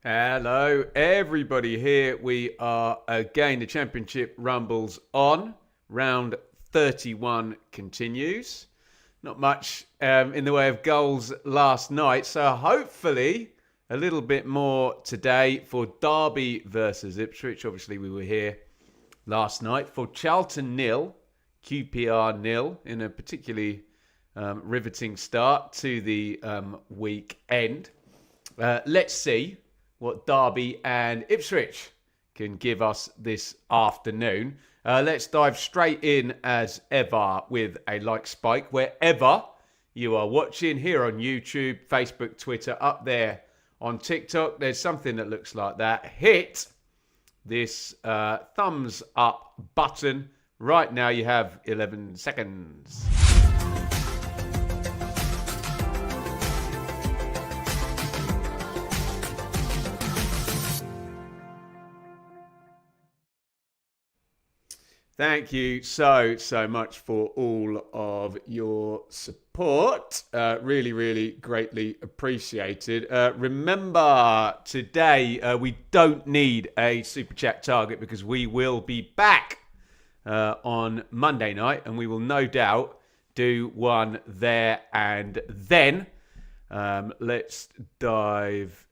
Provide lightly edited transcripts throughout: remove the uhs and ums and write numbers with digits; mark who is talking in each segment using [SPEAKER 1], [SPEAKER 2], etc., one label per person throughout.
[SPEAKER 1] Hello, everybody. Here we are again. The Championship rumbles on. Round 31 continues. Not much in the way of goals last night, so hopefully a little bit more today for Derby versus Ipswich. Obviously, we were here last night for Charlton 0, QPR 0 in a particularly riveting start to the weekend. Let's see what Derby and Ipswich can give us this afternoon. Let's dive straight in as ever with a like spike wherever you are watching, here on YouTube, Facebook, Twitter, up there on TikTok. There's something that looks like that. Hit this thumbs up button. Right now you have 11 seconds. Thank you so much for all of your support. Really greatly appreciated. Remember, today we don't need a Super Chat target because we will be back on Monday night, and we will no doubt do one there and then. Let's dive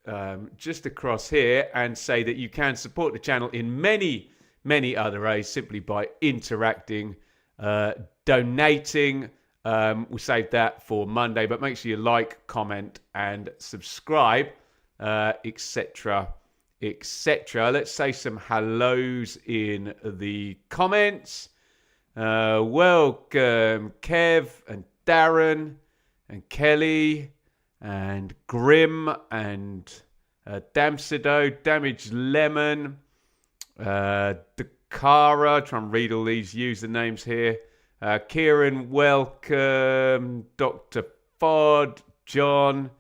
[SPEAKER 1] just across here and say that you can support the channel in many other ways simply by interacting, donating. We'll save that for Monday, but make sure you like, comment, and subscribe, etc. Let's say some hellos in the comments. Welcome, Kev and Darren and Kelly and Grim and Damsido, Damaged Lemon, Dakara, try and read all these usernames here. Kieran, welcome. Dr. Fod, John,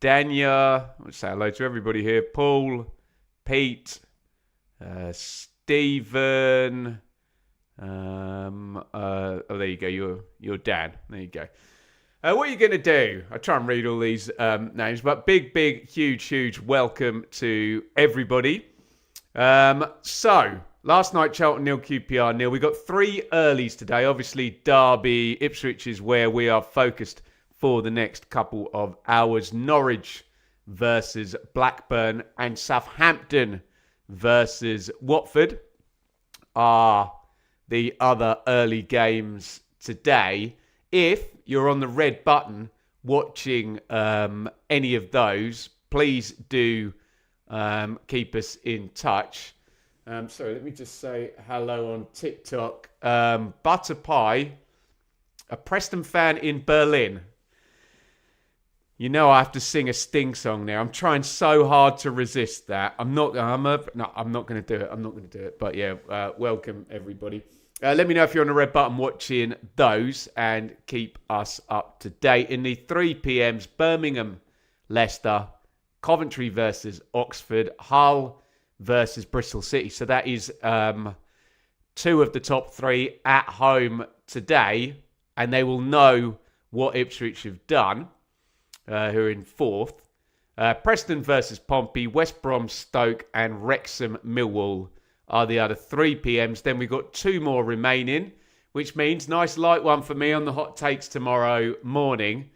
[SPEAKER 1] Danya, let's say hello to everybody here. Paul, Pete, Stephen. Oh, there you go. You're Dan. There you go. What are you going to do? I try and read all these names, but big, huge welcome to everybody. So, last night, Charlton 0, QPR 0. We got 3 earlies today. Obviously, Derby, Ipswich is where we are focused for the next couple of hours. Norwich versus Blackburn and Southampton versus Watford are the other early games today. If you're on the red button watching any of those, please do keep us in touch. Sorry, let me just say hello on TikTok. Butter Pie, a Preston fan in Berlin. You know I have to sing a Sting song now. I'm trying so hard to resist that. I'm not going to do it. But yeah, welcome everybody. Let me know if you're on the red button watching those and keep us up to date. In the 3 p.m s, Birmingham, Leicester, Coventry versus Oxford, Hull versus Bristol City. So that is 2 of the top 3 at home today. And they will know what Ipswich have done, who are in 4th. Preston versus Pompey, West Brom, Stoke, and Wrexham, Millwall are the other 3 p.m s. Then we've got 2 more remaining. which means nice light one for me on the hot takes tomorrow morning.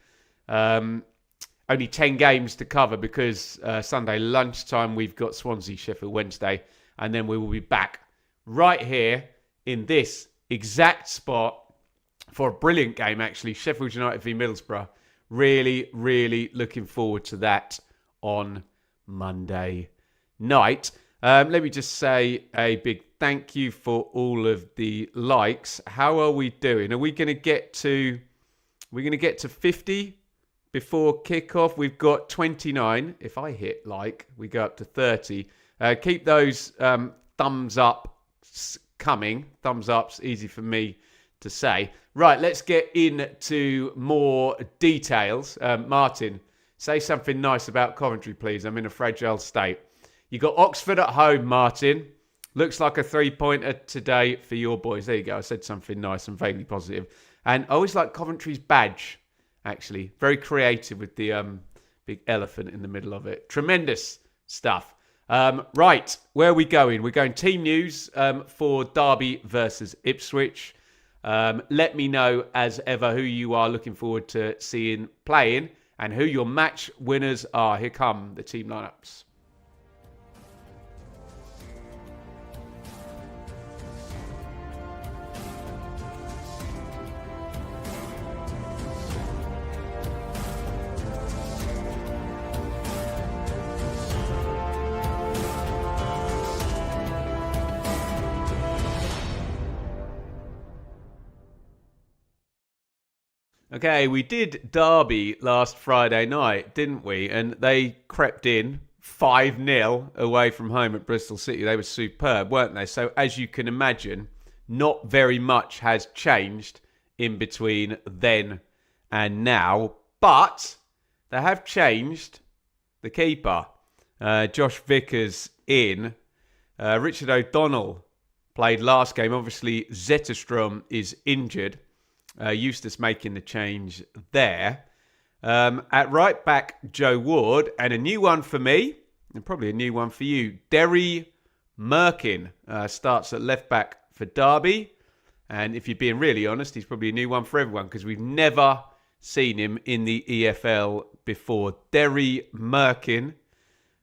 [SPEAKER 1] Only 10 games to cover because Sunday lunchtime we've got Swansea, Sheffield Wednesday, and then we will be back right here in this exact spot for a brilliant game, actually. Sheffield United v Middlesbrough. Really, really looking forward to that on Monday night. Let me just say a big thank you for all of the likes. How are we doing? Are we going to get to 50 before kickoff? We've got 29. If I hit like, we go up to 30. Keep those thumbs up coming. Thumbs up's easy for me to say. Right, let's get into more details. Martin, say something nice about Coventry, please. I'm in a fragile state. You got Oxford at home, Martin. Looks like a 3-pointer today for your boys. There you go. I said something nice and vaguely positive. And I always like Coventry's badge, actually. Very creative with the big elephant in the middle of it. Tremendous stuff. Right, where are we going? We're going team news for Derby versus Ipswich. Let me know, as ever, who you are looking forward to seeing playing and who your match winners are. Here come the team lineups. Okay, we did Derby last Friday night, didn't we? And they crept in 5-0 away from home at Bristol City. They were superb, weren't they? So as you can imagine, not very much has changed in between then and now. But they have changed the keeper. Josh Vickers in. Richard O'Donnell played last game. Obviously, Zetterstrom is injured. Eustace making the change there. At right back, Joe Ward. And a new one for me, and probably a new one for you, Derry Merkin starts at left back for Derby. And if you're being really honest, he's probably a new one for everyone because we've never seen him in the EFL before. Derry Merkin.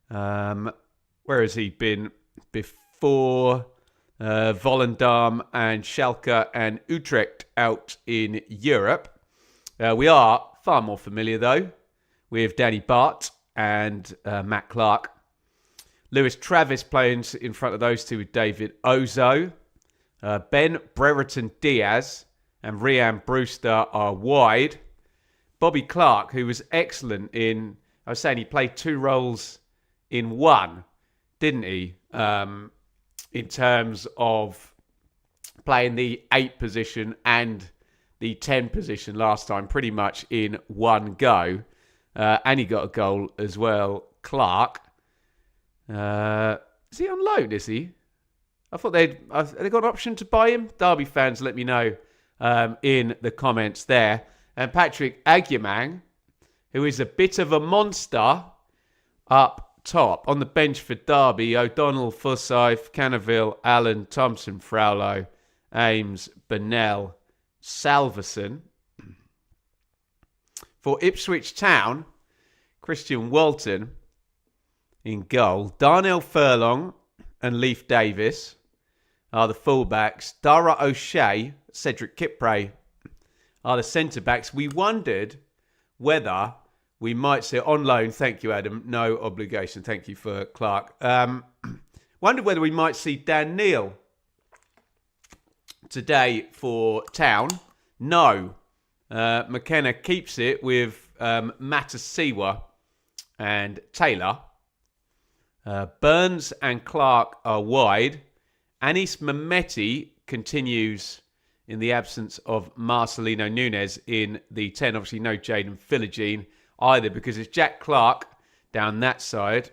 [SPEAKER 1] Where has he been before? Volendam and Schalke and Utrecht out in Europe. We are far more familiar, though, with Danny Bart and Matt Clark. Lewis Travis playing in front of those two with David Ozo. Ben Brereton Diaz and Rhian Brewster are wide. Bobby Clark, who was excellent in... I was saying he played two roles in one, didn't he? In terms of playing the 8 position and the 10 position last time, pretty much in one go. And he got a goal as well. Clark. Is he on loan, is he? I thought they got an option to buy him. Derby fans, let me know in the comments there. And Patrick Agyemang, who is a bit of a monster up top. On the bench for Derby, O'Donnell, Forsyth, Canaville, Allen, Thompson, Fraulo, Ames, Bennell, Salverson. For Ipswich Town, Christian Walton in goal. Darnell Furlong and Leif Davis are the fullbacks. Dara O'Shea, Cedric Kipre are the centre-backs. We wondered whether we might see on loan. Thank you, Adam. No obligation. Thank you for Clark. Wondered whether we might see Dan Neil today for Town. No. McKenna keeps it with Matasiwa and Taylor. Burns and Clark are wide. Anis Mehmeti continues in the absence of Marcelino Nunes in the 10. Obviously, no Jaden Philogene either because it's Jack Clark down that side.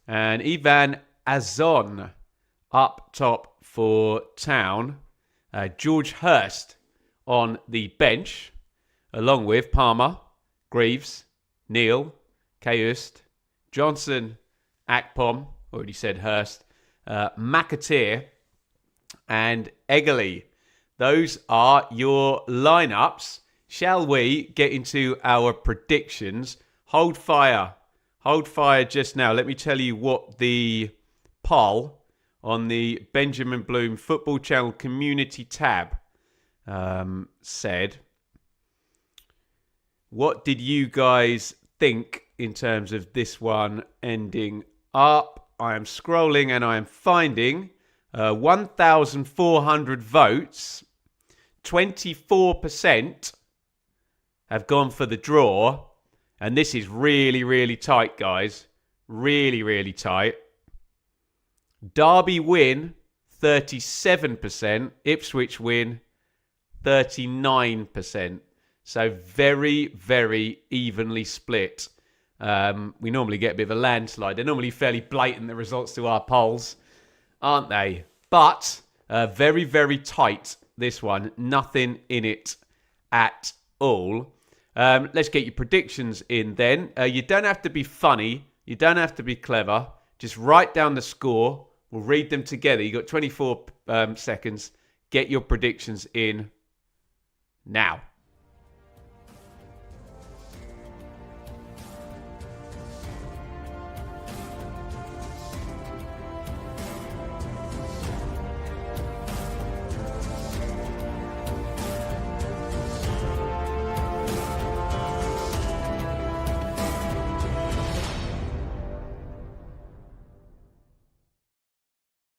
[SPEAKER 1] And Ivan Azon up top for Town. George Hurst on the bench, along with Palmer, Greaves, Neal, Kayust, Johnson, Akpom, already said Hurst, McAteer, and Egerly. Those are your lineups. Shall we get into our predictions? Hold fire. Hold fire just now. Let me tell you what the poll on the Benjamin Bloom Football Channel community tab said. What did you guys think in terms of this one ending up? I am scrolling and I am finding 1,400 votes. 24% have gone for the draw. And this is really, really tight, guys. Really, really tight. Derby win, 37%. Ipswich win, 39%. So very, very evenly split. We normally get a bit of a landslide. They're normally fairly blatant, the results to our polls, aren't they? But very, very tight, this one. Nothing in it at all. Let's get your predictions in then. You don't have to be funny. You don't have to be clever. Just write down the score. We'll read them together. You've got 24 seconds. Get your predictions in now.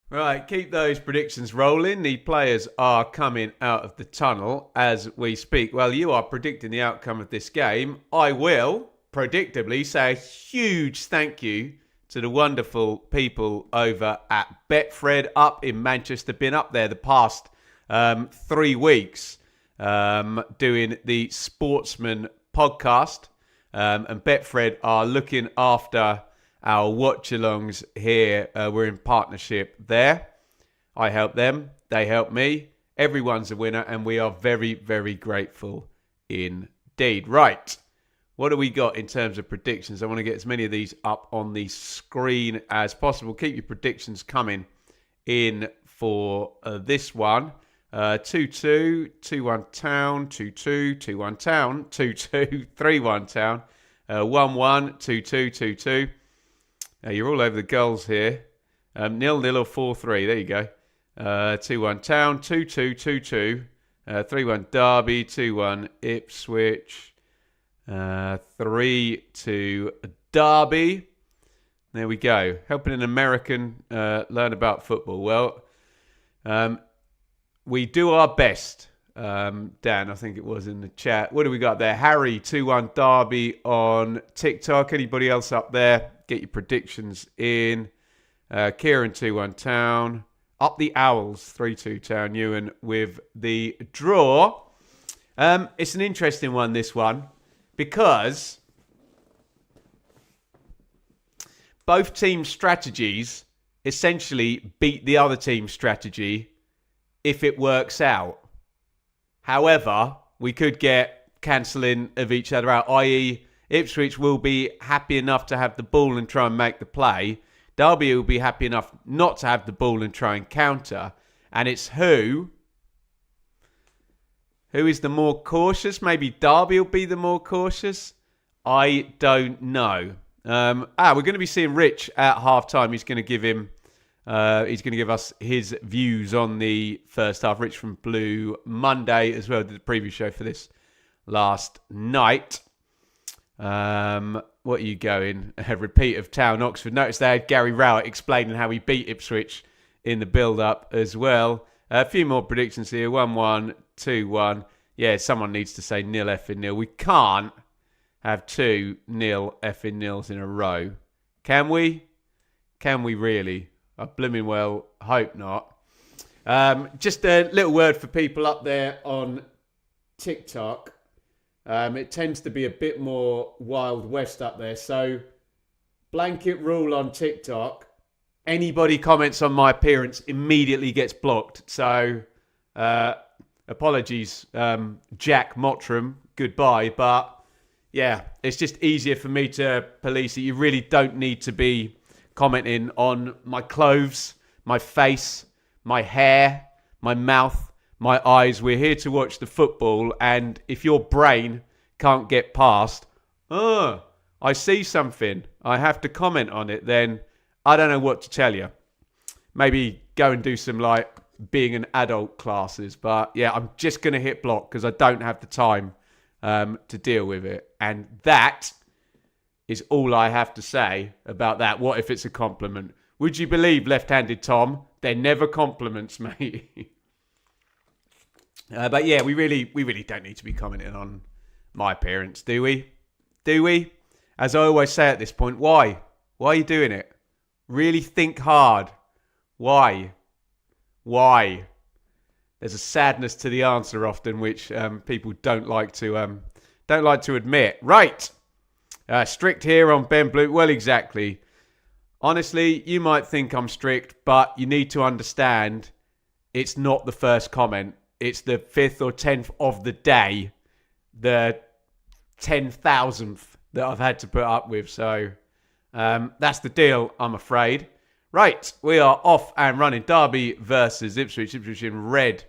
[SPEAKER 1] Right, keep those predictions rolling. The players are coming out of the tunnel as we speak. Well, you are predicting the outcome of this game. I will, predictably, say a huge thank you to the wonderful people over at Betfred up in Manchester. Been up there the past 3 weeks doing the Sportsman podcast. And Betfred are looking after our watch-alongs here. We're in partnership there. I help them. They help me. Everyone's a winner, and we are very, very grateful indeed. Right. What do we got in terms of predictions? I want to get as many of these up on the screen as possible. Keep your predictions coming in for this one. 2-2, 2-1 Town, 2-2, 2-1 Town, 2-2, 3-1 Town, 1-1, 2-2, 2-2. You're all over the goals here. 0-0 or 4-3. There you go. 2-1 Town, 2-2, 2-2. 3-1 Derby, 2-1 Ipswich. 3-2 Derby. There we go. Helping an American learn about football. Well, we do our best. Dan, I think it was in the chat. What do we got there? Harry, 2-1 Derby on TikTok. Anybody else up there? Get your predictions in. Kieran, 2-1 Town. Up the Owls, 3-2 Town. Ewan with the draw. It's an interesting one, this one, because both teams' strategies essentially beat the other team's strategy if it works out. However, we could get cancelling of each other out, i.e. Ipswich will be happy enough to have the ball and try and make the play. Derby will be happy enough not to have the ball and try and counter. And it's who is the more cautious? Maybe Derby will be the more cautious? I don't know. We're going to be seeing Rich at half-time. He's going to give us his views on the first half. Rich from Blue Monday as well, did the preview show for this last night. What are you going? A repeat of Town Oxford. Notice they had Gary Rowett explaining how he beat Ipswich in the build-up as well. A few more predictions here. 1-1, 2-1. Yeah, someone needs to say 0 effing 0. We can't have 2 0 effing nils in a row. Can we? Can we really? I blooming well hope not. Just a little word for people up there on TikTok. It tends to be a bit more Wild West up there. So, blanket rule on TikTok. Anybody comments on my appearance immediately gets blocked. So, apologies, Jack Mottram. Goodbye. But, yeah, it's just easier for me to police it. You really don't need to be commenting on my clothes, my face, my hair, my mouth, my eyes. We're here to watch the football. And if your brain can't get past, oh, I see something, I have to comment on it, then I don't know what to tell you. Maybe go and do some like being an adult classes. But yeah, I'm just going to hit block because I don't have the time to deal with it. And that is all I have to say about that. What if it's a compliment? Would you believe, left-handed Tom, they're never compliments, mate. But yeah, we really don't need to be commenting on my appearance, do we? Do we? As I always say at this point, why? Why are you doing it? Really think hard. Why? Why? There's a sadness to the answer often, which people don't like to admit. Right. Strict here on Ben Blue. Well, exactly. Honestly, you might think I'm strict, but you need to understand it's not the first comment. It's the 5th or 10th of the day, the 10,000th that I've had to put up with. So that's the deal, I'm afraid. Right, we are off and running. Derby versus Ipswich. Ipswich in red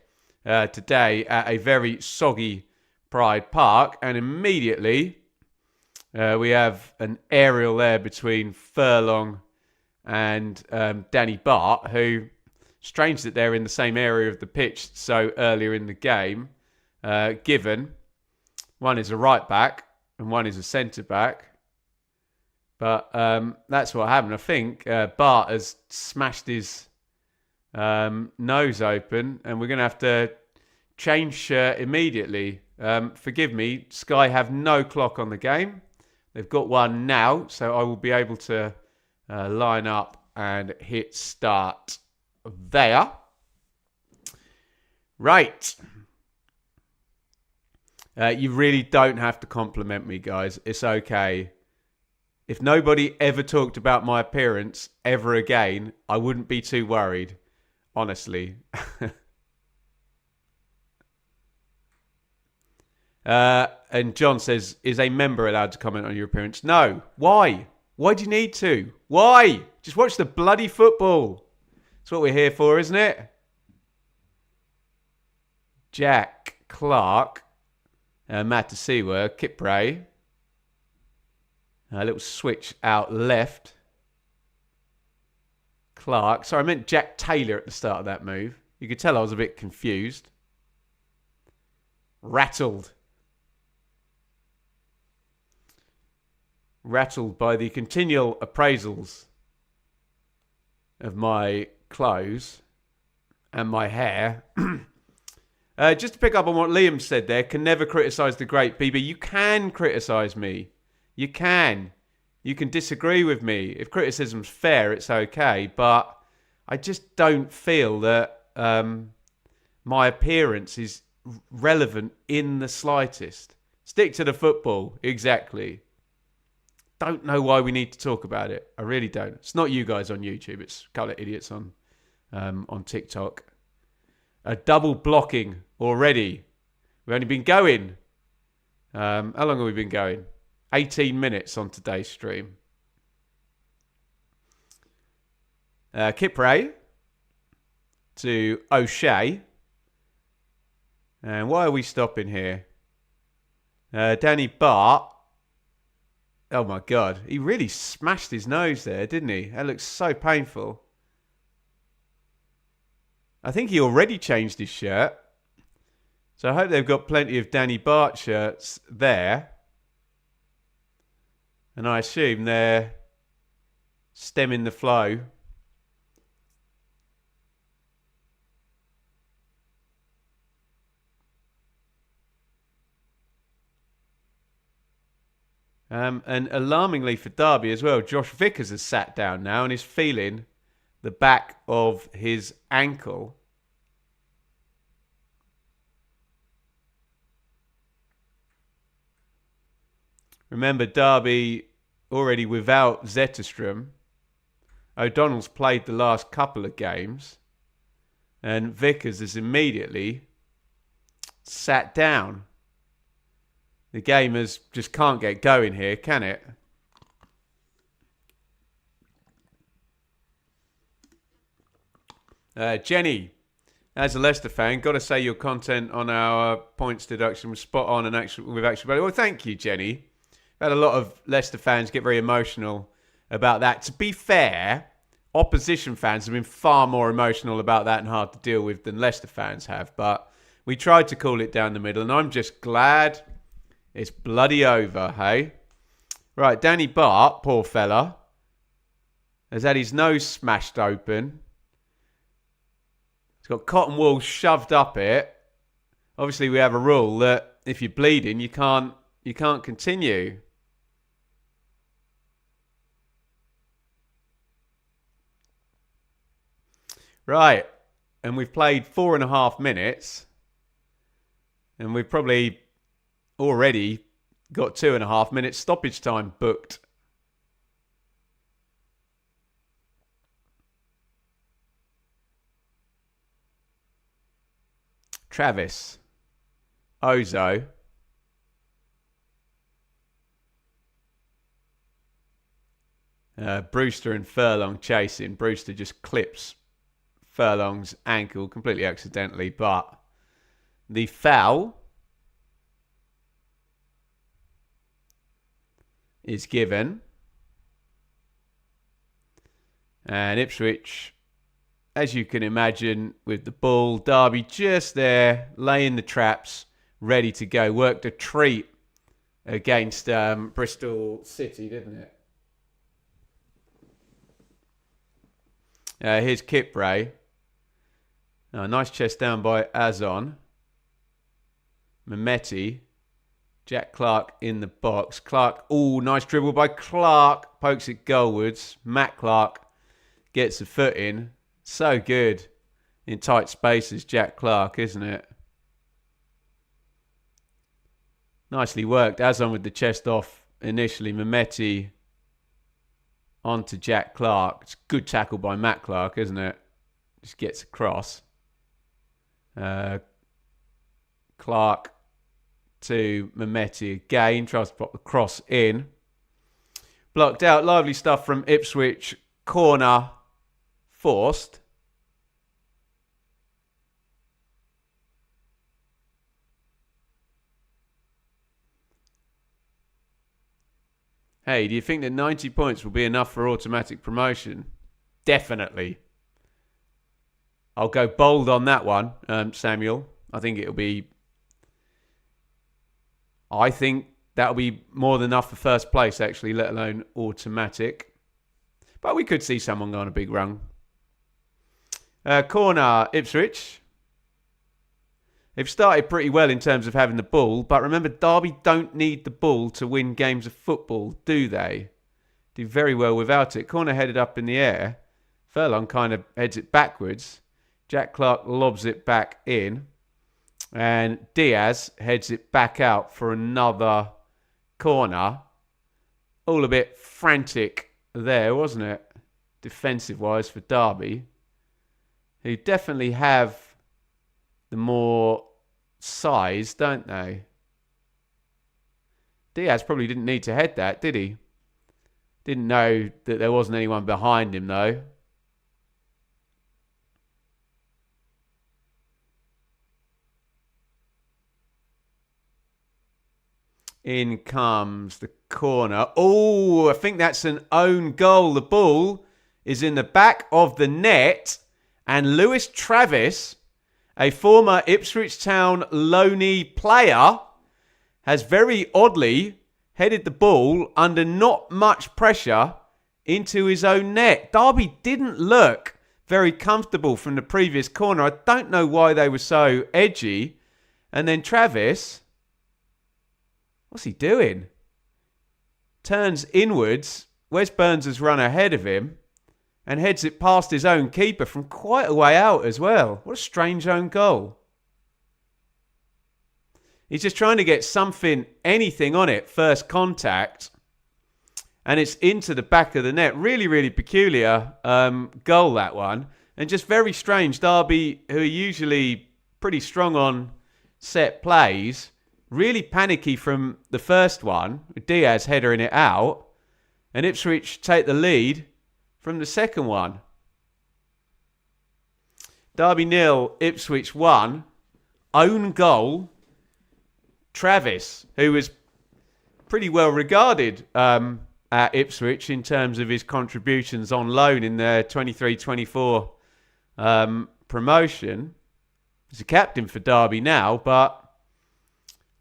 [SPEAKER 1] today at a very soggy Pride Park. And immediately we have an aerial there between Furlong and Danny Bart, who, strange that they're in the same area of the pitch so earlier in the game, given one is a right back and one is a centre back. But that's what happened. I think Bart has smashed his nose open, and we're going to have to change shirt immediately. Forgive me, Sky have no clock on the game. They've got one now, so I will be able to line up and hit start there. Right. You really don't have to compliment me, guys. It's okay. If nobody ever talked about my appearance ever again, I wouldn't be too worried, honestly. And John says, is a member allowed to comment on your appearance? No. Why? Why do you need to? Why? Just watch the bloody football. That's what we're here for, isn't it? Jack Clark, Matt Seawer, Kipray. A little switch out left. Clark. Sorry, I meant Jack Taylor at the start of that move. You could tell I was a bit confused. Rattled by the continual appraisals of my clothes and my hair. Just to pick up on what Liam said there, can never criticise the great BB. You can criticise me. You can. You can disagree with me. If criticism's fair, it's okay. But I just don't feel that my appearance is relevant in the slightest. Stick to the football. Exactly. Don't know why we need to talk about it. I really don't. It's not you guys on YouTube. It's a couple of idiots on TikTok. A double blocking already. We've only been going. How long have we been going? 18 minutes on today's stream. Kipray to O'Shea. And why are we stopping here? Danny Bart. Oh my God. He really smashed his nose there, didn't he? That looks so painful. I think he already changed his shirt. So I hope they've got plenty of Danny Bart shirts there. And I assume they're stemming the flow. And alarmingly for Derby as well, Josh Vickers has sat down now and is feeling the back of his ankle. Remember, Derby already without Zetterstrom. O'Donnell's played the last couple of games. And Vickers has immediately sat down. The game just can't get going here, can it? Jenny. as a Leicester fan, got to say your content on our points deduction was spot on and with actual value. Well, thank you, Jenny. I've had a lot of Leicester fans get very emotional about that. To be fair, opposition fans have been far more emotional about that and hard to deal with than Leicester fans have. But we tried to call it down the middle, and I'm just glad it's bloody over, hey? Right, Danny Bart, poor fella, has had his nose smashed open. He's got cotton wool shoved up it. Obviously, we have a rule that if you're bleeding, you can't continue. Right, and we've played 4.5 minutes, and we've probably already got 2.5 minutes stoppage time booked. Travis, Ozo, Brewster and Furlong chasing. Brewster just clips Furlong's ankle completely accidentally, but the foul is given, and Ipswich, as you can imagine, with the ball, Derby just there, laying the traps, ready to go. Worked a treat against Bristol City, didn't it? Here's Kipray. Nice chest down by Azon. Mehmeti. Jack Clark in the box. Clark, nice dribble by Clark. Pokes it goalwards. Matt Clark gets a foot in. So good in tight spaces, Jack Clark, isn't it? Nicely worked. Azon with the chest off initially. Mehmeti onto Jack Clark. It's a good tackle by Matt Clark, isn't it? Just gets across. Clark to Mehmeti again. Tries to pop the cross in. Blocked out. Lively stuff from Ipswich. Corner forced. Hey, do you think that 90 points will be enough for automatic promotion? Definitely. I'll go bold on that one, Samuel. I think that'll be more than enough for first place, actually, let alone automatic. But we could see someone go on a big run. Corner, Ipswich. They've started pretty well in terms of having the ball, but remember, Derby don't need the ball to win games of football, do they? Do very well without it. Corner headed up in the air. Furlong kind of heads it backwards. Jack Clark lobs it back in. And Diaz heads it back out for another corner. All a bit frantic there, wasn't it? Defensive-wise for Derby, who definitely have the more size, don't they? Diaz probably didn't need to head that, did he? Didn't know that there wasn't anyone behind him, though. In comes the corner. I think that's an own goal. The ball is in the back of the net, and Lewis Travis, a former Ipswich Town loanee player, has very oddly headed the ball under not much pressure into his own net. Derby didn't look very comfortable from the previous corner. I don't know why they were so edgy. And then Travis, what's he doing? Turns inwards. Wes Burns has run ahead of him and heads it past his own keeper from quite a way out as well. What a strange own goal. He's just trying to get anything on it, first contact, and it's into the back of the net. Really, really peculiar goal, that one. And just very strange. Derby, who are usually pretty strong on set plays, really panicky from the first one, with Diaz headering it out, and Ipswich take the lead from the second one. Derby 0, Ipswich 1. Own goal. Travis, who was pretty well regarded at Ipswich in terms of his contributions on loan in their 23-24 promotion. He's a captain for Derby now, but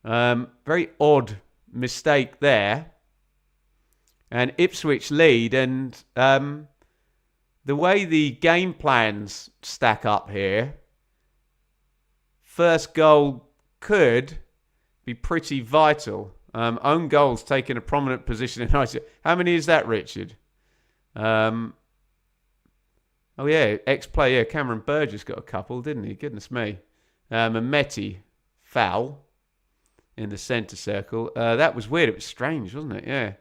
[SPEAKER 1] very odd mistake there. And Ipswich lead, and the way the game plans stack up here, first goal could be pretty vital. Own goals taking a prominent position in ITFC. How many is that, Richard? Oh yeah, ex-player Cameron Burgess got a couple, didn't he? Goodness me. Mehmeti foul in the centre circle. That was weird. It was strange, wasn't it? Yeah.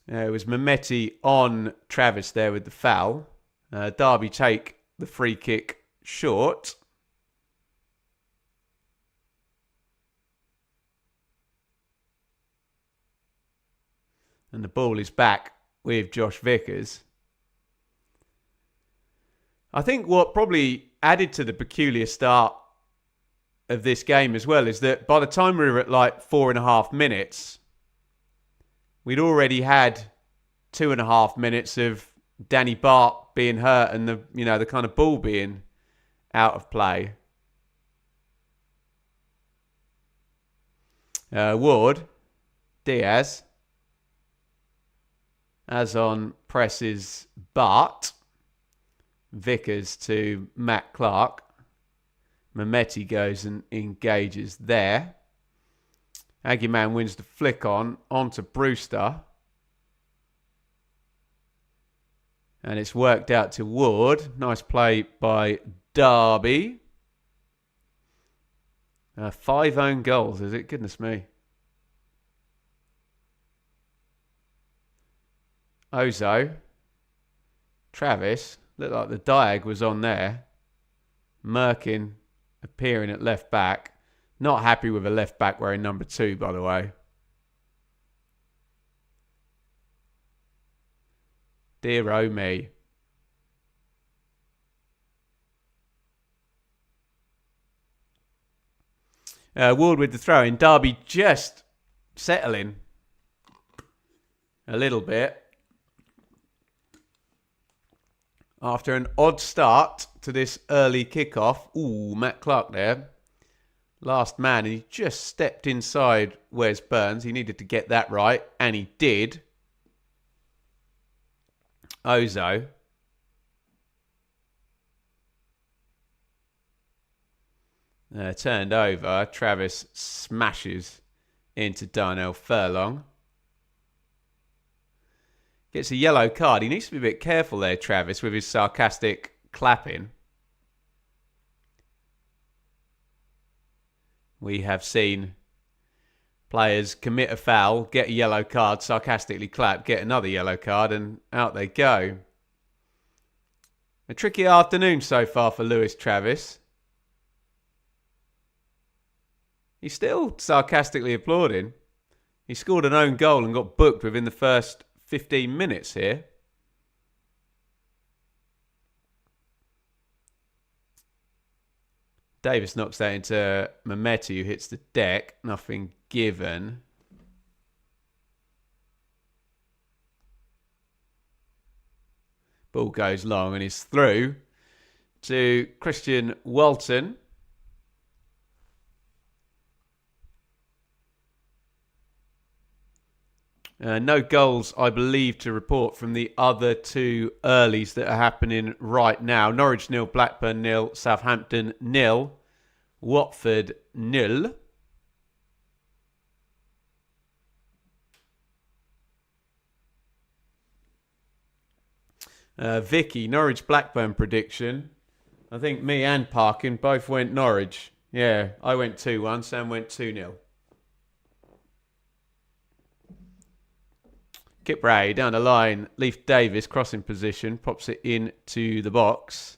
[SPEAKER 1] It was Mehmeti on Travis there with the foul. Derby take the free kick short. And the ball is back with Josh Vickers. I think what probably added to the peculiar start of this game as well is that by the time we were at like 4.5 minutes, we'd already had 2.5 minutes of Danny Bart being hurt and the kind of ball being out of play. Ward, Diaz, Azon presses Bart, Vickers to Matt Clark. Mehmeti goes and engages there. Aguiman wins the flick onto Brewster. And it's worked out to Ward. Nice play by Derby. 5 own goals, is it? Goodness me. Ozo. Travis. Looked like the diag was on there. Merkin appearing at left back. Not happy with a left back wearing number 2, by the way. Dear oh me. Ward with the throw in. Derby just settling a little bit after an odd start to this early kickoff. Ooh, Matt Clark there. Last man, and he just stepped inside Wes Burns. He needed to get that right, and he did. Ozo. Turned over. Travis smashes into Darnell Furlong. Gets a yellow card. He needs to be a bit careful there, Travis, with his sarcastic clapping. We have seen players commit a foul, get a yellow card, sarcastically clap, get another yellow card, and out they go. A tricky afternoon so far for Lewis Travis. He's still sarcastically applauding. He scored an own goal and got booked within the first 15 minutes here. Davis knocks that into Mehmeti, who hits the deck. Nothing given. Ball goes long and is through to Christian Walton. No goals, I believe, to report from the other 2 earlies that are happening right now. Norwich 0, Blackburn 0, Southampton 0, Watford 0. Vicky, Norwich Blackburn prediction. I think me and Parkin both went Norwich. Yeah, I went 2-1, Sam went 2-0. Kip Ray down the line. Leif Davis crossing position. Pops it into the box.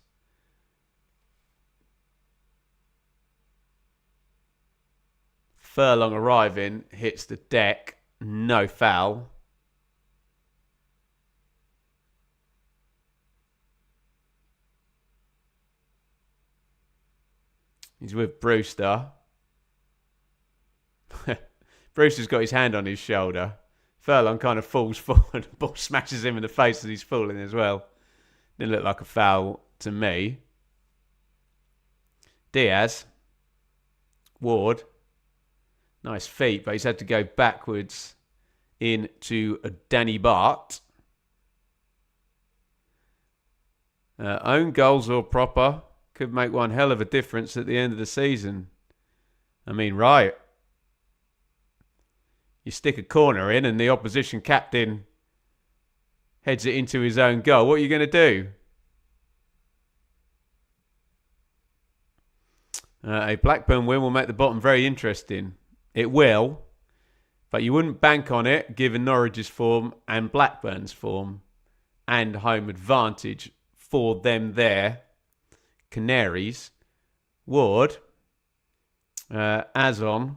[SPEAKER 1] Furlong arriving, hits the deck, no foul. He's with Brewster. Brewster's got his hand on his shoulder. Furlong kind of falls forward. The ball smashes him in the face as he's falling as well. Didn't look like a foul to me. Diaz. Ward. Nice feet, but he's had to go backwards into Danny Bart. Own goals or proper could make one hell of a difference at the end of the season. I mean, right. You stick a corner in and the opposition captain heads it into his own goal. What are you going to do? A Blackburn win will make the bottom very interesting. It will, but you wouldn't bank on it given Norwich's form and Blackburn's form and home advantage for them there. Canaries. Ward. Azon.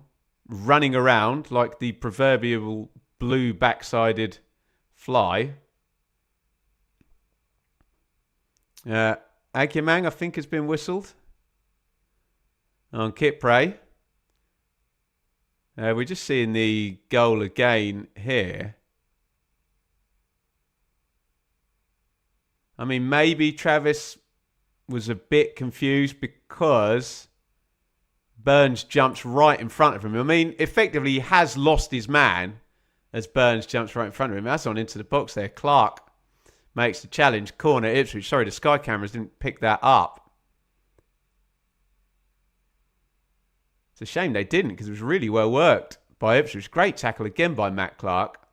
[SPEAKER 1] Running around like the proverbial blue backsided fly. Agyemang, I think, has been whistled. On Kipre. We're just seeing the goal again here. I mean, maybe Travis was a bit confused because Burns jumps right in front of him. I mean, effectively, he has lost his man as Burns jumps right in front of him. That's on into the box there. Clark makes the challenge. Corner, Ipswich. Sorry, the Sky cameras didn't pick that up. It's a shame they didn't because it was really well worked by Ipswich. Great tackle again by Matt Clark.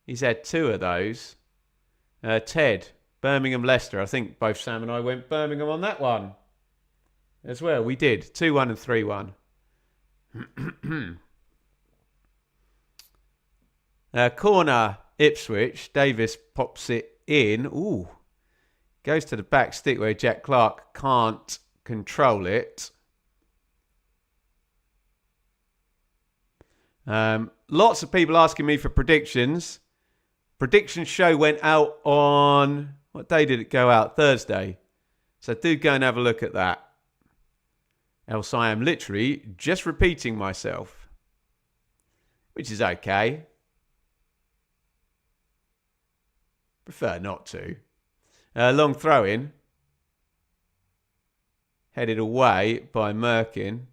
[SPEAKER 1] He's had 2 of those. Ted, Birmingham, Leicester. I think both Sam and I went Birmingham on that one as well. We did. 2-1 and 3-1. Corner, Ipswich. Davis pops it in. Ooh. Goes to the back stick where Jack Clark can't control it. Lots of people asking me for predictions. Prediction show went out on... What day did it go out? Thursday. So do go and have a look at that. Else I am literally just repeating myself. Which is okay. Prefer not to. Long throw in. Headed away by Merkin.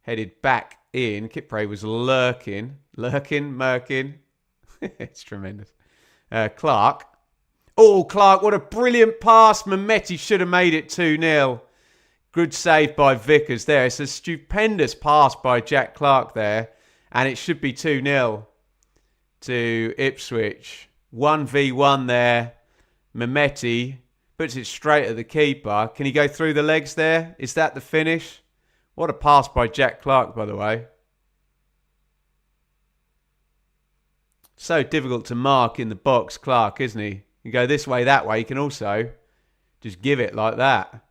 [SPEAKER 1] Headed back in. Kipre was lurking. Merkin. It's tremendous. Clark. Oh, Clark, what a brilliant pass. Mehmeti should have made it 2-0. Good save by Vickers there. It's a stupendous pass by Jack Clark there. And it should be 2-0 to Ipswich. 1v1 there. Mehmeti puts it straight at the keeper. Can he go through the legs there? Is that the finish? What a pass by Jack Clark, by the way. So difficult to mark in the box, Clark, isn't he? You go this way, that way. You can also just give it like that.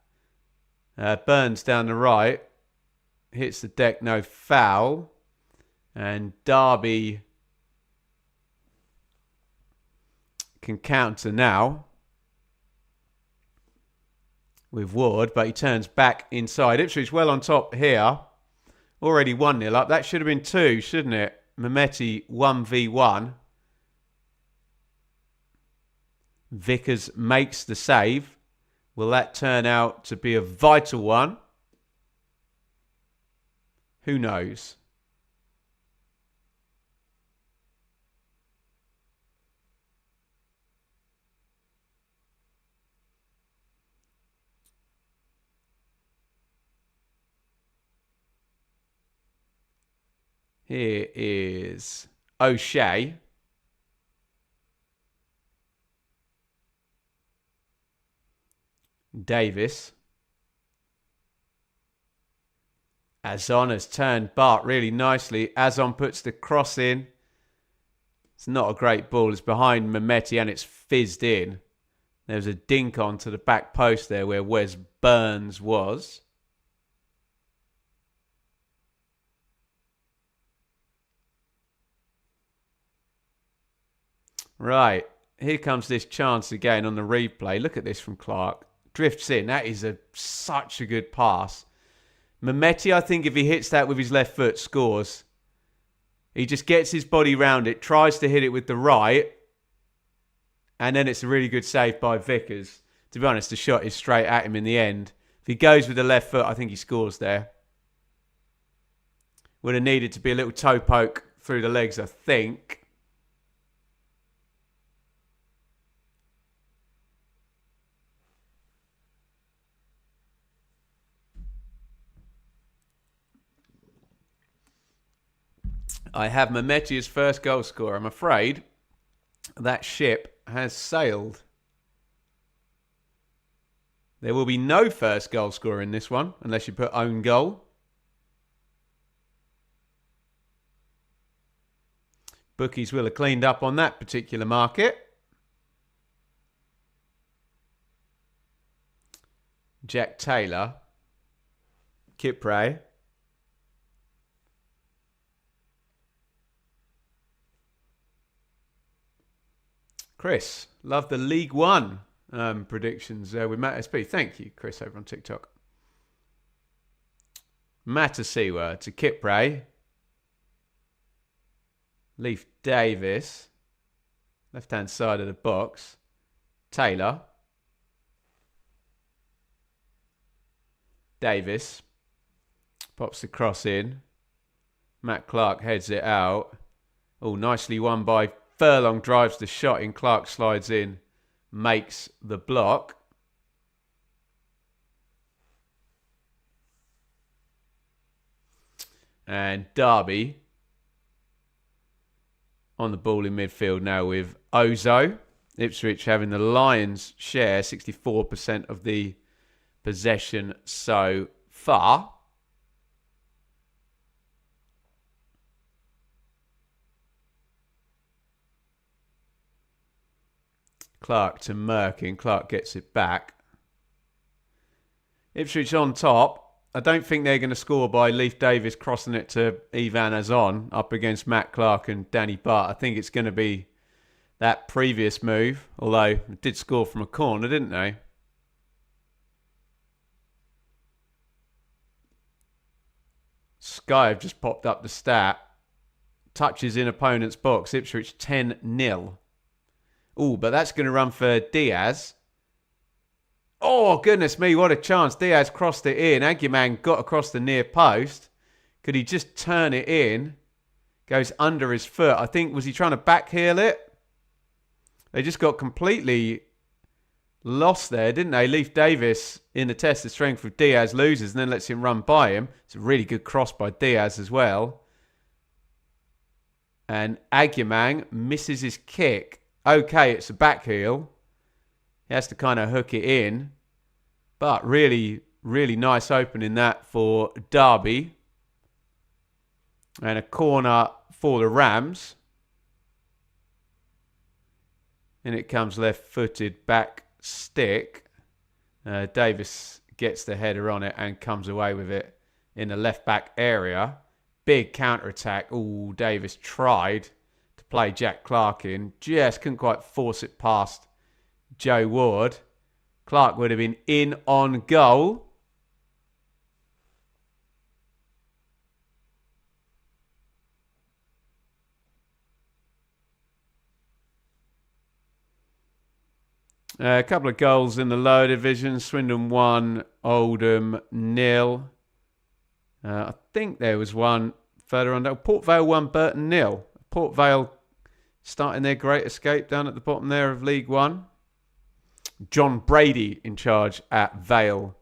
[SPEAKER 1] Burns down the right. Hits the deck, no foul. And Derby can counter now with Ward, but he turns back inside. Ipswich well on top here. Already 1-0 up. That should have been 2, shouldn't it? Mehmeti 1v1. Vickers makes the save. Will that turn out to be a vital one? Who knows? Here is O'Shea. Davis. Azon has turned Bart really nicely. Azon puts the cross in. It's not a great ball. It's behind Mehmeti and it's fizzed in. There's a dink onto the back post there where Wes Burns was. Right. Here comes this chance again on the replay. Look at this from Clark. Drifts in. That is such a good pass. Mehmeti, I think if he hits that with his left foot, scores. He just gets his body round it, tries to hit it with the right, and then it's a really good save by Vickers. To be honest, the shot is straight at him in the end. If he goes with the left foot, I think he scores there. Would have needed to be a little toe poke through the legs, I think. I have Mehmeti as first goal scorer. I'm afraid that ship has sailed. There will be no first goal scorer in this one, unless you put own goal. Bookies will have cleaned up on that particular market. Jack Taylor. Kipre. Chris, love the League One predictions with Matt SP. Thank you, Chris, over on TikTok. Matasiwa to Kipre. Leif Davis. Left-hand side of the box. Taylor. Davis. Pops the cross in. Matt Clark heads it out. Oh, nicely won by Furlong. Drives the shot in. Clark slides in. Makes the block. And Derby on the ball in midfield now with Ozo. Ipswich having the Lions share 64% of the possession so far. Clark to Merkin. Clark gets it back. Ipswich on top. I don't think they're going to score by Leif Davis crossing it to Ivan Azon up against Matt Clark and Danny Butt. I think it's going to be that previous move, although it did score from a corner, didn't they? Sky have just popped up the stat. Touches in opponent's box. Ipswich 10-0. Oh, but that's going to run for Diaz. Oh, goodness me, what a chance. Diaz crossed it in. Aguiman got across the near post. Could he just turn it in? Goes under his foot. I think, was he trying to backheel it? They just got completely lost there, didn't they? Leif Davis in the test of strength with Diaz loses and then lets him run by him. It's a really good cross by Diaz as well. And Aguiman misses his kick. Okay, it's a backheel. He has to kind of hook it in. But really, really nice opening that for Derby. And a corner for the Rams. And it comes left-footed back stick. Davis gets the header on it and comes away with it in the left-back area. Big counter-attack. Ooh, Davis tried to play Jack Clark in. Just couldn't quite force it past Joe Ward. Clark would have been in on goal. A couple of goals in the lower division. Swindon 1, Oldham 0. I think there was one further on. Port Vale 1, Burton 0. Port Vale starting their great escape down at the bottom there of League One. John Brady in charge at Vale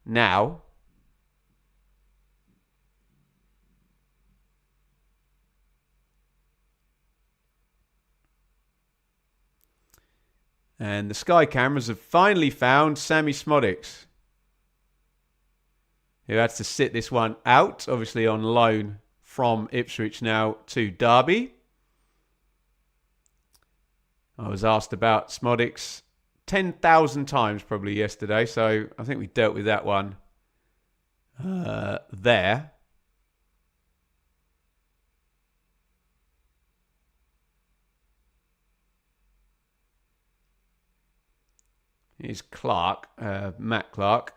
[SPEAKER 1] now. And the Sky cameras have finally found Sammy Smodics, who had to sit this one out, obviously on loan from Ipswich now to Derby. I was asked about Smodics 10,000 times probably yesterday, so I think we dealt with that one there. Here's Clark, Matt Clark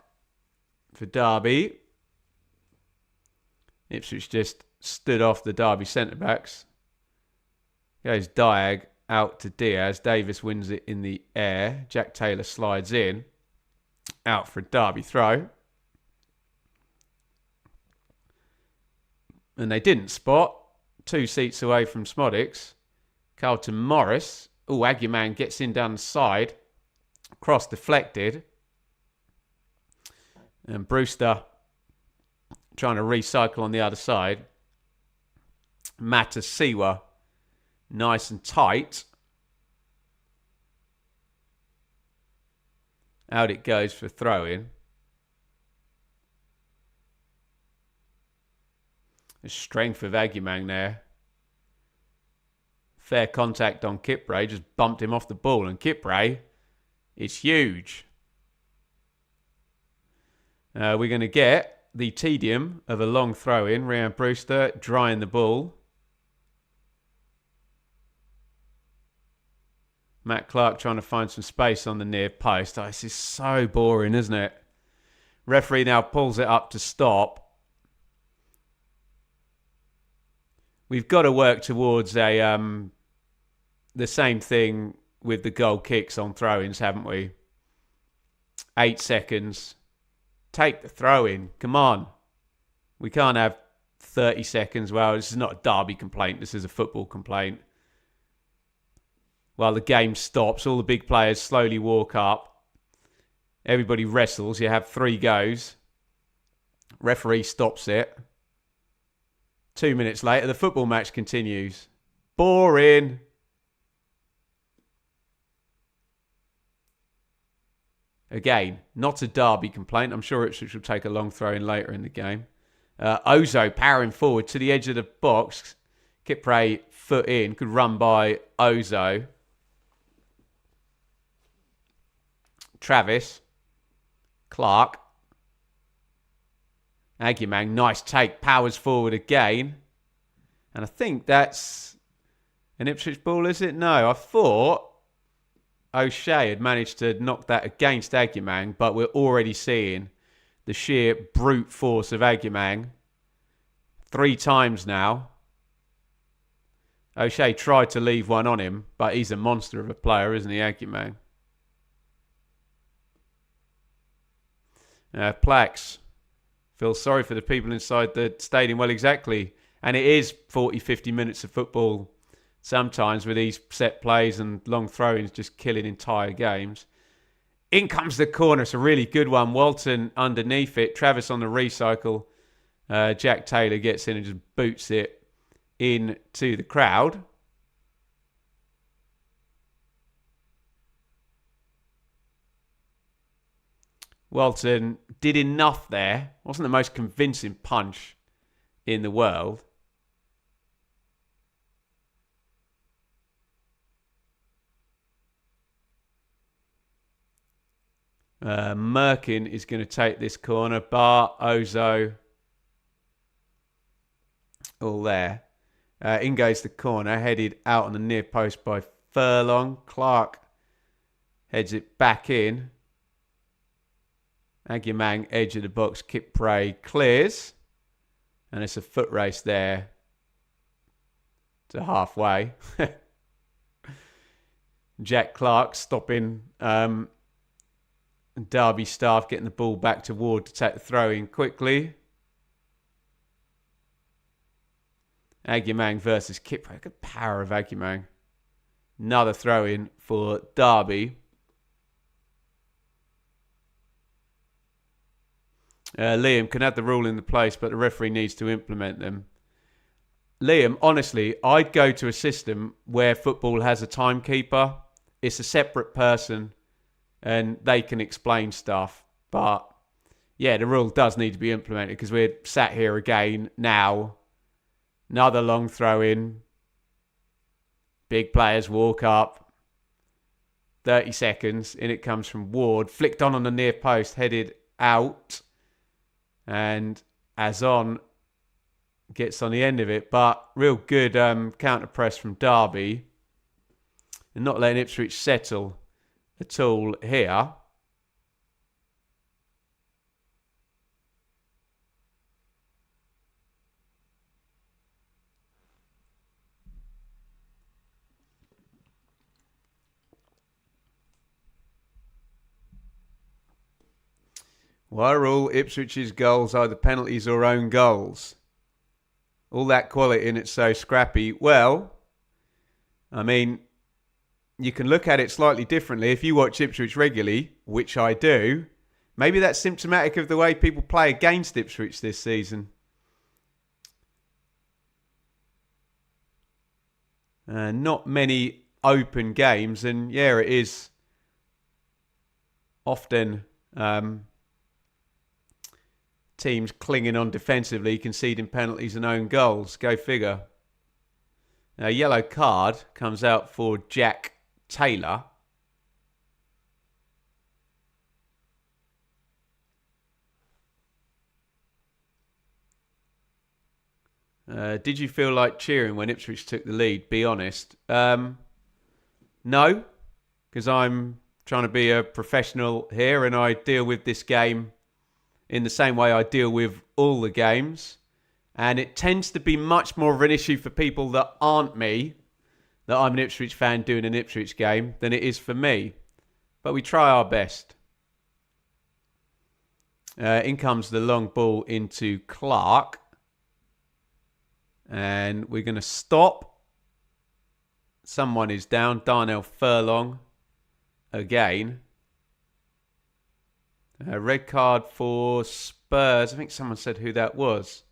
[SPEAKER 1] for Derby. Ipswich just stood off the Derby centre-backs. Goes Diag out to Diaz. Davis wins it in the air. Jack Taylor slides in. Out for a Derby throw. And they didn't spot. 2 seats away from Smodics. Carlton Morris. Oh, Aguiman gets in down the side. Cross deflected. And Brewster trying to recycle on the other side. Matasiwa nice and tight. Out it goes for throw-in. The strength of Aguiman there. Fair contact on Kipre. Just bumped him off the ball. And Kipre is huge. We're going to get the tedium of a long throw-in. Ryan Brewster drying the ball. Matt Clark trying to find some space on the near post. Oh, this is so boring, isn't it? Referee now pulls it up to stop. We've got to work towards the same thing with the goal kicks on throw-ins, haven't we? 8 seconds. Take the throw-in. Come on. We can't have 30 seconds. Well, this is not a Derby complaint. This is a football complaint. While the game stops, all the big players slowly walk up. Everybody wrestles. You have 3 goes. Referee stops it. 2 minutes later, the football match continues. Boring. Again, not a Derby complaint. I'm sure Ipswich will take a long throw in later in the game. Ozo powering forward to the edge of the box. Kipre foot in. Could run by Ozo. Travis. Clark. Aguiman, nice take. Powers forward again. And I think that's an Ipswich ball, is it? No, I thought O'Shea had managed to knock that against Aguiman, but we're already seeing the sheer brute force of Aguiman 3 times now. O'Shea tried to leave one on him, but he's a monster of a player, isn't he, Aguiman? Plax. Feel sorry for the people inside the stadium. Well, exactly. And it is 40, 50 minutes of football sometimes with these set plays and long throw-ins just killing entire games. In comes the corner. It's a really good one. Walton underneath it. Travis on the recycle. Jack Taylor gets in and just boots it into the crowd. Walton did enough there. Wasn't the most convincing punch in the world. Merkin is going to take this corner. Bar, Ozo, all there. In goes the corner, headed out on the near post by Furlong. Clark heads it back in. Aguiman, edge of the box. Kipre clears. And it's a foot race there to halfway. Jack Clark stopping Derby staff, getting the ball back to Ward to take the throw in quickly. Aguiman versus Kipre. Good power of Aguiman. Another throw in for Derby. Liam can have the rule in the place, but the referee needs to implement them. Liam, honestly, I'd go to a system where football has a timekeeper. It's a separate person and they can explain stuff. But yeah, the rule does need to be implemented because we're sat here again now. Another long throw in. Big players walk up. 30 seconds. In it comes from Ward. Flicked on the near post. Headed out. And Azon gets on the end of it. But real good counter press from Derby. And not letting Ipswich settle at all here. Why are all Ipswich's goals either penalties or own goals? All that quality and it's so scrappy. Well, I mean, you can look at it slightly differently. If you watch Ipswich regularly, which I do, maybe that's symptomatic of the way people play against Ipswich this season. Not many open games, and yeah, it is often teams clinging on defensively, conceding penalties and own goals. Go figure. A yellow card comes out for Jack Taylor. Did you feel like cheering when Ipswich took the lead? Be honest. No, because I'm trying to be a professional here and I deal with this game in the same way I deal with all the games. And it tends to be much more of an issue for people that aren't me, that I'm an Ipswich fan doing an Ipswich game, than it is for me. But we try our best. In comes the long ball into Clark. And we're going to stop. Someone is down. Darnell Furlong again. Red card for Spurs. I think someone said who that was.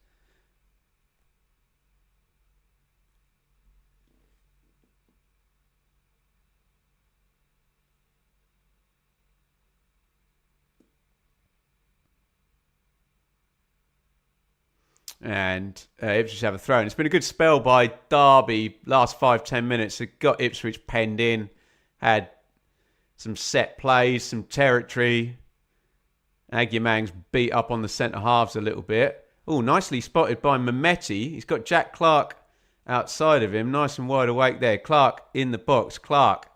[SPEAKER 1] And Ipswich have a throw. And it's been a good spell by Derby. Last 5-10 minutes. It got Ipswich penned in. Had some set plays, some territory. Agyemang's beat up on the centre halves a little bit. Oh, nicely spotted by Mehmeti. He's got Jack Clark outside of him. Nice and wide awake there. Clark in the box. Clark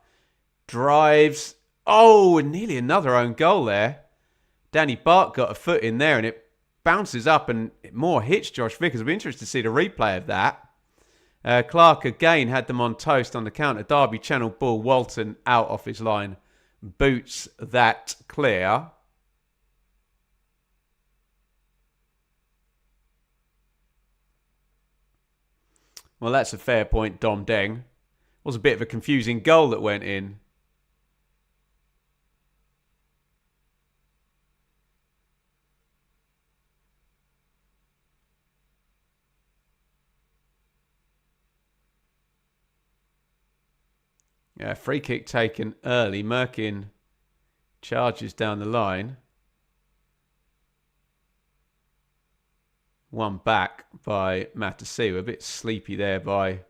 [SPEAKER 1] drives. Oh, and nearly another own goal there. Danny Bart got a foot in there and it bounces up and it more hits Josh Vickers. I'll be interested to see the replay of that. Clark again had them on toast on the counter. Derby channel ball. Walton out off his line. Boots that clear. Well, that's a fair point, Dom Deng. Was a bit of a confusing goal that went in. Yeah, free kick taken early. Merkin charges down the line. One back by Matasiwa. A bit sleepy there by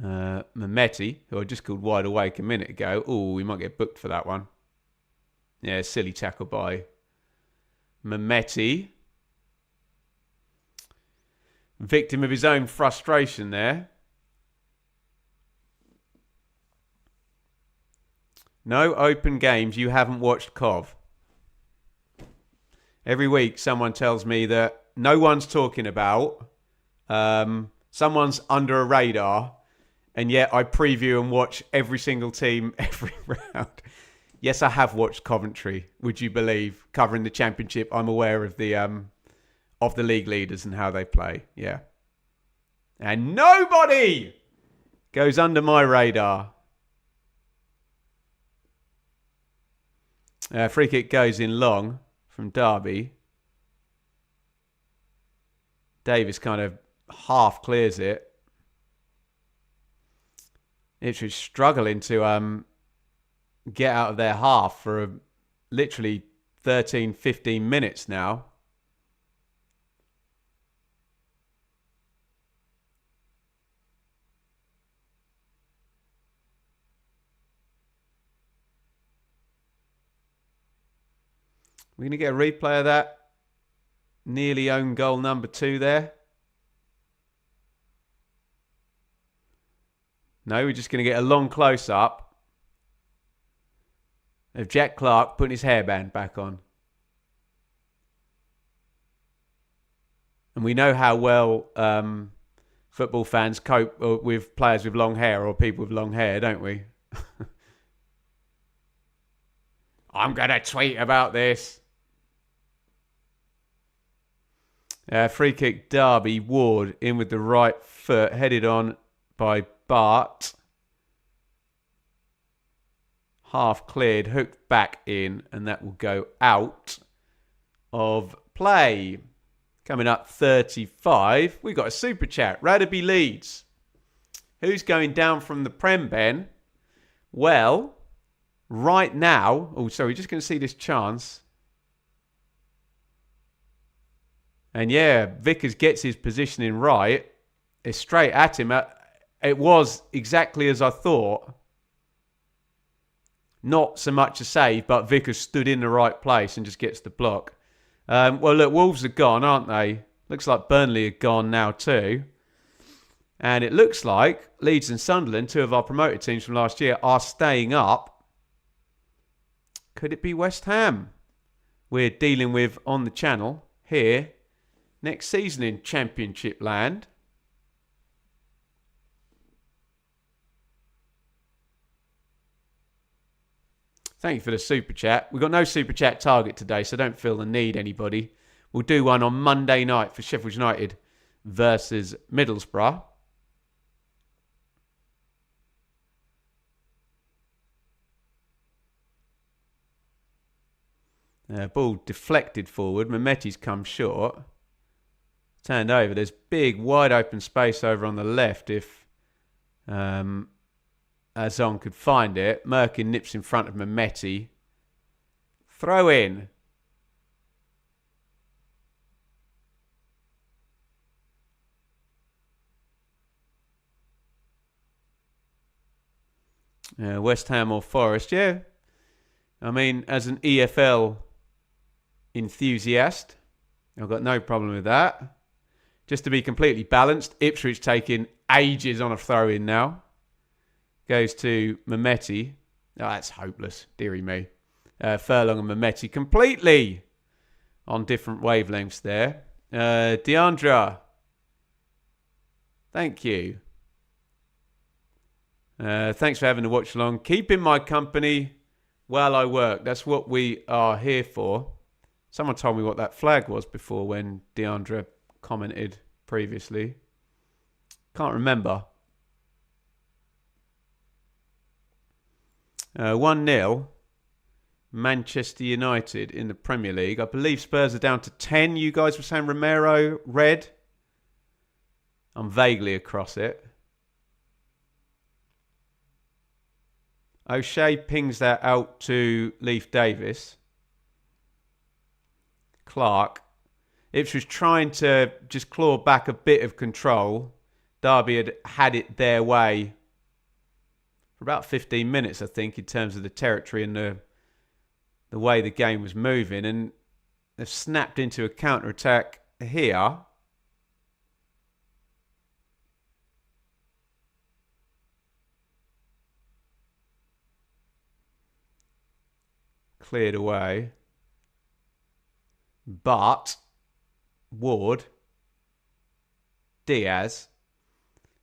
[SPEAKER 1] Mehmeti, who I just called wide awake a minute ago. Oh, we might get booked for that one. Yeah, silly tackle by Mehmeti. Victim of his own frustration there. No open games you haven't watched, Cov. Every week someone tells me that no one's talking about, someone's under a radar, and yet I preview and watch every single team every round. Yes, I have watched Coventry, would you believe, covering the Championship. I'm aware of the league leaders and how they play, yeah. And nobody goes under my radar. Free kick goes in long from Derby. Davis kind of half clears it. Ipswich struggling to get out of their half for literally 13, 15 minutes now. We're going to get a replay of that. Nearly own goal number 2 there. No, we're just going to get a long close-up of Jack Clark putting his hairband back on. And we know how well football fans cope with players with long hair or people with long hair, don't we? I'm going to tweet about this. Free kick, Derby. Ward in with the right foot. Headed on by Bart. Half cleared. Hooked back in. And that will go out of play. Coming up 35. We've got a super chat. Radaby Leeds. Who's going down from the Prem, Ben? Well, right now... Oh, sorry. Just going to see this chance. And yeah, Vickers gets his positioning right. It's straight at him. It was exactly as I thought. Not so much a save, but Vickers stood in the right place and just gets the block. Well, look, Wolves are gone, aren't they? Looks like Burnley are gone now too. And it looks like Leeds and Sunderland, two of our promoted teams from last year, are staying up. Could it be West Ham? We're dealing with on the channel here. Next season in Championship land. Thank you for the super chat. We've got no super chat target today, so don't feel the need, anybody. We'll do one on Monday night for Sheffield United versus Middlesbrough. Ball deflected forward. Mehmeti's come short. Turned over. There's big, wide open space over on the left if Azon could find it. Merkin nips in front of Mehmeti. Throw in. West Ham or Forest, yeah. I mean, as an EFL enthusiast, I've got no problem with that. Just to be completely balanced, Ipswich taking ages on a throw-in now. Goes to Mehmeti. Oh, that's hopeless. Deary me. Furlong and Mehmeti completely on different wavelengths there. Deandra. Thank you. Thanks for having the watch along. Keeping my company while I work. That's what we are here for. Someone told me what that flag was before when Deandra commented previously. Can't remember. 1-0. Manchester United in the Premier League. I believe Spurs are down to 10. You guys were saying Romero, red. I'm vaguely across it. O'Shea pings that out to Leif Davis. Clark. Ipswich trying to just claw back a bit of control. Derby had it their way for about 15 minutes, I think, in terms of the territory and the way the game was moving. And they've snapped into a counter-attack here. Cleared away. But Ward, Diaz.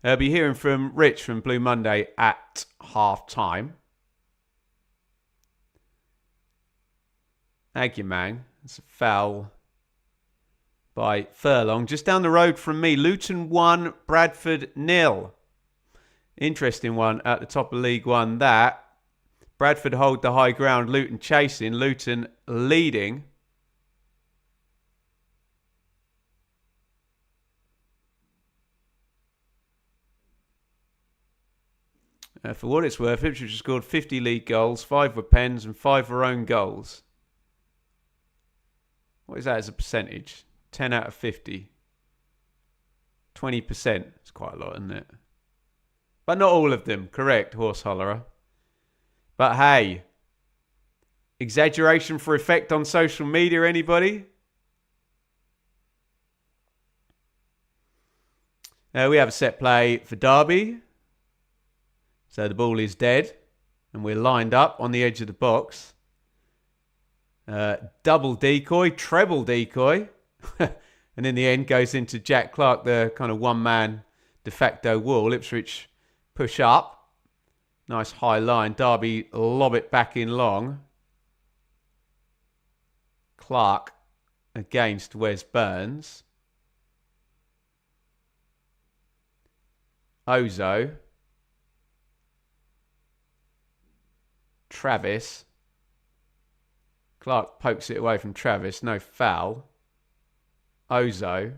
[SPEAKER 1] I'll be hearing from Rich from Blue Monday at half-time. Thank you, man. It's a foul by Furlong. Just down the road from me, Luton 1, Bradford 0. Interesting one at the top of League One, that. Bradford hold the high ground, Luton chasing, Luton leading. For what it's worth, Ipswich has scored 50 league goals, 5 were pens and 5 were own goals. What is that as a percentage? 10 out of 50. 20%. It's quite a lot, isn't it? But not all of them. Correct, horse hollerer. But hey, exaggeration for effect on social media, anybody? We have a set play for Derby. So the ball is dead. And we're lined up on the edge of the box. Double decoy, treble decoy. And in the end goes into Jack Clark, the kind of one-man de facto wall. Ipswich push up. Nice high line. Derby lob it back in long. Clark against Wes Burns. Ozo. Travis. Clark pokes it away from Travis. No foul. Ozo.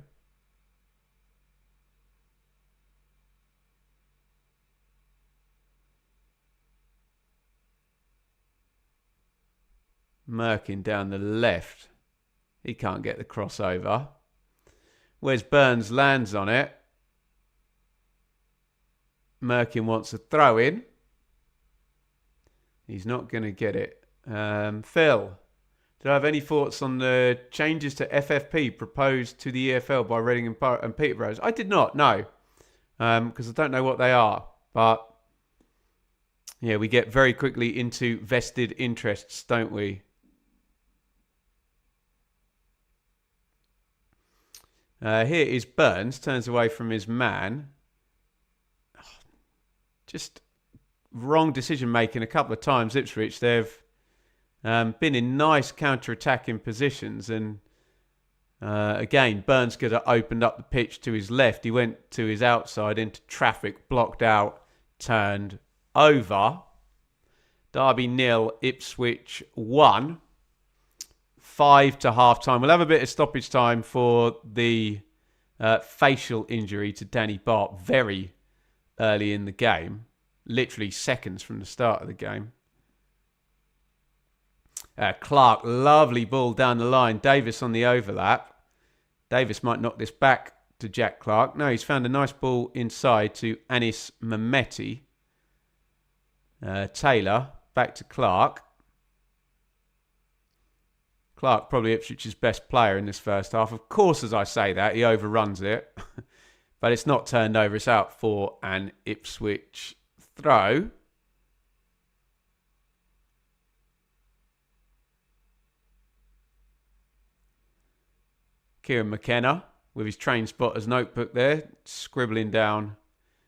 [SPEAKER 1] Merkin down the left. He can't get the crossover. Wes Burns lands on it. Merkin wants a throw in. He's not going to get it. Phil, do I have any thoughts on the changes to FFP proposed to the EFL by Reading and Peterborough? I did not, no. Because I don't know what they are. But, yeah, we get very quickly into vested interests, don't we? Here is Burns, turns away from his man. Just wrong decision making a couple of times. Ipswich, they've been in nice counter-attacking positions, and again, Burns could have opened up the pitch to his left. He went to his outside into traffic, blocked out, turned over. Derby 0, Ipswich 1. 5 to half-time. We'll have a bit of stoppage time for the facial injury to Danny Bart very early in the game. Literally seconds from the start of the game. Clark, lovely ball down the line. Davis on the overlap. Davis might knock this back to Jack Clark. No, he's found a nice ball inside to Anis Mehmeti. Taylor, back to Clark. Clark, probably Ipswich's best player in this first half. Of course, as I say that, he overruns it. But it's not turned over. It's out for an Ipswich throw. Kieran McKenna with his train spotter's notebook there, scribbling down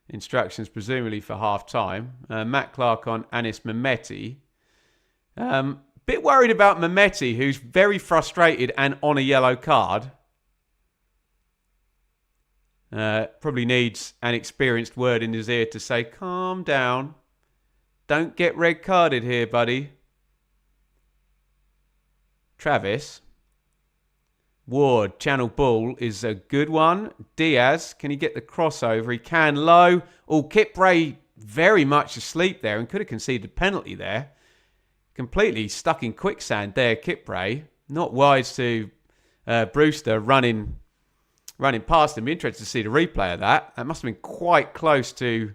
[SPEAKER 1] instructions, presumably for half-time. Matt Clark on Anis Mehmeti. Bit worried about Mehmeti, who's very frustrated and on a yellow card. Probably needs an experienced word in his ear to say, calm down. Don't get red carded here, buddy. Travis. Ward, channel ball is a good one. Diaz, can he get the crossover? He can. Low. Oh, Kipray very much asleep there and could have conceded a penalty there. Completely stuck in quicksand there, Kipray. Not wise to Brewster running past him. Be interested to see the replay of that. That must have been quite close to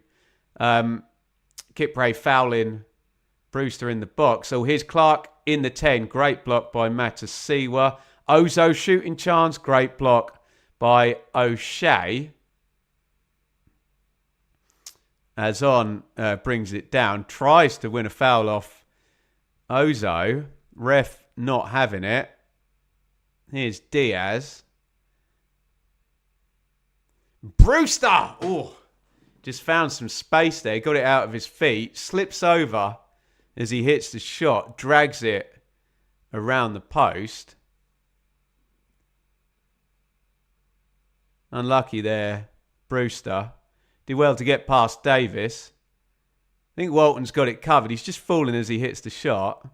[SPEAKER 1] Kipray fouling Brewster in the box. So here's Clark in the 10. Great block by Matasiwa. Ozo shooting chance. Great block by O'Shea. Azon brings it down. Tries to win a foul off Ozo. Ref not having it. Here's Diaz. Brewster! Oh, just found some space there. Got it out of his feet. Slips over as he hits the shot. Drags it around the post. Unlucky there, Brewster. Did well to get past Davis. I think Walton's got it covered. He's just falling as he hits the shot.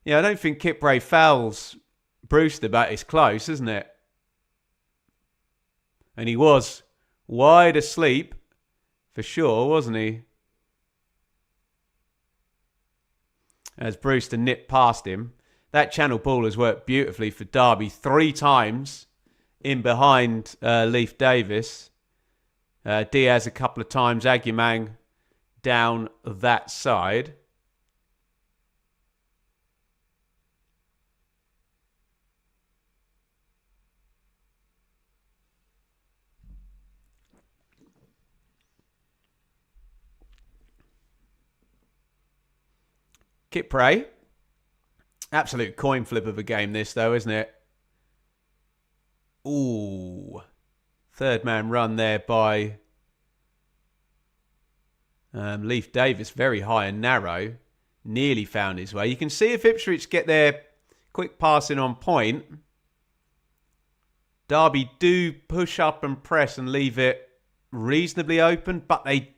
[SPEAKER 1] Yeah, I don't think Kipray fouls Brewster, but it's close, isn't it? And he was wide asleep, for sure, wasn't he? As Brewster nipped past him. That channel ball has worked beautifully for Derby 3 times in behind Leif Davis. Diaz a couple of times. Agyemang down that side. Kipray. Absolute coin flip of a game this though, isn't it? Ooh. Third man run there by Leif Davis. Very high and narrow. Nearly found his way. You can see if Ipswich get their quick passing on point. Derby do push up and press and leave it reasonably open, but they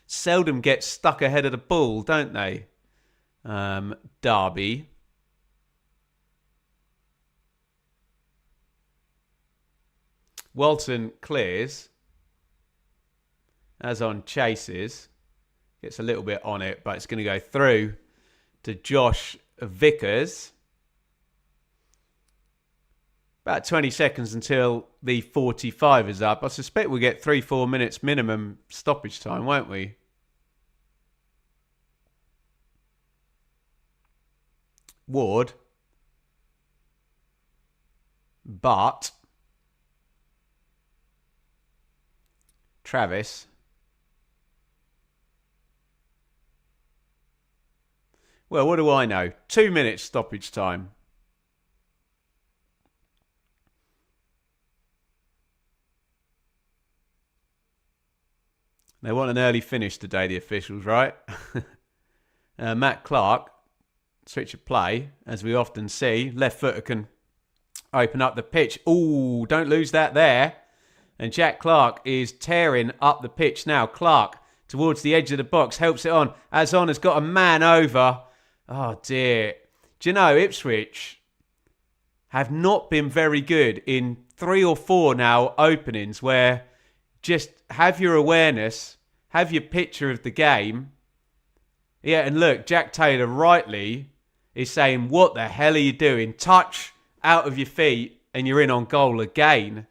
[SPEAKER 1] seldom get stuck ahead of the ball, don't they? Derby. Walton clears. As on chases. Gets a little bit on it, but it's going to go through to Josh Vickers. About 20 seconds until the 45 is up. I suspect we'll get 3-4 minutes minimum stoppage time, won't we? Ward. But Travis. Well, what do I know? 2 minutes stoppage time. They want an early finish today, the officials, right? Matt Clark, switch of play, as we often see. Left footer can open up the pitch. Ooh, don't lose that there. And Jack Clark is tearing up the pitch now. Clark towards the edge of the box, helps it on. Azon has got a man over. Oh, dear. Do you know, Ipswich have not been very good in 3 or 4 now openings where just have your awareness, have your picture of the game. Yeah, and look, Jack Taylor rightly is saying, what the hell are you doing? Touch out of your feet and you're in on goal again.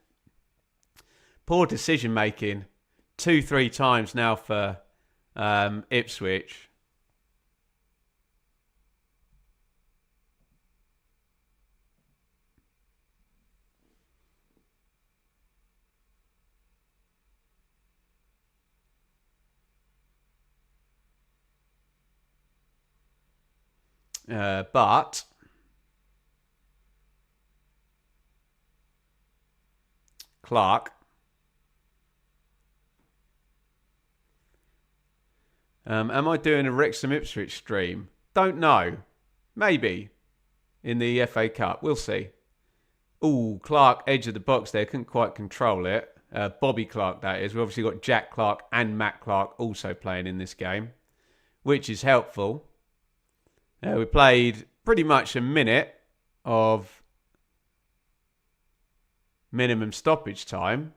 [SPEAKER 1] Poor decision making. 2-3 times now for Ipswich. But Clark am I doing a Wrexham Ipswich stream? Don't know. Maybe in the FA Cup. We'll see. Ooh, Clark, edge of the box there. Couldn't quite control it. Bobby Clark, that is. We've obviously got Jack Clark and Matt Clark also playing in this game, which is helpful. We played pretty much a minute of minimum stoppage time.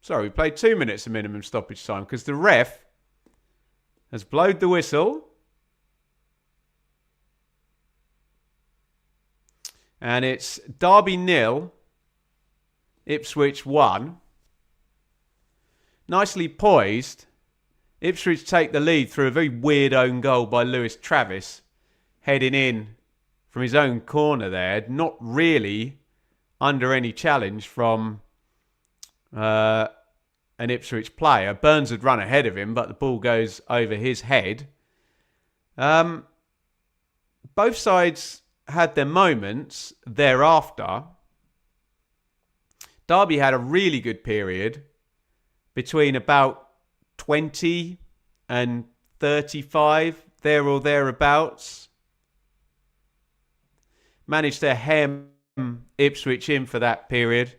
[SPEAKER 1] Sorry, we played 2 minutes of minimum stoppage time because the ref has blowed the whistle. And it's Derby 0, Ipswich 1. Nicely poised. Ipswich take the lead through a very weird own goal by Lewis Travis, heading in from his own corner there. Not really under any challenge from an Ipswich player. Burns had run ahead of him, but the ball goes over his head. Both sides had their moments thereafter. Derby had a really good period between about 20 and 35, there or thereabouts. Managed to hem Ipswich in for that period.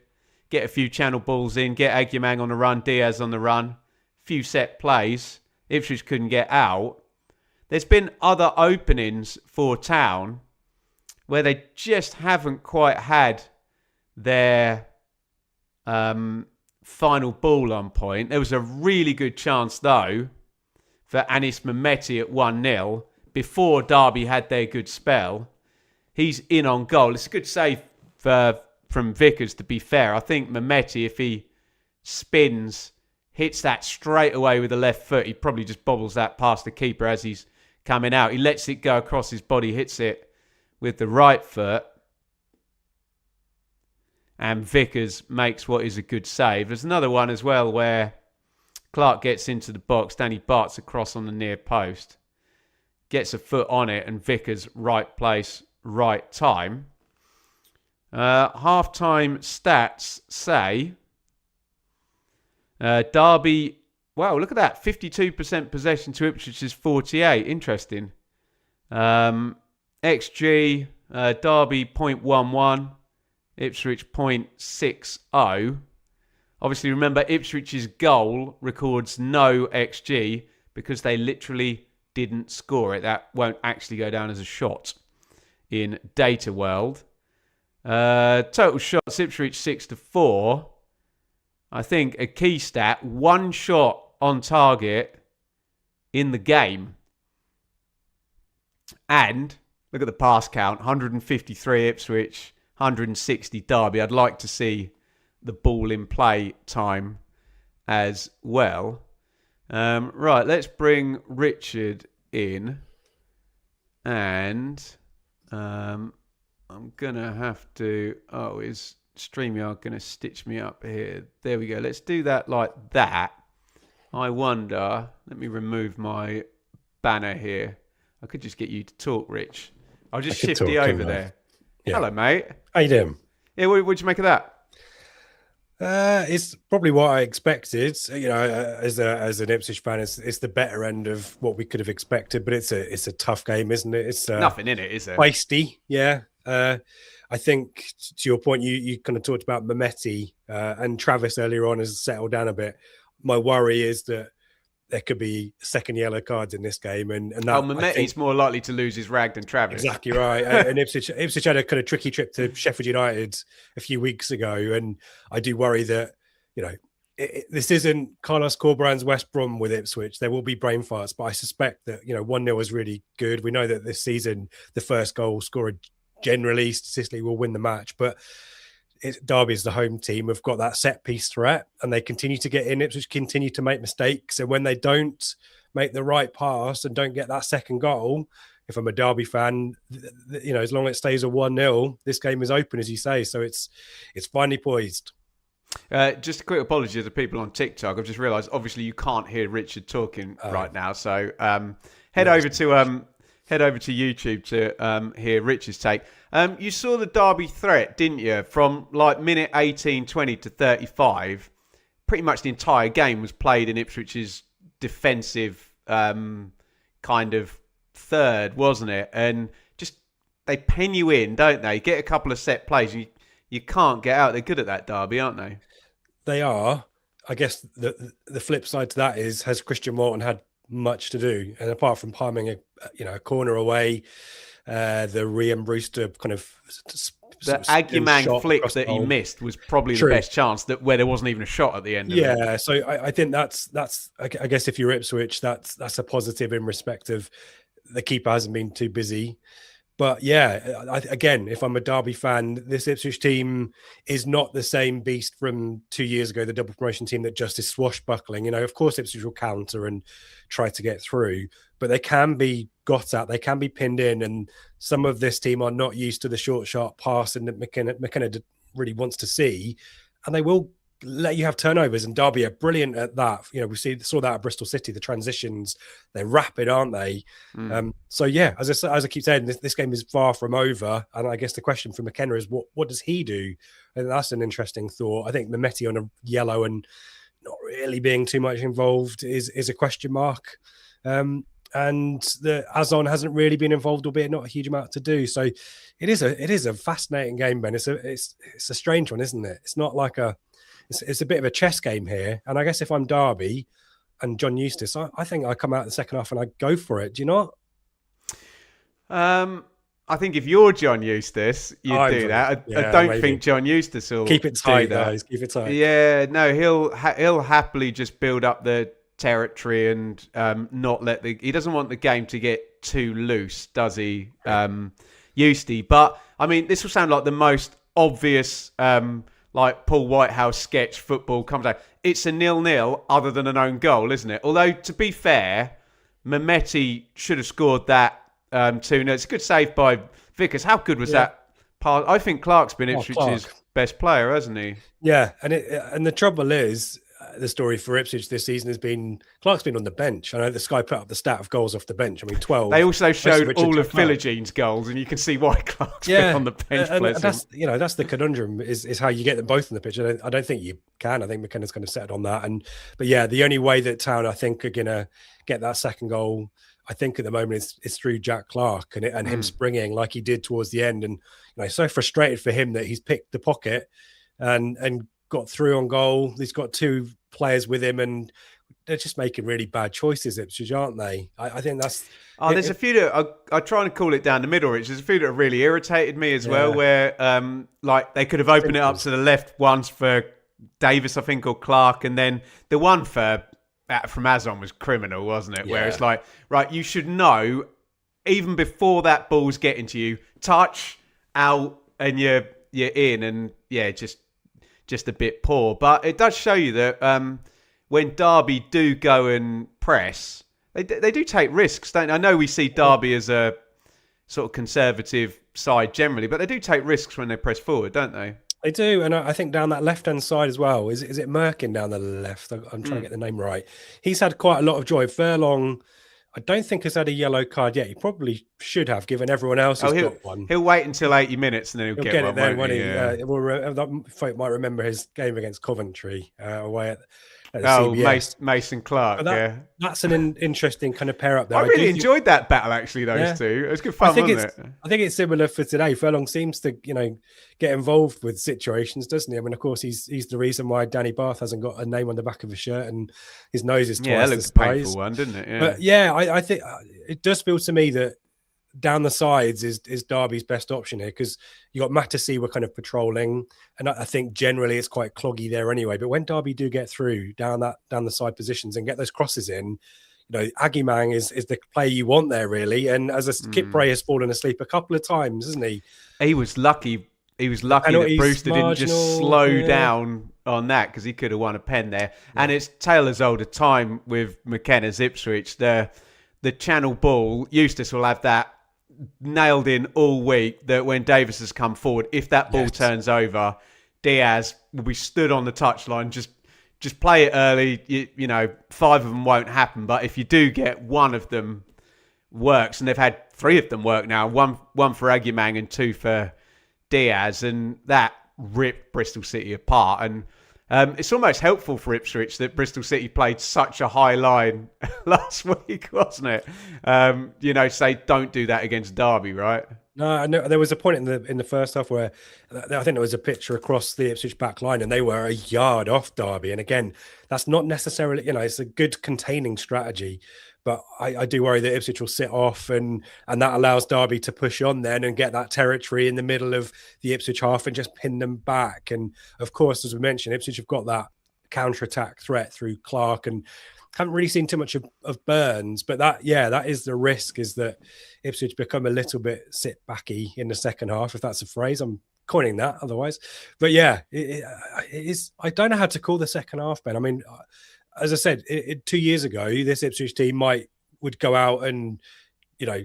[SPEAKER 1] Get a few channel balls in, get Agyemang on the run, Diaz on the run. Few set plays. Ipswich couldn't get out. There's been other openings for Town where they just haven't quite had their final ball on point. There was a really good chance, though, for Anis Mehmeti at 1-0 before Derby had their good spell. He's in on goal. It's a good save from Vickers, to be fair. I think Mehmeti, if he spins, hits that straight away with the left foot, he probably just bobbles that past the keeper as he's coming out. He lets it go across his body, hits it with the right foot. And Vickers makes what is a good save. There's another one as well where Clark gets into the box. Danny Bart's across on the near post. Gets a foot on it and Vickers right place, right time. Half-time stats say Derby, wow, look at that. 52% possession to Ipswich's 48. Interesting. XG, Derby 0.11, Ipswich 0.60. Obviously, remember, Ipswich's goal records no XG because they literally didn't score it. That won't actually go down as a shot in Data World. Total shots, Ipswich 6-4. I think a key stat, one shot on target in the game. And look at the pass count, 153 Ipswich, 160 Derby. I'd like to see the ball in play time as well. Right, let's bring Richard in. And I'm going to have to... Oh, is StreamYard going to stitch me up here? There we go. Let's do that like that. I wonder... Let me remove my banner here. I could just get you to talk, Rich. I'll just shift you over there. Yeah. Hello, mate.
[SPEAKER 2] How you doing?
[SPEAKER 1] Yeah, what'd you make of that?
[SPEAKER 2] It's probably what I expected. You know, as an Ipswich fan, it's the better end of what we could have expected. But it's a tough game, isn't it? It's
[SPEAKER 1] nothing in it, is there?
[SPEAKER 2] Feisty, yeah. I think to your point, you kind of talked about Mehmeti and Travis earlier on has settled down a bit. My worry is that there could be second yellow cards in this game, and that,
[SPEAKER 1] Mehmeti's more likely to lose his rag than Travis.
[SPEAKER 2] Exactly right. And Ipswich had a kind of tricky trip to Sheffield United a few weeks ago, and I do worry that this isn't Carlos Corberán's West Brom with Ipswich. There will be brain farts, but I suspect that 1-0 is really good. We know that this season the first goal scorer generally statistically will win the match, but Derby is the home team. We've got that set piece threat, and they continue to get in. Ipswich continue to make mistakes, and when they don't make the right pass and don't get that second goal, if I'm a Derby fan, as long as it stays a 1-0, this game is open, as you say. So it's finally poised.
[SPEAKER 1] Just a quick apology to the people on TikTok. I've just realised, obviously, you can't hear Richard talking right now. So head over to YouTube to hear Richard's take. You saw the Derby threat, didn't you? From like minute 18, 20 to 35, pretty much the entire game was played in Ipswich's defensive kind of third, wasn't it? And just they pen you in, don't they? Get a couple of set plays. You can't get out. They're good at that, Derby, aren't they?
[SPEAKER 2] They are. I guess the flip side to that is, has Christian Walton had much to do? And apart from palming a corner away, the Rian Brewster kind of
[SPEAKER 1] the Aguiman flick that he missed was probably the best chance where there wasn't even a shot at the end of it.
[SPEAKER 2] Yeah, so I think that's I guess if you're Ipswich, that's a positive in respect of the keeper hasn't been too busy. But yeah, again, if I'm a Derby fan, this Ipswich team is not the same beast from 2 years ago, the double promotion team that just is swashbuckling. Of course, Ipswich will counter and try to get through, but they can be got at, they can be pinned in, and some of this team are not used to the short, sharp pass and that McKenna really wants to see, and they will let you have turnovers, and Derby are brilliant at that. We saw that at Bristol City. The transitions, they're rapid, aren't they? So yeah, as I keep saying, this game is far from over, and I guess the question for McKenna is what does he do? And that's an interesting thought. I think Mehmeti on a yellow and not really being too much involved is a question mark. And the Azon hasn't really been involved, albeit not a huge amount to do. So it is a fascinating game, Ben. It's a strange one, isn't it? It's not like it's a bit of a chess game here. And I guess if I'm Derby and John Eustace, I think I come out the second half and I go for it. Do you not?
[SPEAKER 1] I think if you're John Eustace, you'd do that. I don't think John Eustace will
[SPEAKER 2] keep it tight, guys. Keep it tight.
[SPEAKER 1] Yeah, no, he'll happily just build up the territory and not let he doesn't want the game to get too loose, does he, Eusty? But I mean, this will sound like the most obvious like Paul Whitehouse sketch football comes out. It's a 0-0 other than an own goal, isn't it? Although, to be fair, Mehmeti should have scored that 2-0. It's a good save by Vickers. How good was that pass? I think Clark's been Ipswich's best player, hasn't he?
[SPEAKER 2] Yeah, and the trouble is, the story for Ipswich this season has been Clark's been on the bench. I know the Sky put up the stat of goals off the bench. I mean, 12.
[SPEAKER 1] They also showed all of Philogene goals, and you can see why Clark's been on the bench.
[SPEAKER 2] And that's the conundrum is how you get them both on the pitch. I don't think you can. I think McKenna's kind of settled on that. But yeah, the only way that Town I think are gonna get that second goal, I think at the moment it's through Jack Clark and him springing like he did towards the end. And so frustrated for him that he's picked the pocket and got through on goal. He's got 2 players with him, and they're just making really bad choices, Ipswich, aren't they? I think that's...
[SPEAKER 1] there's a few that I try and call it down the middle, Rich. There's a few that really irritated me as well, where like they could have opened it up to the left once for Davis, I think, or Clark, and then the one from Azon was criminal, wasn't it? Where it's like, right, you should know even before that ball's getting to you, touch out and you're in, and just a bit poor. But it does show you that when Derby do go and press, they do take risks, don't they? I know we see Derby as a sort of conservative side generally, but they do take risks when they press forward, don't they?
[SPEAKER 2] They do, and I think down that left-hand side as well. Is it Merkin down the left? I'm trying to get the name right. He's had quite a lot of joy. Furlong, I don't think has had a yellow card yet. He probably should have, given everyone else has got one.
[SPEAKER 1] He'll wait until 80 minutes and then he'll get one,
[SPEAKER 2] it then,
[SPEAKER 1] won't he?
[SPEAKER 2] Folk might remember his game against Coventry away at the CBS.
[SPEAKER 1] Mason Clark,
[SPEAKER 2] That's an interesting kind of pair up there.
[SPEAKER 1] I really enjoyed that battle, actually, those two. It was good fun, wasn't it?
[SPEAKER 2] I think it's similar for today. Furlong seems to, get involved with situations, doesn't he? I mean, of course, he's the reason why Danny Bath hasn't got a name on the back of his shirt and his nose is twice the size.
[SPEAKER 1] Yeah, that looked a painful one, didn't it?
[SPEAKER 2] Yeah. But I think it does feel to me that down the sides is Derby's best option here, because you got Mattersey were kind of patrolling, and I think generally it's quite cloggy there anyway. But when Derby do get through down the side positions and get those crosses in, Agimang is the player you want there, really. And as Kipre has fallen asleep a couple of times, hasn't he?
[SPEAKER 1] He was lucky. He was lucky that Brewster didn't just slow down on that, because he could have won a pen there. Yeah. And it's Taylor's older time with McKenna's Ipswich. The channel ball, Eustace will have that nailed in all week, that when Davis has come forward, if that ball turns over, Diaz will be stood on the touchline. Just play it early. You know, 5 of them won't happen, but if you do get one of them works, and they've had 3 of them work now, one for Agumang and 2 for Diaz, and that ripped Bristol City apart. And it's almost helpful for Ipswich that Bristol City played such a high line last week, wasn't it? Say don't do that against Derby, right?
[SPEAKER 2] No, I know there was a point in the first half where I think there was a picture across the Ipswich back line and they were a yard off Derby. And again, that's not necessarily, it's a good containing strategy. But I do worry that Ipswich will sit off and that allows Derby to push on then and get that territory in the middle of the Ipswich half and just pin them back. And of course, as we mentioned, Ipswich have got that counter-attack threat through Clark and haven't really seen too much of Burns. But that is the risk, is that Ipswich become a little bit sit-backy in the second half, if that's a phrase. I'm coining that otherwise. But yeah, it is. I don't know how to call the second half, Ben. I mean, as I said, 2 years ago, this Ipswich team would go out and,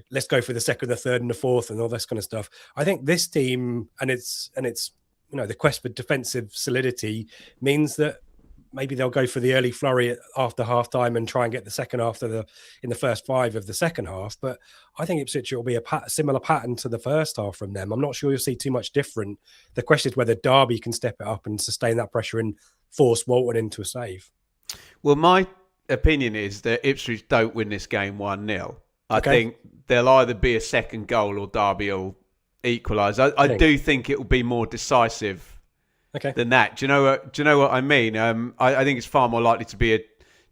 [SPEAKER 2] let's go for the second, the third, and the fourth, and all this kind of stuff. I think this team and its the quest for defensive solidity means that maybe they'll go for the early flurry after half time and try and get the second half in the first 5 of the second half. But I think Ipswich will be a similar pattern to the first half from them. I'm not sure you'll see too much different. The question is whether Derby can step it up and sustain that pressure and force Walton into a save. Well,
[SPEAKER 1] my opinion is that Ipswich don't win this game 1-0. I think there'll either be a second goal or Derby will equalise. I do think it will be more decisive than that. Do you know what I mean? I think it's far more likely to be a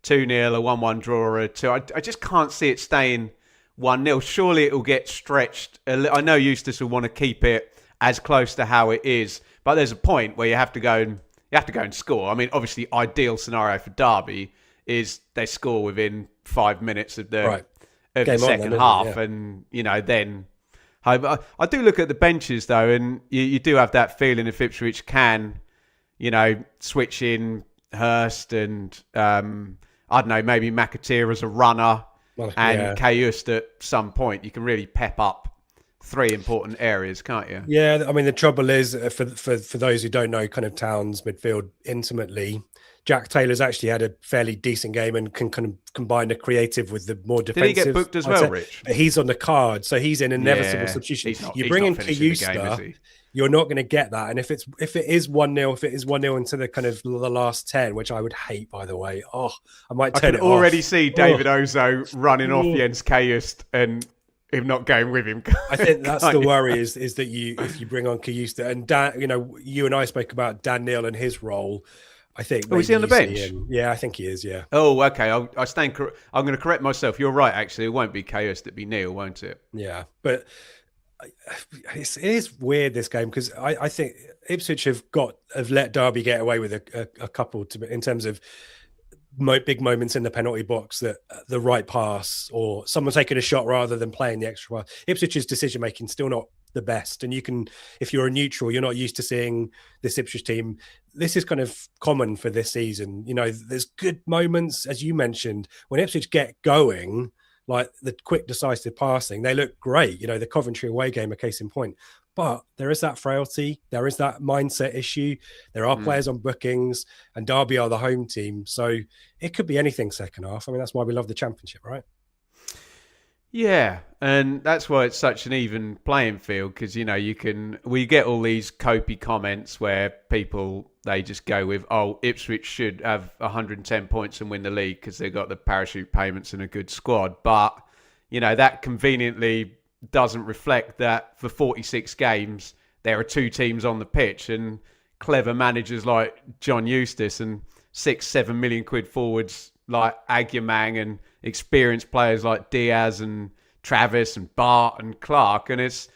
[SPEAKER 1] 2-0, a 1-1 draw, or a 2. I just can't see it staying 1-0. Surely it will get stretched. I know Eustace will want to keep it as close to how it is, but there's a point where you have to go and score. I mean, obviously, ideal scenario for Derby is they score within 5 minutes of the second half, and then. I do look at the benches though, and you do have that feeling if Ipswich can, switch in Hurst and I don't know, maybe McAteer as a runner and Kayust at some point, you can really pep up 3 important areas, can't you?
[SPEAKER 2] Yeah, I mean the trouble is for those who don't know kind of Town's midfield intimately, Jack Taylor's actually had a fairly decent game and can kind of combine the creative with the more defensive.
[SPEAKER 1] Did he get booked as well, Rich?
[SPEAKER 2] But he's on the card, so he's an inevitable substitution. You bring in Kayusta, you're not going to get that. And if it is 1-0 into the kind of the last 10, which I would hate, by the way. Oh, I might turn it off.
[SPEAKER 1] I can already see David Ozo running off Jens Kayust and him not going with him.
[SPEAKER 2] I think that's the worry is that if you bring on Kayusta and Dan, you and I spoke about Dan Neil and his role. I think.
[SPEAKER 1] Oh, is he on the bench?
[SPEAKER 2] Yeah, I think he is. Yeah.
[SPEAKER 1] Oh, okay. I'm going to correct myself. You're right. Actually, it won't be Kayust. It'll be Neil, won't it?
[SPEAKER 2] Yeah, but it is weird, this game, because I think Ipswich have let Derby get away with a couple in terms of big moments in the penalty box, that the right pass or someone taking a shot rather than playing the extra pass. Ipswich's decision making still not the best, and if you're a neutral, you're not used to seeing this Ipswich team. This is kind of common for this season. There's good moments, as you mentioned, when Ipswich get going, like the quick decisive passing, they look great. The Coventry away game, a case in point. But there is that frailty. There is that mindset issue. There are players on bookings, and Derby are the home team. So it could be anything second half. I mean, that's why we love the Championship, right?
[SPEAKER 1] Yeah, and that's why it's such an even playing field, because, we get all these copy comments where they just go with, Ipswich should have 110 points and win the league because they've got the parachute payments and a good squad. But, that conveniently doesn't reflect that for 46 games, there are two teams on the pitch, and clever managers like John Eustace and 6-7 million quid forwards like Agyemang and experienced players like Diaz and Travis and Bart and Clark. And it's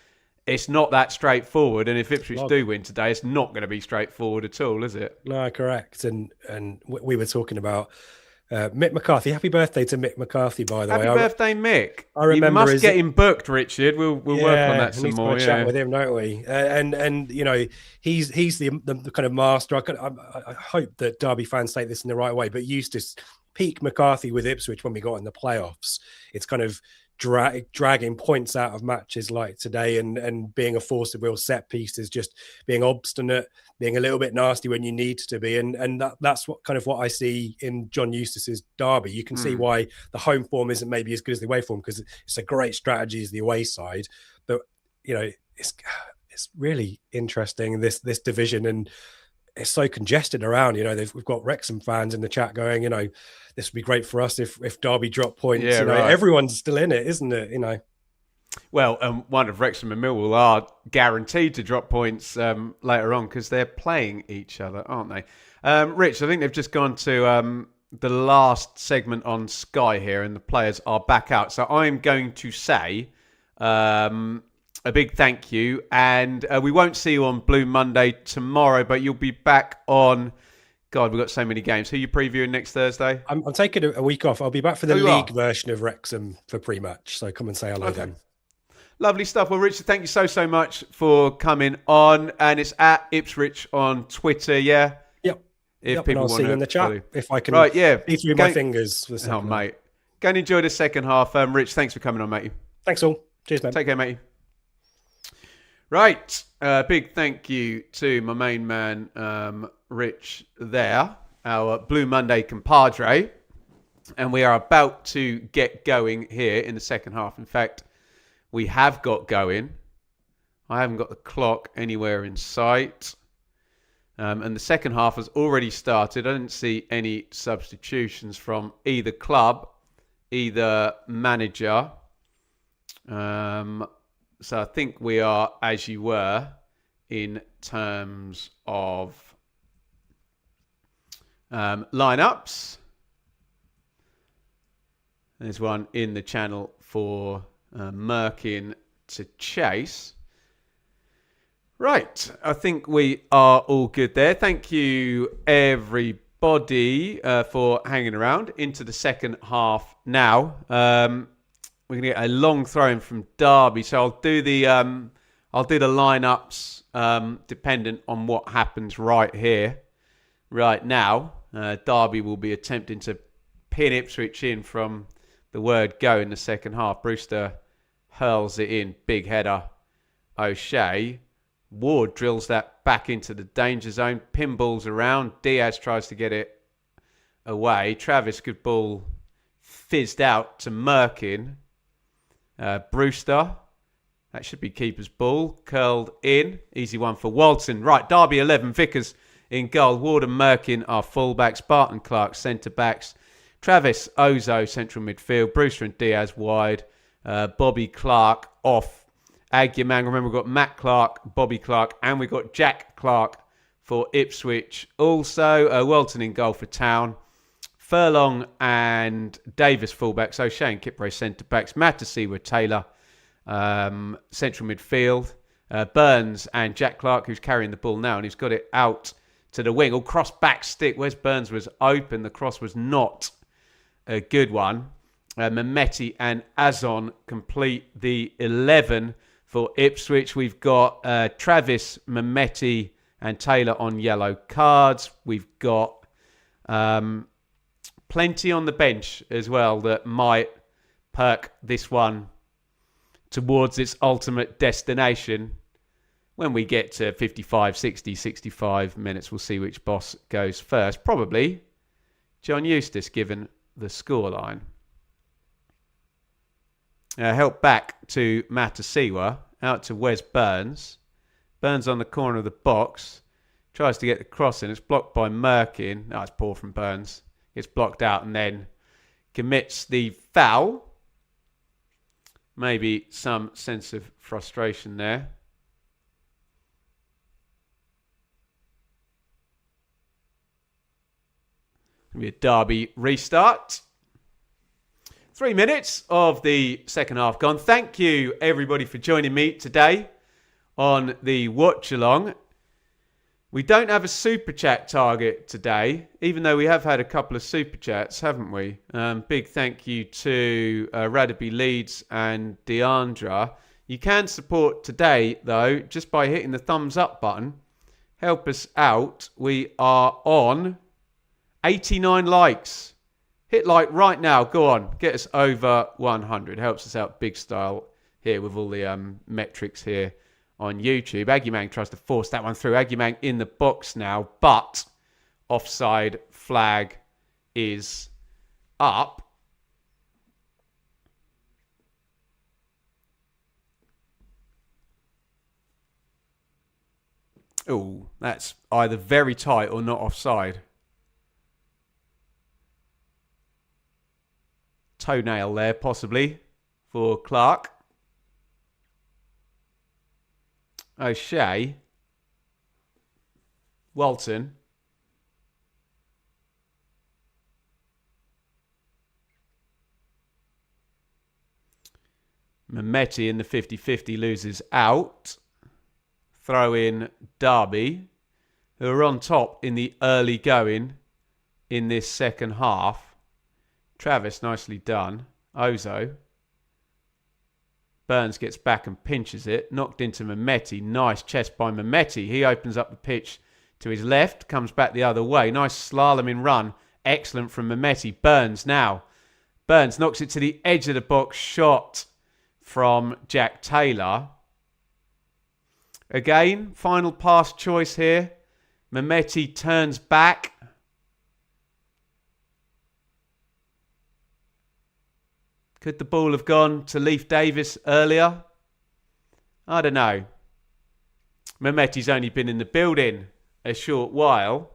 [SPEAKER 1] not that straightforward. And if Ipswich do win today, it's not going to be straightforward at all, is it?
[SPEAKER 2] No, correct. And we were talking about Mick McCarthy. Happy birthday to Mick McCarthy, by the way.
[SPEAKER 1] Happy birthday, Mick.
[SPEAKER 2] I remember.
[SPEAKER 1] You must get him booked, Richard. We'll work on that some more.
[SPEAKER 2] We'll chat with him, don't we? And he's the kind of master. I hope that Derby fans take this in the right way. But Eustace, peak McCarthy with Ipswich when we got in the playoffs. It's kind of dragging points out of matches like today, and being a force of will set pieces, just being obstinate, being a little bit nasty when you need to be, and that's what I see in John Eustace's Derby. You can see why the home form isn't maybe as good as the away form, because it's a great strategy as the away side, but it's really interesting, this division, and it's so congested around. We've got Wrexham fans in the chat going, this would be great for us if Derby drop points.
[SPEAKER 1] Yeah, right.
[SPEAKER 2] Everyone's still in it, isn't it?
[SPEAKER 1] Well, one of Wrexham and Millwall are guaranteed to drop points later on because they're playing each other, aren't they? Rich, I think they've just gone to the last segment on Sky here, and the players are back out. So I'm going to say a big thank you, and we won't see you on Blue Monday tomorrow, but you'll be back on... God, we've got so many games. Who are you previewing next Thursday?
[SPEAKER 2] I'm taking a week off. I'll be back for the league version of Wrexham for pre-match, so come and say hello then.
[SPEAKER 1] Lovely stuff. Well, Richard, thank you so much for coming on, and it's at Ipswich on Twitter, yeah?
[SPEAKER 2] Yep.
[SPEAKER 1] If people
[SPEAKER 2] want to see you in the chat,
[SPEAKER 1] follow.
[SPEAKER 2] if I can
[SPEAKER 1] see
[SPEAKER 2] through my fingers. For the
[SPEAKER 1] mate. Go and enjoy the second half. Rich, thanks for coming on, mate.
[SPEAKER 2] Thanks all. Cheers, mate.
[SPEAKER 1] Take care, mate. Right. Big thank you to my main man, Rich there, our Blue Monday compadre. And we are about to get going here in the second half. In fact, we have got going. I haven't got the clock anywhere in sight. And the second half has already started. I didn't see any substitutions from either club, either manager. So I think we are as you were in terms of lineups. There's one in the channel for Merkin to chase. Right, I think we are all good there. Thank you, everybody, for hanging around into the second half now. We're going to get a long throw in from Derby, so I'll do the lineups dependent on what happens right here, right now. Derby will be attempting to pin Ipswich in from the word go in the second half. Brewster hurls it in, big header. O'Shea. Ward drills that back into the danger zone, pinballs around. Diaz tries to get it away. Travis, good ball, fizzed out to Merkin. Brewster, that should be keeper's ball, curled in. Easy one for Walton. Right, Derby 11, Vickers in goal. Ward and Merkin are fullbacks. Barton Clark, centre-backs. Travis, Ozo, central midfield. Brewster and Diaz wide. Bobby Clark off. Agyemang, remember we've got Matt Clark, Bobby Clark, and we've got Jack Clark for Ipswich. Also, Walton in goal for Town. Furlong and Davis fullbacks. O'Shea and Kipre centre-backs. Matasiwa Taylor, central midfield. Burns and Jack Clark, who's carrying the ball now, and he's got it out to the wing. Cross back stick. Wes Burns was open. The cross was not a good one. Mehmeti and Azon complete the 11 for Ipswich. We've got Travis, Mehmeti and Taylor on yellow cards. We've got plenty on the bench as well that might perk this one towards its ultimate destination. When we get to 55, 60, 65 minutes, we'll see which boss goes first. Probably John Eustace, given the scoreline. Help back to Matasiwa, out to Wes Burns. Burns on the corner of the box. Tries to get the cross in. It's blocked by Merkin. Oh, it's poor from Burns. Gets blocked out and then commits the foul. Maybe some sense of frustration there. It'll be a Derby restart. 3 minutes of the second half gone. Thank you, everybody, for joining me today on the watch along. We don't have a super chat target today, even though we have had a couple of super chats, haven't we? Big thank you to Radaby Leeds and Deandra. You can support today, though, just by hitting the thumbs up button. Help us out. We are on 89 likes. Hit like right now. Go on. Get us over 100. Helps us out big style here with all the metrics here on YouTube. Agyemang tries to force that one through. Agyemang in the box now, but offside flag is up. Oh, that's either very tight or not offside. Toenail there, possibly, for Clark. O'Shea. Walton. Mehmeti in the 50-50 loses out. Throw in Derby, who are on top in the early going in this second half. Travis, nicely done. Ozo. Burns gets back and pinches it. Knocked into Mehmeti. Nice chest by Mehmeti. He opens up the pitch to his left. Comes back the other way. Nice slaloming run. Excellent from Mehmeti. Burns now. Burns knocks it to the edge of the box. Shot from Jack Taylor. Again, final pass choice here. Mehmeti turns back. Could the ball have gone to Leif Davis earlier? I don't know. Mehmeti's only been in the building a short while.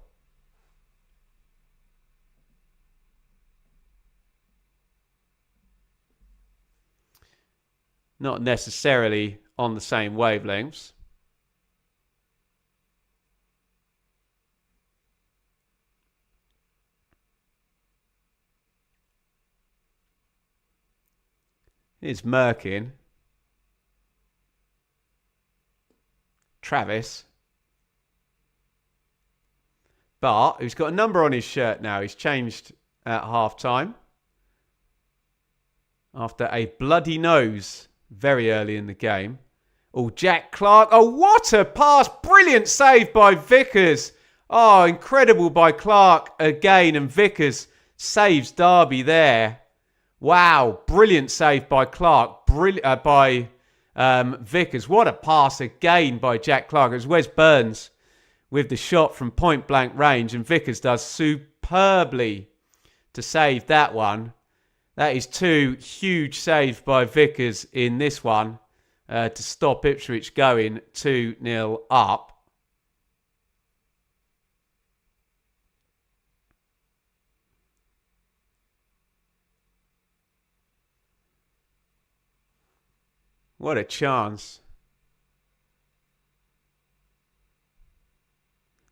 [SPEAKER 1] Not necessarily on the same wavelengths. Here's Merkin. Travis. Bart, who's got a number on his shirt now. He's changed at half-time. After a bloody nose very early in the game. Oh, Jack Clark. Oh, what a pass. Brilliant save by Vickers. Oh, incredible by Clark again. And Vickers saves Derby there. Wow, brilliant save by Clark, by Vickers. What a pass again by Jack Clark. It was Wes Burns with the shot from point blank range, and Vickers does superbly to save that one. That is 2 huge saves by Vickers in this one to stop Ipswich going 2-0 up. What a chance.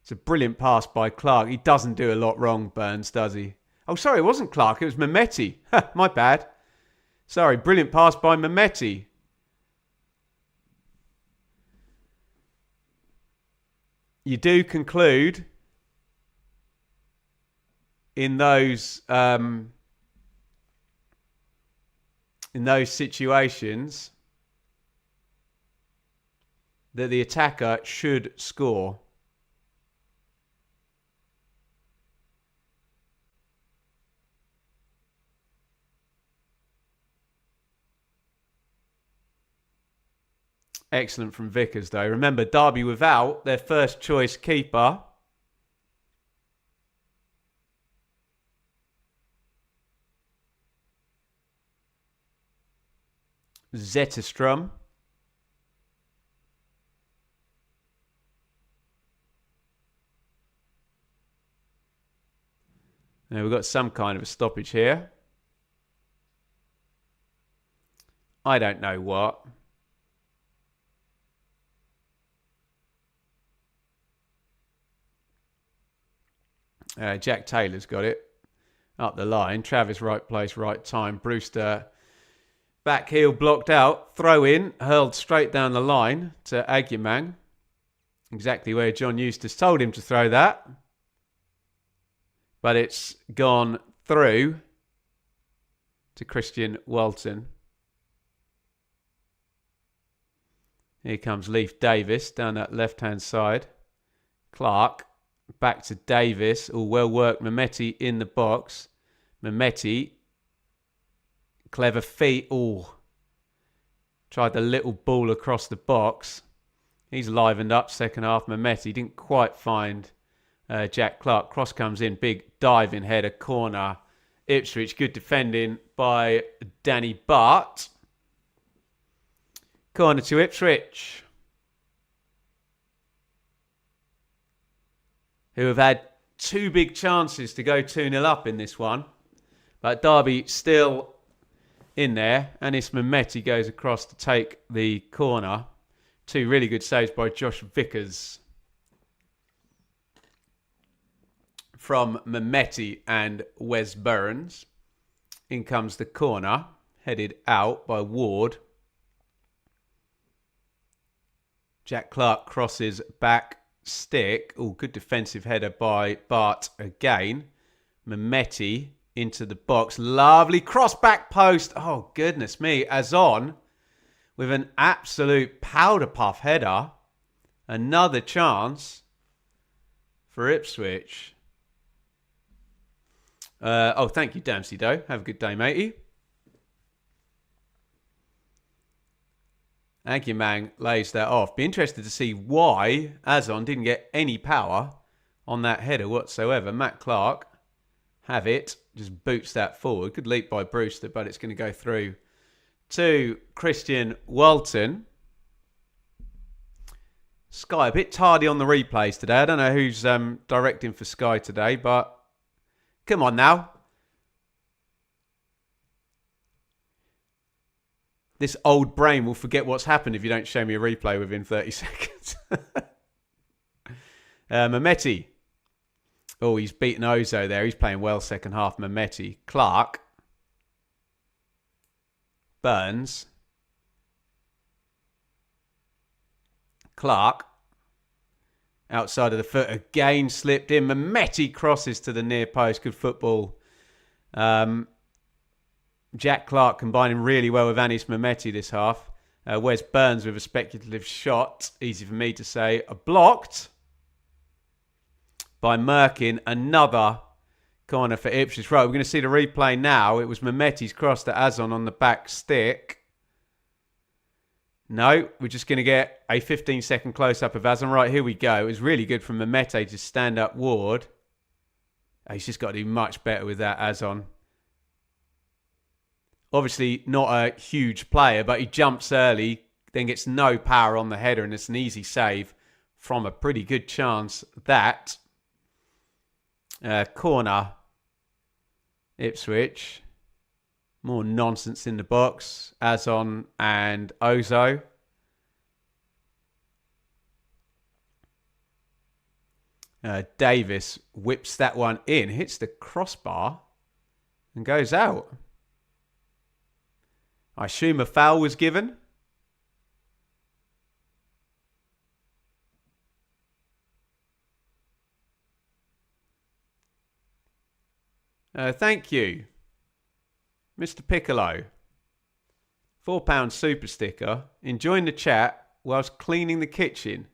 [SPEAKER 1] It's a brilliant pass by Clark. He doesn't do a lot wrong, Burns, does he? Oh, sorry, it wasn't Clark. It was Mehmeti. My bad. Sorry, brilliant pass by Mehmeti. You do conclude in those situations that the attacker should score. Excellent from Vickers, though. Remember, Derby without their first choice keeper. Zetterstrom. Now we've got some kind of a stoppage here. I don't know what. Jack Taylor's got it up the line. Travis, right place, right time. Brewster, back heel blocked out. Throw in, hurled straight down the line to Agyemang. Exactly where John Eustace told him to throw that. But it's gone through to Christian Walton. Here comes Leif Davis down that left-hand side. Clark. Back to Davis. All well worked. Mehmeti in the box. Mehmeti. Clever feet. Oh. Tried the little ball across the box. He's livened up second half. Mehmeti didn't quite find Jack Clark. Cross comes in. Big diving header. Corner. Ipswich. Good defending by Danny Bart. Corner to Ipswich, who have had 2 big chances to go 2-0 up in this one. But Derby still in there. Anis Mehmeti goes across to take the corner. 2 really good saves by Josh Vickers from Mehmeti and Wes Burns. In comes the corner, headed out by Ward. Jack Clark crosses back. Stick. Oh, good defensive header by Bart again. Mehmeti into the box. Lovely cross back post. Oh, goodness me. Azon with an absolute powder puff header. Another chance for Ipswich. Thank you, Dempsey Doe. Have a good day, matey. Agyemang lays that off. Be interested to see why Azon didn't get any power on that header whatsoever. Matt Clark, have it. Just boots that forward. Good leap by Brewster, but it's going to go through to Christian Walton. Sky, a bit tardy on the replays today. I don't know who's directing for Sky today, but come on now. This old brain will forget what's happened if you don't show me a replay within 30 seconds. Mehmeti. Oh, he's beaten Ozo there. He's playing well second half. Mehmeti. Clark. Burns. Clark. Outside of the foot. Again slipped in. Mehmeti crosses to the near post. Good football. Jack Clark combining really well with Anis Mehmeti this half. Wes Burns with a speculative shot. Easy for me to say. Blocked by Merkin. Another corner for Ipswich. Right, we're going to see the replay now. It was Mehmeti's cross to Azon on the back stick. No, we're just going to get a 15-second close-up of Azon. Right, here we go. It was really good from Mehmeti to stand up Ward. He's just got to do much better with that, Azon. Obviously not a huge player, but he jumps early, then gets no power on the header, and it's an easy save from a pretty good chance. That corner, Ipswich. More nonsense in the box. Azon and Ozo. Davis whips that one in, hits the crossbar, and goes out. I assume a foul was given. Thank you, Mr. Piccolo. £4 super sticker. Enjoying the chat whilst cleaning the kitchen.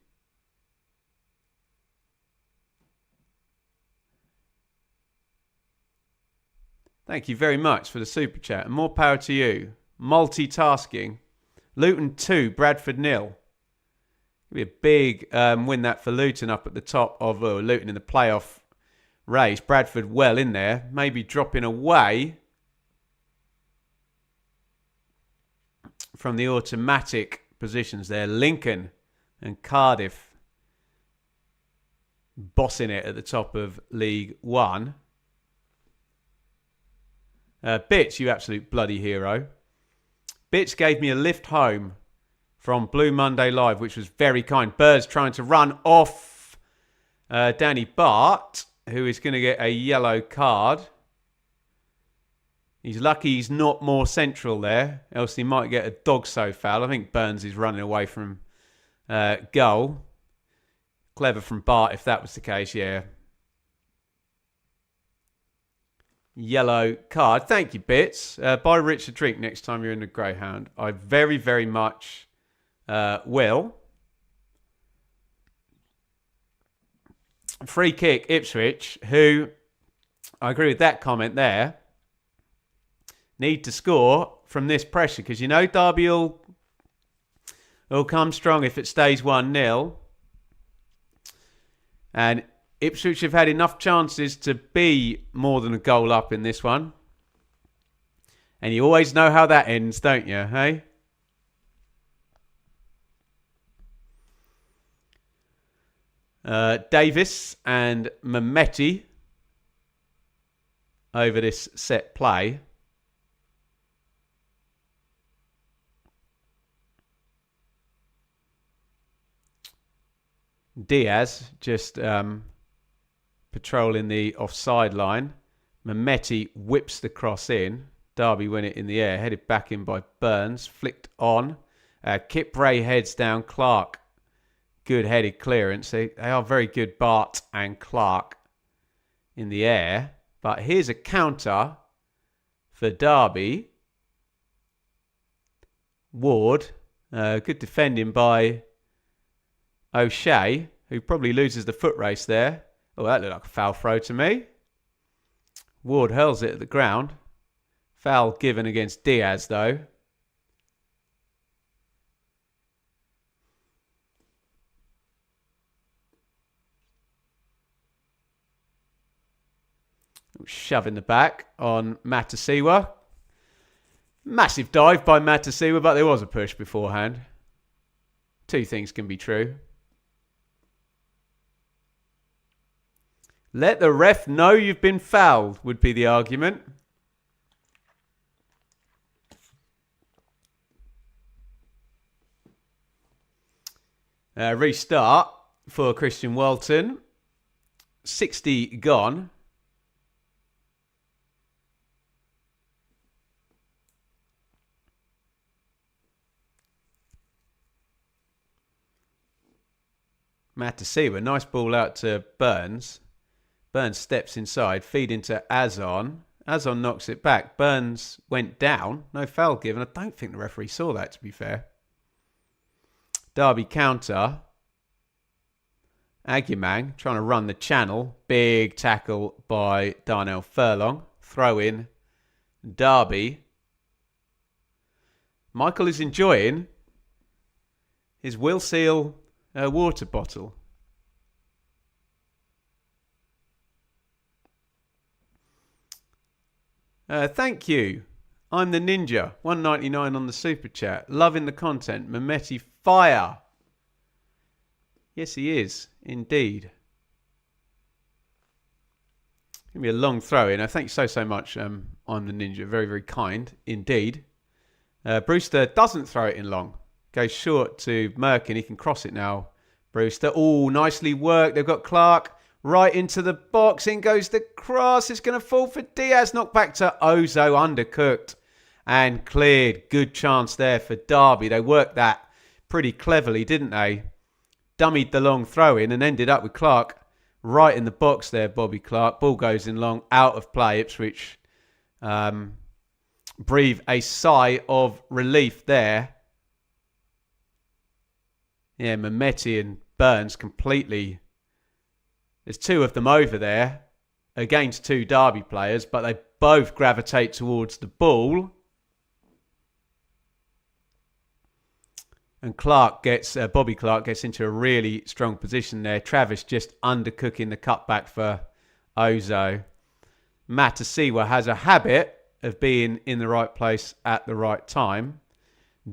[SPEAKER 1] Thank you very much for the super chat. And more power to you. Multitasking. Luton 2, Bradford 0. It'll be a big win that for Luton up at the top of Luton in the playoff race. Bradford well in there. Maybe dropping away from the automatic positions there. Lincoln and Cardiff bossing it at the top of League One. Bits, you absolute bloody hero. Bits gave me a lift home from Blue Monday Live, which was very kind. Bird's trying to run off Danny Bart, who is going to get a yellow card. He's lucky he's not more central there, else he might get a dog-so foul. I think Burns is running away from goal. Clever from Bart if that was the case, yeah. Yellow card. Thank you, Bits. Buy Rich a drink next time you're in the Greyhound. I very, very much will. Free kick, Ipswich, who, I agree with that comment there, need to score from this pressure because you know Derby will come strong if it stays 1-0. And Ipswich have had enough chances to be more than a goal up in this one. And you always know how that ends, don't you, hey? Davis and Mehmeti over this set play. Diaz just patrolling the offside line. Mehmeti whips the cross in. Derby win it in the air. Headed back in by Burns. Flicked on. Kipray heads down Clark. Good headed clearance. They are very good, Bart and Clark, in the air. But here's a counter for Derby. Ward. Good defending by O'Shea, who probably loses the foot race there. Oh, that looked like a foul throw to me. Ward hurls it at the ground. Foul given against Diaz, though. Shove in the back on Matasiwa. Massive dive by Matasiwa, but there was a push beforehand. Two things can be true. Let the ref know you've been fouled, would be the argument. Restart for Christian Walton. 60 gone. Matasiwa, nice ball out to Burns. Burns steps inside, feed into Azon. Azon knocks it back. Burns went down. No foul given. I don't think the referee saw that, to be fair. Derby counter. Aguiman trying to run the channel. Big tackle by Darnell Furlong. Throw in. Derby. Michael is enjoying his Will Seal water bottle. Thank you. I'm the Ninja. 199 on the super chat. Loving the content. Mehmeti fire. Yes, he is. Indeed. Give me a long throw in. Thank you so much. I'm the Ninja. Very, very kind indeed. Brewster doesn't throw it in long. Goes short to Merkin. He can cross it now. Brewster. Oh, nicely worked. They've got Clark right into the box. In goes the cross. It's going to fall for Diaz. Knocked back to Ozo. Undercooked and cleared. Good chance there for Derby. They worked that pretty cleverly, didn't they? Dummied the long throw in and ended up with Clark right in the box there, Bobby Clark. Ball goes in long, out of play. Ipswich breathe a sigh of relief there. Yeah, Mehmeti and Burns completely. There's two of them over there against two Derby players, but they both gravitate towards the ball. And Bobby Clark gets into a really strong position there. Travis just undercooking the cutback for Ozo. Matasiwa has a habit of being in the right place at the right time.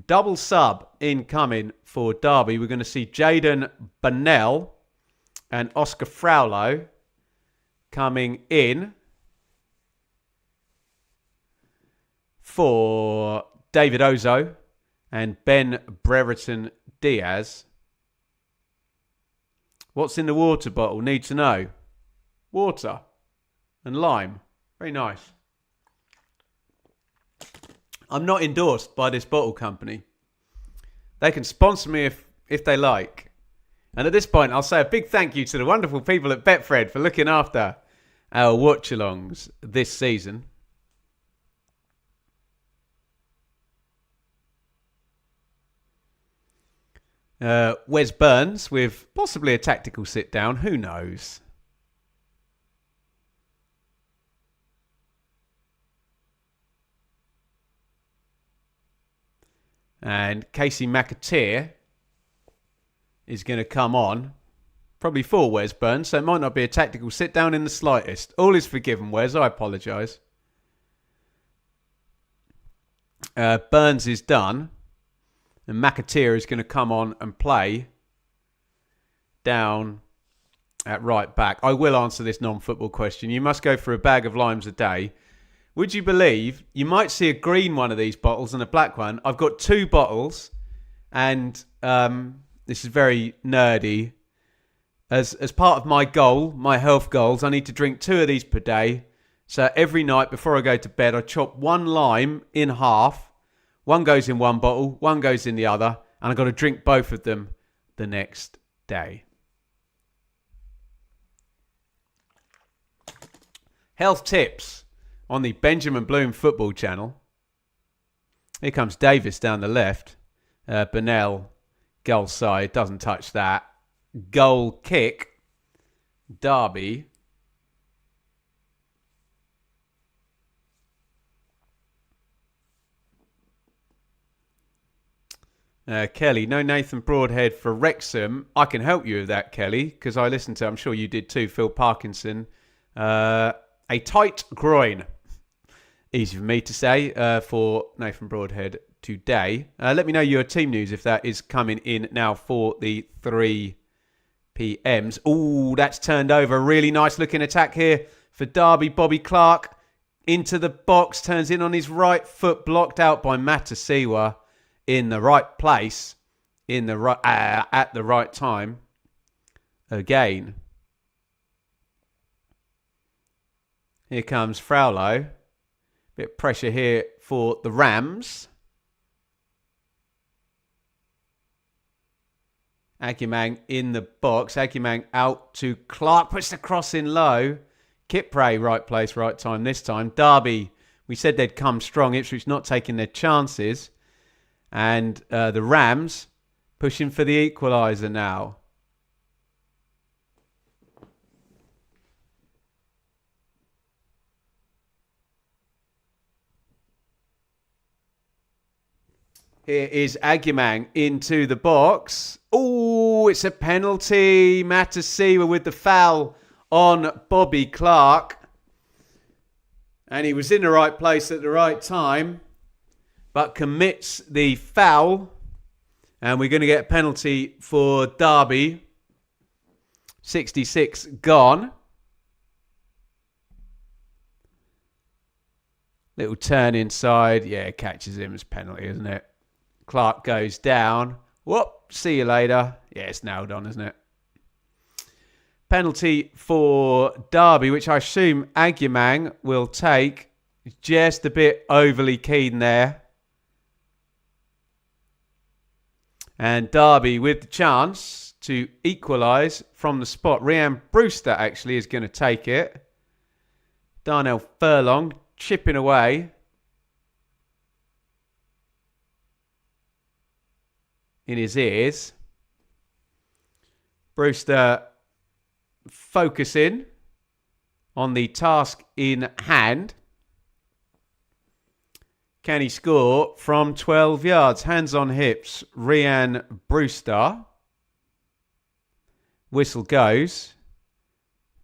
[SPEAKER 1] Double sub incoming for Derby. We're going to see Jaden Bonnell and Oscar Fraulo coming in for David Ozo and Ben Brereton Diaz. What's in the water bottle? Need to know. Water and lime. Very nice. I'm not endorsed by this bottle company. They can sponsor me if they like. And at this point, I'll say a big thank you to the wonderful people at Betfred for looking after our watch-alongs this season. Wes Burns with possibly a tactical sit-down. Who knows? And Casey McAteer is going to come on. Probably for Wes Burns, so it might not be a tactical sit-down in the slightest. All is forgiven, Wes. I apologise. Burns is done. And McAteer is going to come on and play down at right back. I will answer this non-football question. You must go for a bag of limes a day. Would you believe you might see a green one of these bottles and a black one? I've got two bottles, and this is very nerdy. As part of my goal, my health goals, I need to drink 2 of these per day. So every night before I go to bed, I chop 1 lime in half. One goes in one bottle, one goes in the other, and I've got to drink both of them the next day. Health tips on the Benjamin Bloom football channel. Here comes Davis down the left. Bonnell, goal side, doesn't touch that. Goal kick, Derby. Kelly, no Nathan Broadhead for Wrexham. I can help you with that, Kelly, because I listened to, I'm sure you did too, Phil Parkinson. A tight groin. Easy for me to say for Nathan Broadhead today. Let me know your team news if that is coming in now for the 3 PMs. Oh, that's turned over. Really nice looking attack here for Derby. Bobby Clark into the box. Turns in on his right foot. Blocked out by Matasiwa. In the right place, in the right at the right time. Again, here comes Fraulo. Bit of pressure here for the Rams. Agumang in the box. Agumang out to Clark. Puts the cross in low. Kipre, right place, right time this time. Derby, we said they'd come strong. Ipswich not taking their chances. And the Rams pushing for the equaliser now. Here is Agumang into the box. Oh, it's a penalty. Matasiwa with the foul on Bobby Clark. And he was in the right place at the right time, but commits the foul. And we're going to get a penalty for Derby. 66 gone. Little turn inside. Yeah, catches him as penalty, isn't it? Clark goes down. Whoop, see you later. Yeah, it's nailed on, isn't it? Penalty for Derby, which I assume Agyemang will take. Just a bit overly keen there. And Derby with the chance to equalise from the spot. Rhian Brewster actually is going to take it. Darnell Furlong chipping away. In his ears. Brewster focusing on the task in hand. Can he score from 12 yards? Hands on hips. Rhian Brewster. Whistle goes.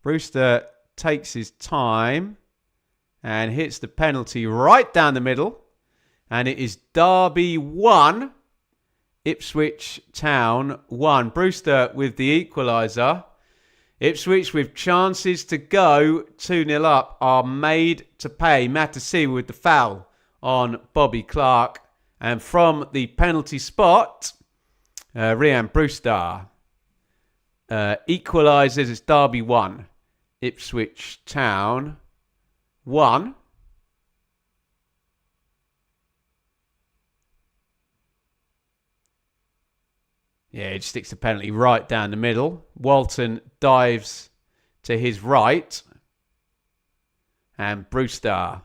[SPEAKER 1] Brewster takes his time and hits the penalty right down the middle. And it is Derby 1, Ipswich Town 1. Brewster with the equaliser. Ipswich with chances to go 2-0 up are made to pay. Matasi with the foul on Bobby Clark. And from the penalty spot, Rhian Brewster equalises. It's Derby 1, Ipswich Town 1. Yeah, he sticks the penalty right down the middle. Walton dives to his right. And Brewster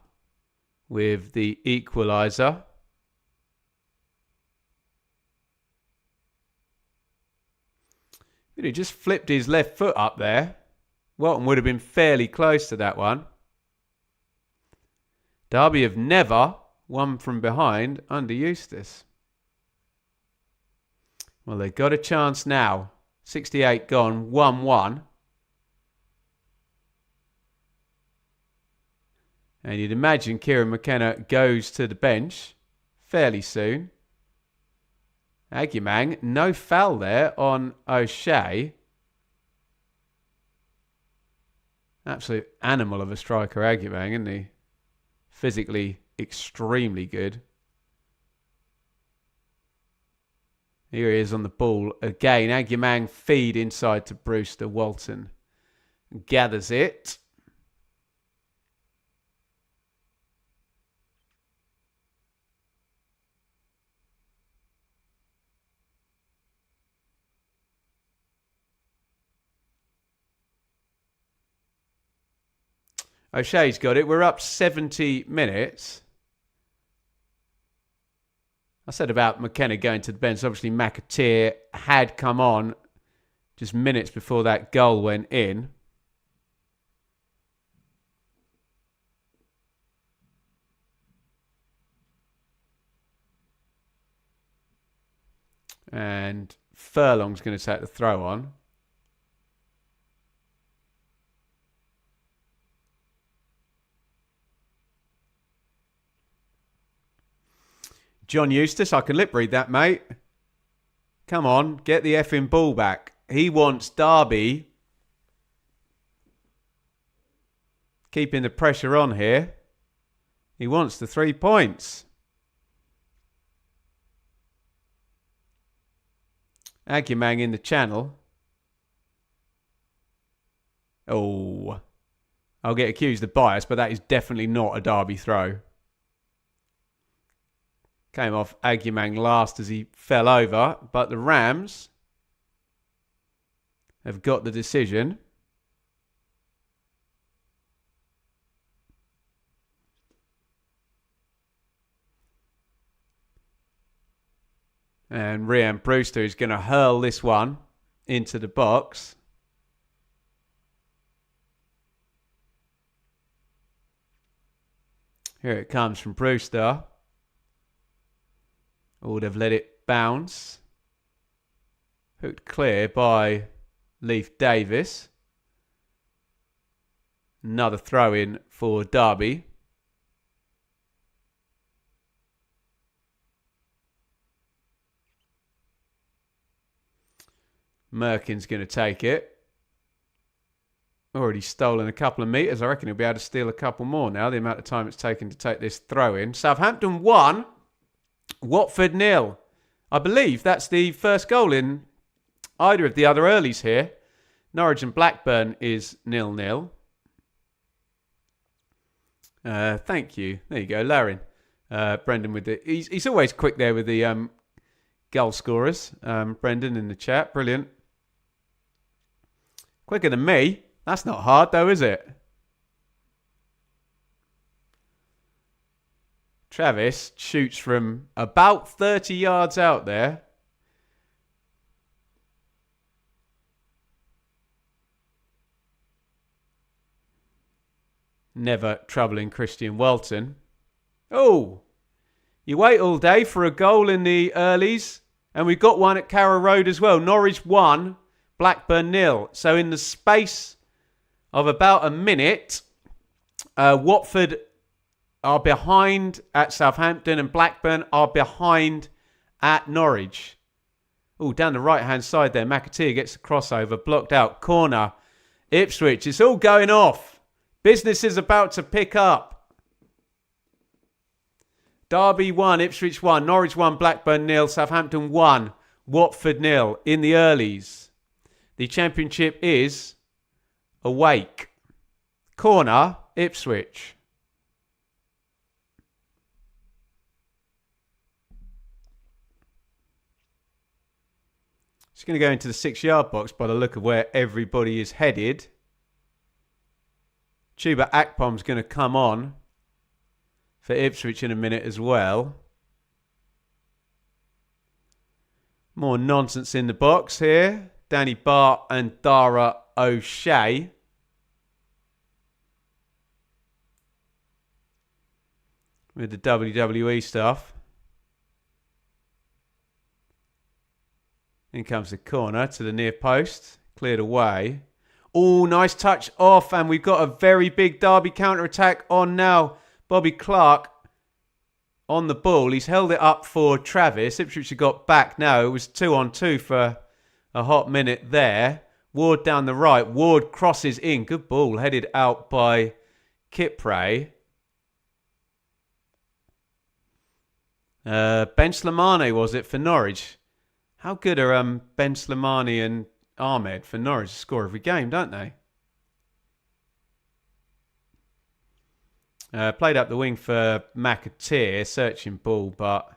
[SPEAKER 1] with the equaliser. He just flipped his left foot up there. Walton would have been fairly close to that one. Derby have never won from behind under Eustace. Well, they've got a chance now. 68 gone, 1-1. And you'd imagine Kieran McKenna goes to the bench fairly soon. Agyemang, no foul there on O'Shea. Absolute animal of a striker, Agyemang, isn't he? Physically extremely good. Here he is on the ball again. Agyemang feed inside to Brewster. Walton gathers it. O'Shea's got it. We're up 70 minutes. I said about McKenna going to the bench. Obviously, McAteer had come on just minutes before that goal went in. And Furlong's going to take the throw on. John Eustace, I can lip read that, mate. Come on, get the effing ball back. He wants Derby keeping the pressure on here. He wants the 3 points. Agyemang in the channel. Oh, I'll get accused of bias, but that is definitely not a Derby throw. Came off Agyemang last as he fell over, but the Rams have got the decision. And Rhian Brewster is going to hurl this one into the box. Here it comes from Brewster. Oh, they've let it bounce. Hooked clear by Leif Davis. Another throw in for Derby. Merkin's going to take it. Already stolen a couple of metres. I reckon he'll be able to steal a couple more now, the amount of time it's taken to take this throw in. Southampton 1, Watford 0. I believe that's the first goal in either of the other earlies here. Norwich and Blackburn is 0-0. Thank you. There you go, Larin. Brendan with the... He's always quick there with the goal scorers. Brendan in the chat. Brilliant. Quicker than me. That's not hard though, is it? Travis shoots from about 30 yards out there. Never troubling Christian Welton. Oh, you wait all day for a goal in the earlies. And we've got one at Carrow Road as well. Norwich 1, Blackburn 0. So in the space of about a minute, Watford are behind at Southampton and Blackburn are behind at Norwich. Oh, down the right-hand side there. McAteer gets a crossover, blocked out. Corner. Ipswich. It's all going off. Business is about to pick up. Derby 1, Ipswich 1, Norwich 1, Blackburn 0, Southampton 1, Watford 0 in the earlies. The championship is awake. Corner, Ipswich. It's going to go into the 6-yard box by the look of where everybody is headed. Chuba Akpom's going to come on for Ipswich in a minute as well. More nonsense in the box here. Danny Bart and Dara O'Shea. With the WWE stuff. In comes the corner to the near post. Cleared away. Oh, nice touch off. And we've got a very big Derby counter-attack on now. Bobby Clark on the ball. He's held it up for Travis. Ipswich have got back now. It was 2-on-2 for a hot minute there. Ward down the right. Ward crosses in. Good ball. Headed out by Kipre. Ben Slimani was it for Norwich? How good are Ben Slimani and Ahmed for Norwich to score every game, don't they? Played up the wing for McAteer, searching ball, but...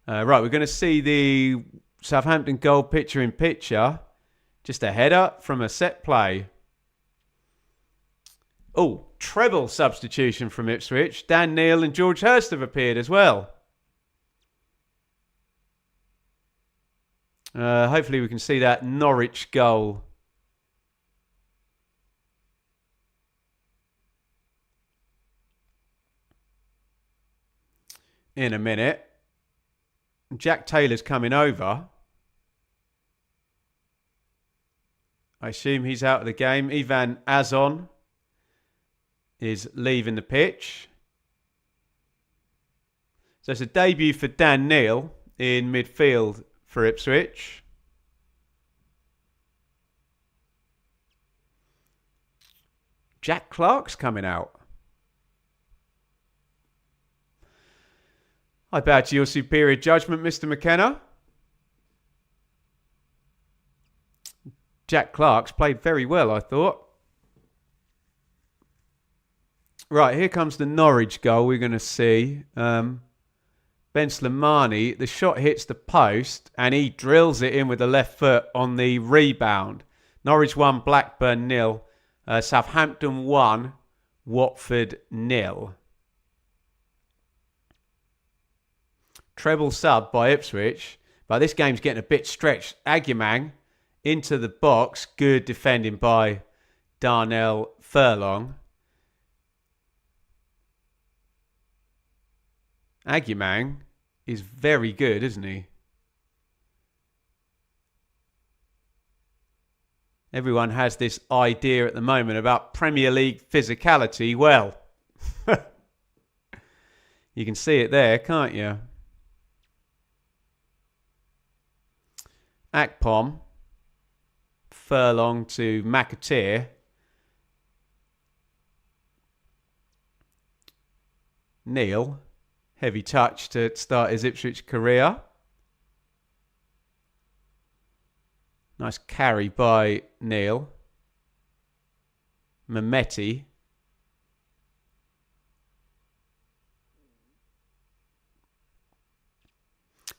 [SPEAKER 1] right, we're going to see the Southampton goal picture in picture. Just a header from a set play. Oh, treble substitution from Ipswich. Dan Neil and George Hurst have appeared as well. Hopefully we can see that Norwich goal in a minute. Jack Taylor's coming over. I assume he's out of the game. Ivan Azon is leaving the pitch. So it's a debut for Dan Neil in midfield for Ipswich. Jack Clark's coming out. I bow to your superior judgment, Mr. McKenna. Jack Clark's played very well, I thought. Right, here comes the Norwich goal we're going to see. Ben Slimani, the shot hits the post and he drills it in with the left foot on the rebound. Norwich 1, Blackburn 0. Southampton 1, Watford 0. Treble sub by Ipswich, but this game's getting a bit stretched. Agyemang into the box. Good defending by Darnell Furlong. Agyemang is very good, isn't he? Everyone has this idea at the moment about Premier League physicality. Well, you can see it there, can't you? Akpom. Furlong to McAteer. Neil. Heavy touch to start his Ipswich career. Nice carry by Neil. Mehmeti.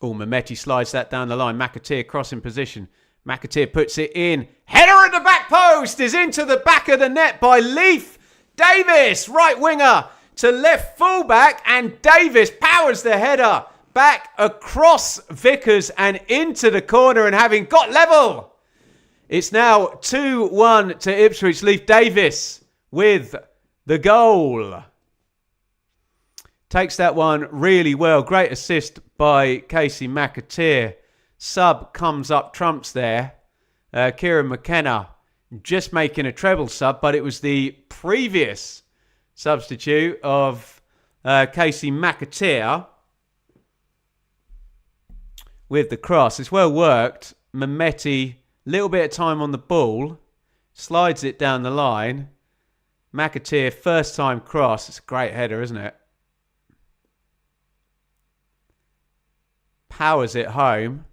[SPEAKER 1] Oh, Mehmeti slides that down the line. McAteer crossing position. McAteer puts it in. Header at the back post is into the back of the net by Leif Davis. Right winger to left fullback, and Davis powers the header back across Vickers and into the corner, and having got level, it's now 2-1 to Ipswich. Leif Davis with the goal. Takes that one really well. Great assist by Casey McAteer. Sub comes up trumps there. Kieran McKenna just making a treble sub, but it was the previous substitute of Casey McAteer with the cross. It's well worked. Mehmeti, little bit of time on the ball. Slides it down the line. McAteer, first time cross. It's a great header, isn't it? Powers it home.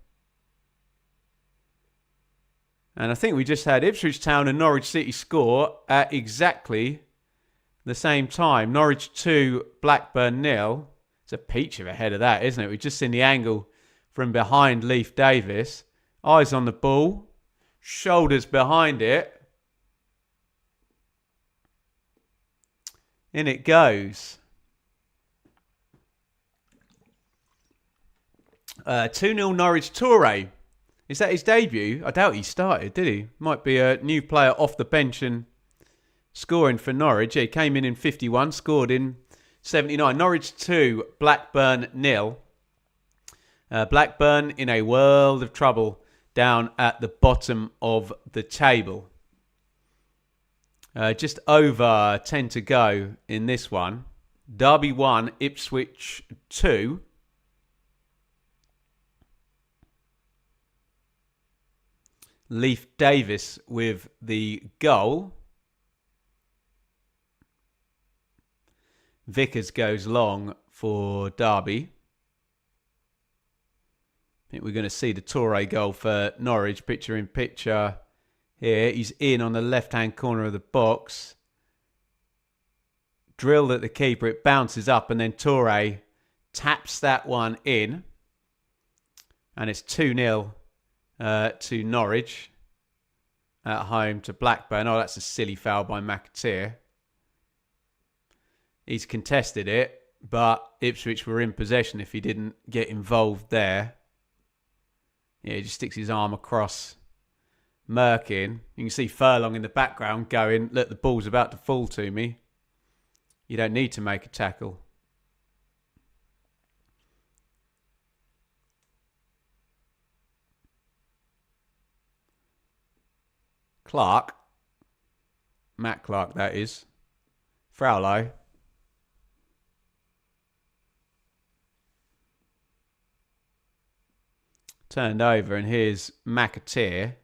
[SPEAKER 1] And I think we just had Ipswich Town and Norwich City score at exactly the same time. Norwich 2, Blackburn 0. It's a peach of a header that, isn't it? We've just seen the angle from behind Leif Davis. Eyes on the ball. Shoulders behind it. In it goes. 2-0 Norwich. Toure. Is that his debut? I doubt he started, did he? Might be a new player off the bench and scoring for Norwich. Yeah, he came in 51, scored in 79. Norwich 2, Blackburn 0. Blackburn in a world of trouble down at the bottom of the table. Just over 10 to go in this one. Derby 1, Ipswich 2. Leif Davis with the goal. Vickers goes long for Derby. I think we're going to see the Toure goal for Norwich. Picture in picture here. He's in on the left-hand corner of the box. Drilled at the keeper. It bounces up, and then Toure taps that one in. And it's 2-0. To Norwich at home to Blackburn. Oh, that's a silly foul by McAteer. He's contested it, but Ipswich were in possession if he didn't get involved there. Yeah, he just sticks his arm across Merkin. You can see Furlong in the background going, look, the ball's about to fall to me. You don't need to make a tackle. Clark. Matt Clark, that is. Fraulo. Turned over, and here's McAteer.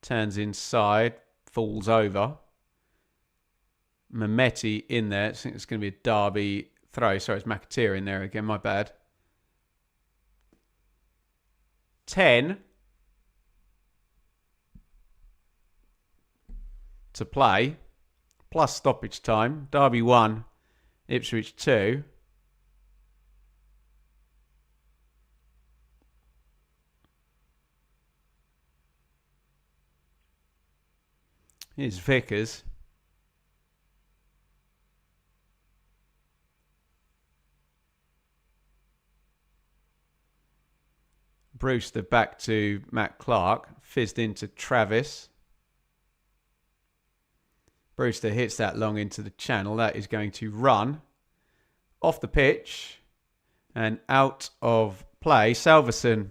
[SPEAKER 1] Turns inside, falls over. Mehmeti in there. I think it's going to be a Derby throw. Sorry, it's McAteer in there again. My bad. 10 to play, plus stoppage time. Derby 1, Ipswich 2. Here's Vickers. Brewster back to Matt Clark. Fizzed into Travis. Brewster hits that long into the channel. That is going to run off the pitch and out of play. Salverson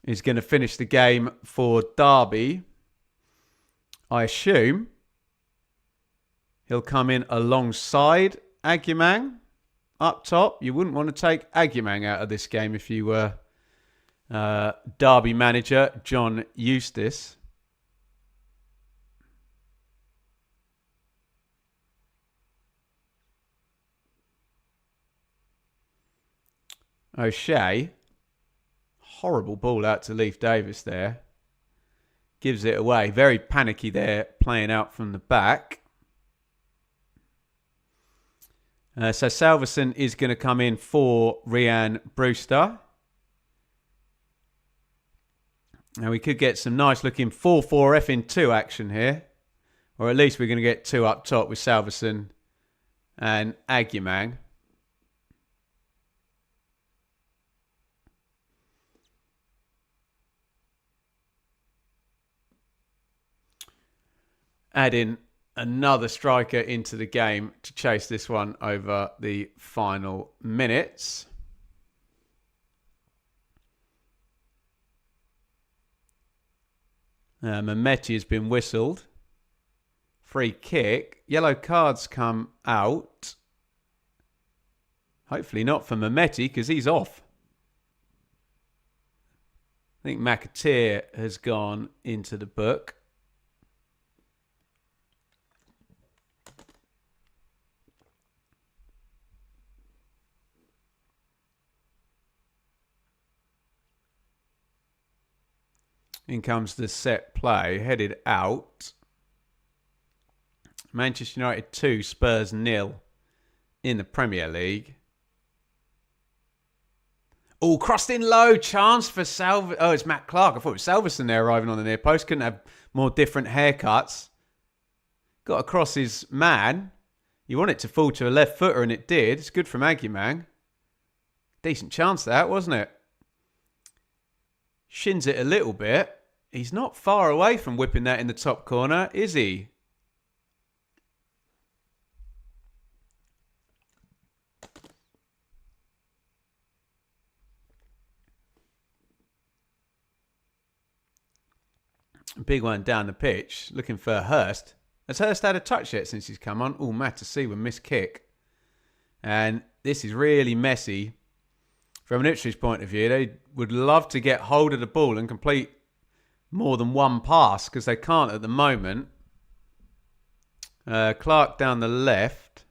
[SPEAKER 1] is going to finish the game for Derby. I assume he'll come in alongside Agyemang up top. You wouldn't want to take Agyemang out of this game if you were Derby manager John Eustace. O'Shea, horrible ball out to Leif Davis there. Gives it away. Very panicky there, playing out from the back. So Salverson is going to come in for Rhian Brewster. Now we could get some nice looking 4-4-F in 2 action here. Or at least we're going to get 2 up top with Salverson and Agyemang. Add in another striker into the game to chase this one over the final minutes. Mehmeti has been whistled. Free kick. Yellow cards come out. Hopefully not for Mehmeti because he's off. I think McAteer has gone into the book. In comes the set play, headed out. Manchester United 2, Spurs 0 in the Premier League. Oh, crossed in low, chance for Oh, it's Matt Clark. I thought it was Salverson there arriving on the near post. Couldn't have more different haircuts. Got across his man. You want it to fall to a left footer, and it did. It's good from Agyemang. Decent chance that, wasn't it? Shins it a little bit. He's not far away from whipping that in the top corner, is he? Big one down the pitch, looking for Hurst. Has Hurst had a touch yet since he's come on? Oh, Matasiwa missed kick. And this is really messy. From an Ipswich point of view, they would love to get hold of the ball and complete more than one pass because they can't at the moment. Clark down the left.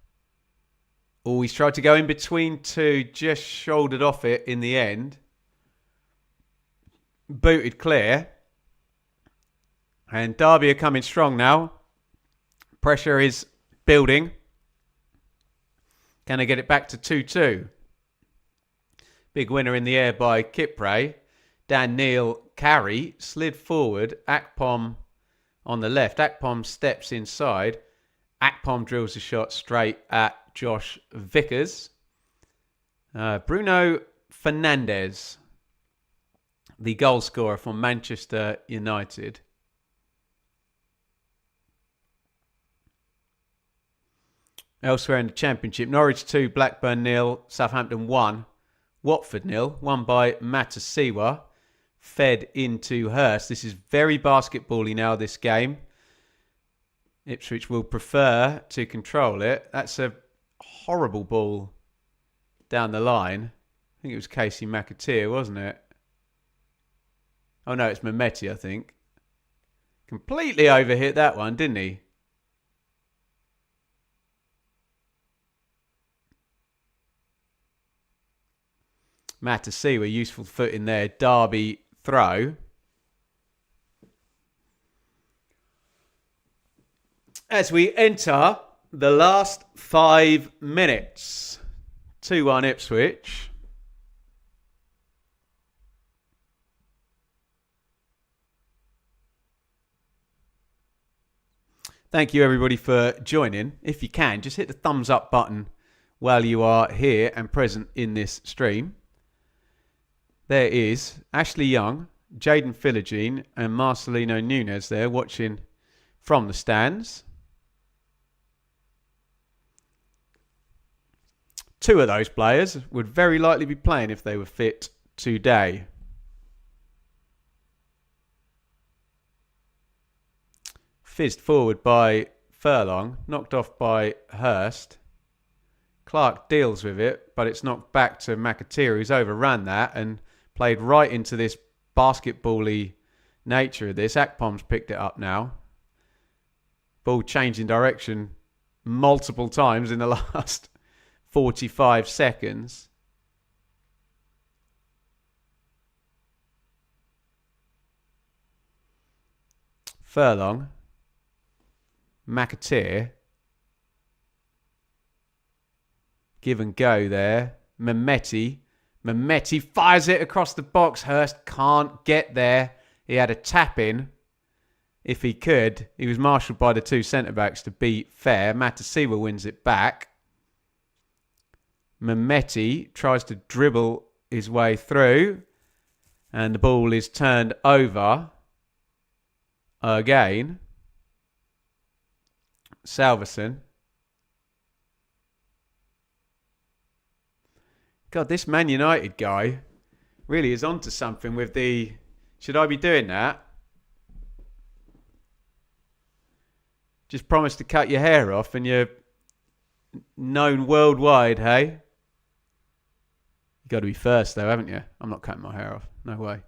[SPEAKER 1] Oh, he's tried to go in between 2, just shouldered off it in the end. Booted clear. And Derby are coming strong now. Pressure is building. Can they get it back to 2-2? Big winner in the air by Kipre. Dan Neil carry, slid forward. Akpom on the left. Akpom steps inside. Akpom drills a shot straight at Josh Vickers. Bruno Fernandes, the goal scorer for Manchester United. Elsewhere in the Championship, Norwich 2, Blackburn 0, Southampton 1. Watford 0, won by Matasiwa, fed into Hurst. This is very basketball-y now, this game. Ipswich will prefer to control it. That's a horrible ball down the line. I think it was Casey McAteer, wasn't it? Oh no, it's Mehmeti, I think. Completely overhit that one, didn't he? Matasiwa, useful foot in there. Derby throw. As we enter the last 5 minutes. 2-1 Ipswich. Thank you everybody for joining. If you can, just hit the thumbs up button while you are here and present in this stream. There is Ashley Young, Jaden Philogene and Marcelino Nunes there watching from the stands. 2 of those players would very likely be playing if they were fit today. Fizzed forward by Furlong, knocked off by Hurst. Clark deals with it, but it's knocked back to McAteer, who's overran that and Played right into this basketball-y nature of this. Akpom's picked it up now. Ball changing direction multiple times in the last 45 seconds. Furlong. McAteer. Give and go there. Mehmeti fires it across the box. Hurst can't get there. He had a tap in. If he could, he was marshalled by the two centre-backs to be fair. Matasiwa wins it back. Mehmeti tries to dribble his way through. And the ball is turned over again. Salverson. God, this Man United guy really is onto something with the... Should I be doing that? Just promise to cut your hair off and you're known worldwide, hey? You got to be first though, haven't you? I'm not cutting my hair off. No way.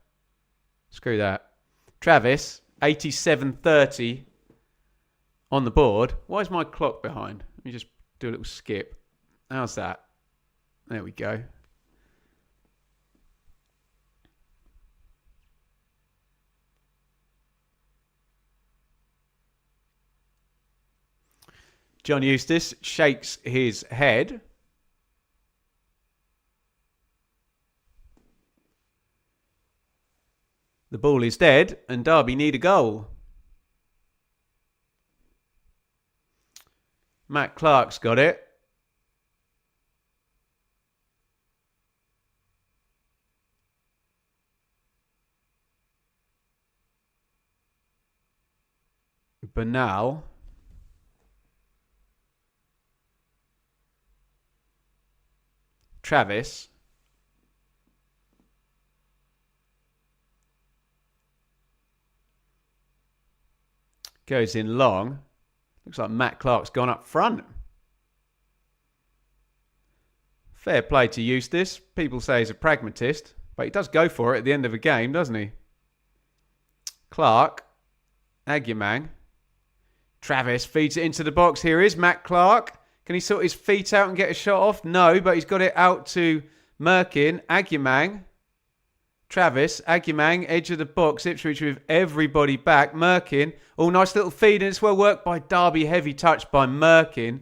[SPEAKER 1] Screw that. Travis, 87.30 on the board. Why is my clock behind? Let me just do a little skip. How's that? There we go. John Eustace shakes his head. The ball is dead and Derby need a goal. Matt Clark's got it. Bernal. Travis. Goes in long. Looks like Matt Clark's gone up front. Fair play to Eustace. People say he's a pragmatist, but he does go for it at the end of a game, doesn't he? Clark. Agyemang. Travis feeds it into the box. Here is Matt Clark. Can he sort his feet out and get a shot off? No, but he's got it out to Merkin. Agyemang. Travis. Agyemang, edge of the box. Ipswich with everybody back. Merkin. Oh, nice little feed. And it's well worked by Derby. Heavy touch by Merkin.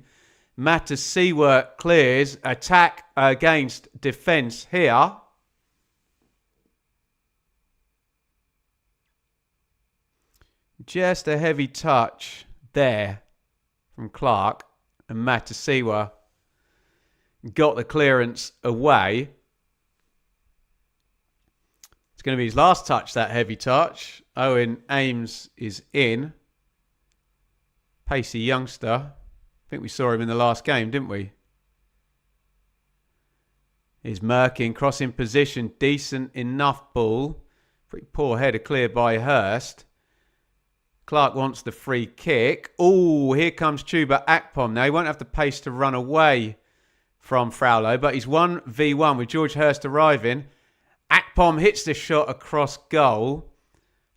[SPEAKER 1] Matasiwa clears. Attack against defence here. Just a heavy touch there from Clark. And Matasiwa got the clearance away. It's going to be his last touch, that heavy touch. Owen Ames is in. Pacey youngster. I think we saw him in the last game, didn't we? Here's Merkin, crossing position. Decent enough ball. Pretty poor header cleared by Hurst. Clark wants the free kick. Oh, here comes Chuba Akpom. Now, he won't have the pace to run away from Fraulo, but he's 1v1 with George Hurst arriving. Akpom hits the shot across goal.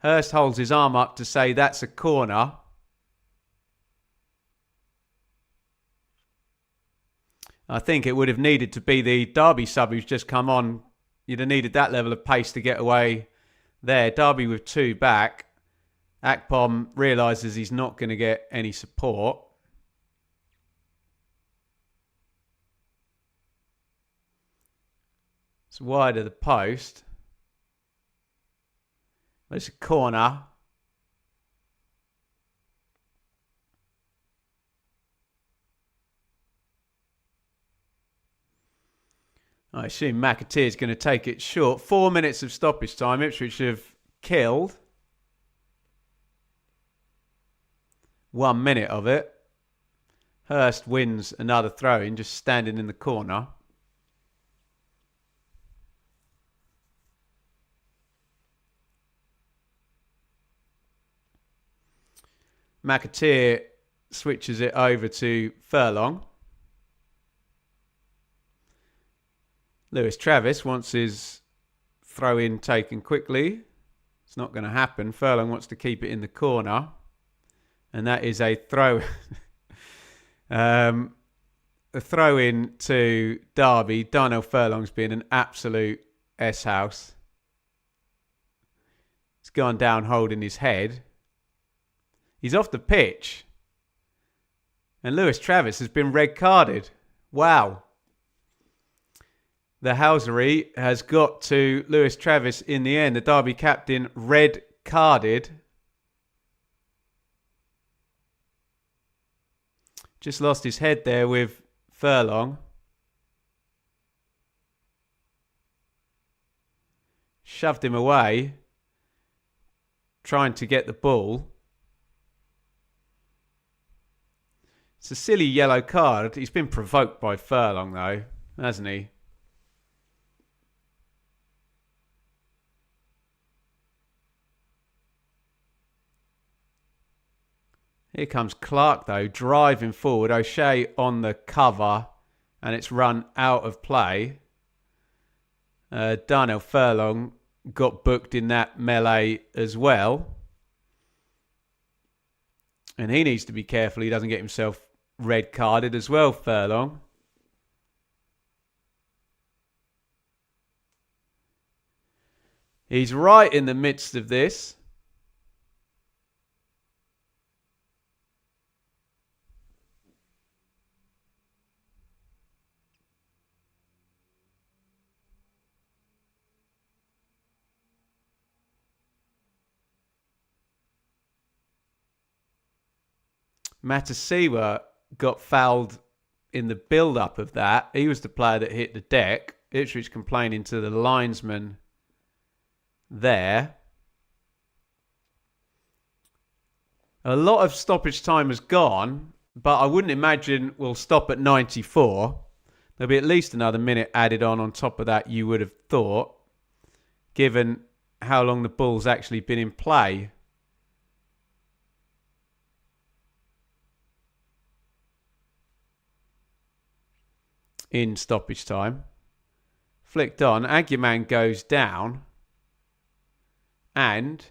[SPEAKER 1] Hurst holds his arm up to say that's a corner. I think it would have needed to be the Derby sub who's just come on. You'd have needed that level of pace to get away there. Derby with two back. Akpom realises he's not going to get any support. It's wide of the post. But it's a corner. I assume McAteer is going to take it short. 4 minutes of stoppage time. Ipswich have killed 1 minute of it. Hurst wins another throw-in, just standing in the corner. McAteer switches it over to Furlong. Lewis Travis wants his throw in taken quickly. It's not going to happen. Furlong wants to keep it in the corner. And that is a throw. A throw in to Derby. Darnell Furlong's been an absolute S-house. He's gone down holding his head. He's off the pitch. And Lewis Travis has been red carded. Wow. The housery has got to Lewis Travis in the end. The Derby captain red carded. Just lost his head there with Furlong. Shoved him away. Trying to get the ball. It's a silly yellow card. He's been provoked by Furlong though, hasn't he? Here comes Clark, though, driving forward. O'Shea on the cover, and it's run out of play. Darnell Furlong got booked in that melee as well. And he needs to be careful he doesn't get himself red carded as well, Furlong. He's right in the midst of this. Matasiwa got fouled in the build-up of that. He was the player that hit the deck. Ipswich complaining to the linesman there. A lot of stoppage time has gone, but I wouldn't imagine we'll stop at 94. There'll be at least another minute added on top of that, you would have thought, given how long the ball's actually been in play. In stoppage time. Flicked on. Aguiman goes down. And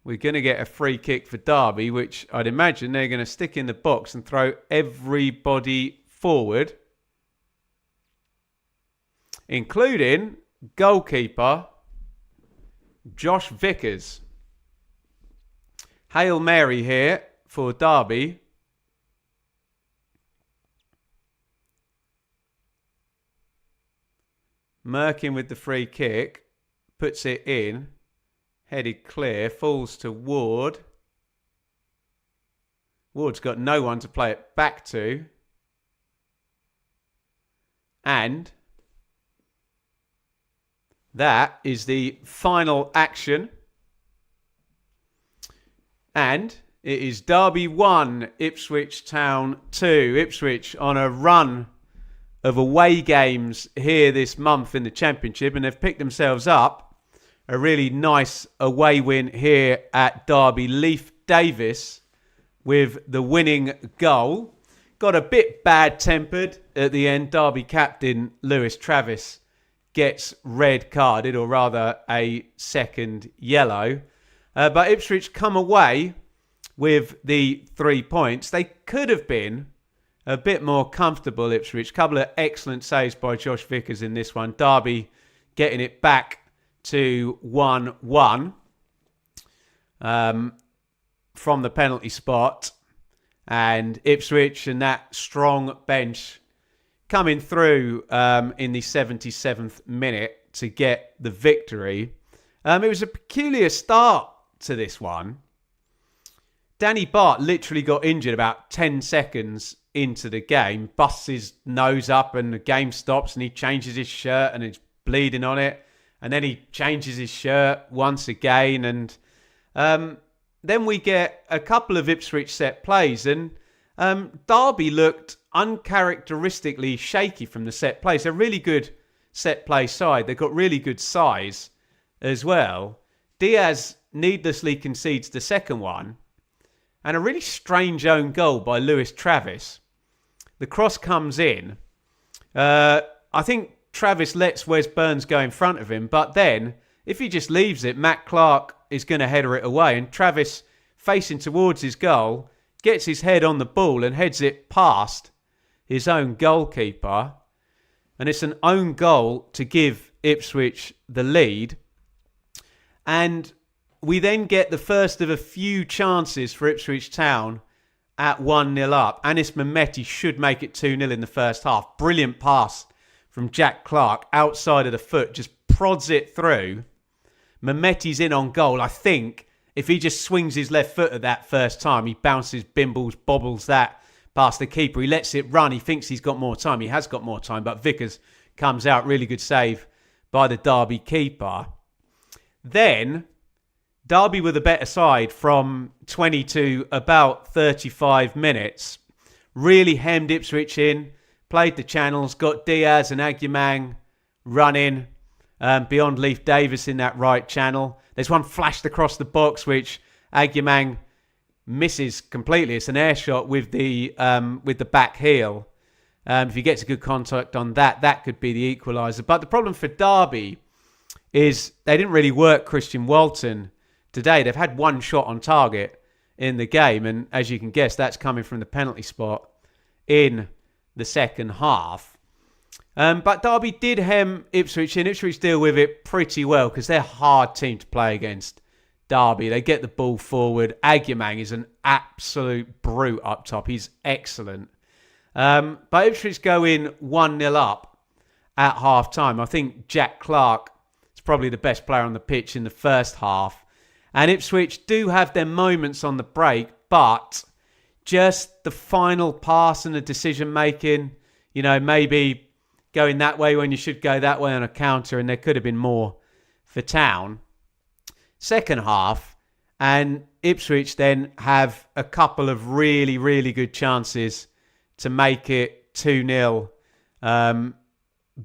[SPEAKER 1] we're going to get a free kick for Derby, which I'd imagine they're going to stick in the box and throw everybody forward, including goalkeeper Josh Vickers. Hail Mary here for Derby. Merkin with the free kick, puts it in, headed clear, falls to Ward. Ward's got no one to play it back to. And that is the final action. And it is Derby 1, Ipswich Town 2. Ipswich on a run of away games here this month in the Championship, and they've picked themselves up a really nice away win here at Derby. Leif Davis with the winning goal. Got a bit bad-tempered at the end. Derby captain Lewis Travis gets red carded, or rather a second yellow. But Ipswich come away with the 3 points. They could have been a bit more comfortable, Ipswich. Couple of excellent saves by Josh Vickers in this one. Derby getting it back to 1-1 from the penalty spot. And Ipswich and that strong bench coming through in the 77th minute to get the victory. It was a peculiar start to this one. Danny Bart literally got injured about 10 seconds into the game, busts his nose up and the game stops, and he changes his shirt and it's bleeding on it, and then he changes his shirt once again, and then we get a couple of Ipswich set plays, and Derby looked uncharacteristically shaky from the set plays. They're a really good set play side. They've got really good size as well. Diaz needlessly concedes the second one, and a really strange own goal by Lewis Travis. The cross comes in. I think Travis lets Wes Burns go in front of him, but then if he just leaves it, Matt Clark is going to header it away, and Travis, facing towards his goal, gets his head on the ball and heads it past his own goalkeeper. And it's an own goal to give Ipswich the lead. And we then get the first of a few chances for Ipswich Town at 1-0 up. Anis Mehmeti should make it 2-0 in the first half. Brilliant pass from Jack Clark outside of the foot, just prods it through. Mehmeti's in on goal. I think if he just swings his left foot at that first time, he bounces, bimbles, bobbles that past the keeper. He lets it run. He thinks he's got more time. He has got more time, but Vickers comes out. Really good save by the Derby keeper. Then Derby were the better side from 20 to about 35 minutes. Really hemmed Ipswich in, played the channels, got Diaz and Agyemang running beyond Leif Davis in that right channel. There's one flashed across the box which Agyemang misses completely. It's an air shot with the back heel. If he gets a good contact on that, that could be the equaliser. But the problem for Derby is they didn't really work Christian Walton today. They've had one shot on target in the game, and as you can guess, that's coming from the penalty spot in the second half. But Derby did hem Ipswich in. Ipswich deal with it pretty well because they're a hard team to play against. Derby, they get the ball forward. Agyemang is an absolute brute up top. He's excellent. But Ipswich go in 1-0 up at half-time. I think Jack Clark is probably the best player on the pitch in the first half. And Ipswich do have their moments on the break, but just the final pass and the decision-making, maybe going that way when you should go that way on a counter, and there could have been more for Town. Second half, and Ipswich then have a couple of really, really good chances to make it 2-0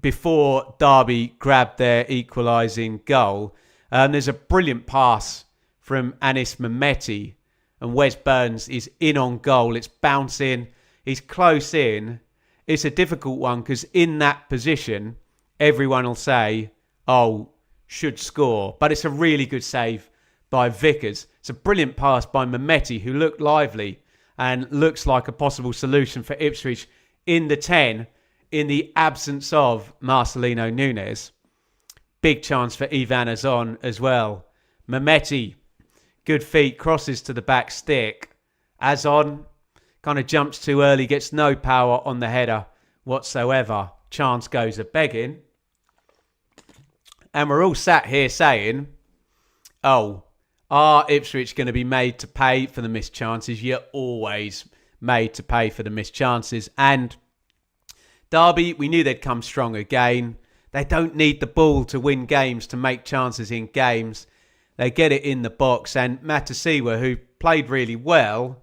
[SPEAKER 1] before Derby grabbed their equalising goal. There's a brilliant pass from Anis Mehmeti, and Wes Burns is in on goal. It's bouncing. He's close in. It's a difficult one because in that position, everyone will say, oh, should score. But it's a really good save by Vickers. It's a brilliant pass by Mehmeti, who looked lively and looks like a possible solution for Ipswich in the 10 in the absence of Marcelino Nunes. Big chance for Ivan Azon as well. Mehmeti, good feet, crosses to the back stick. Azon kind of jumps too early, gets no power on the header whatsoever. Chance goes a-begging. And we're all sat here saying, oh, are Ipswich going to be made to pay for the missed chances? You're always made to pay for the missed chances. And Derby, we knew they'd come strong again. They don't need the ball to win games, to make chances in games. They get it in the box. And Matasiwa, who played really well,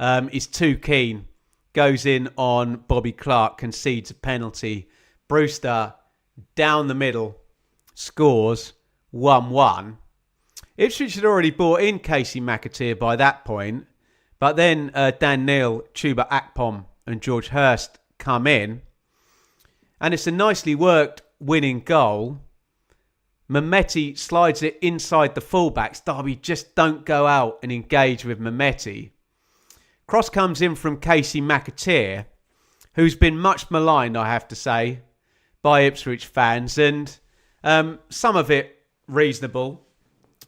[SPEAKER 1] is too keen. Goes in on Bobby Clark, concedes a penalty. Brewster, down the middle, scores 1-1. Ipswich had already brought in Casey McAteer by that point. But then Dan Neil, Chuba Akpom and George Hurst come in. And it's a nicely worked winning goal. Mehmeti slides it inside the fullbacks. Derby just don't go out and engage with Mehmeti. Cross comes in from Casey McAteer, who's been much maligned, I have to say, by Ipswich fans. And some of it reasonable,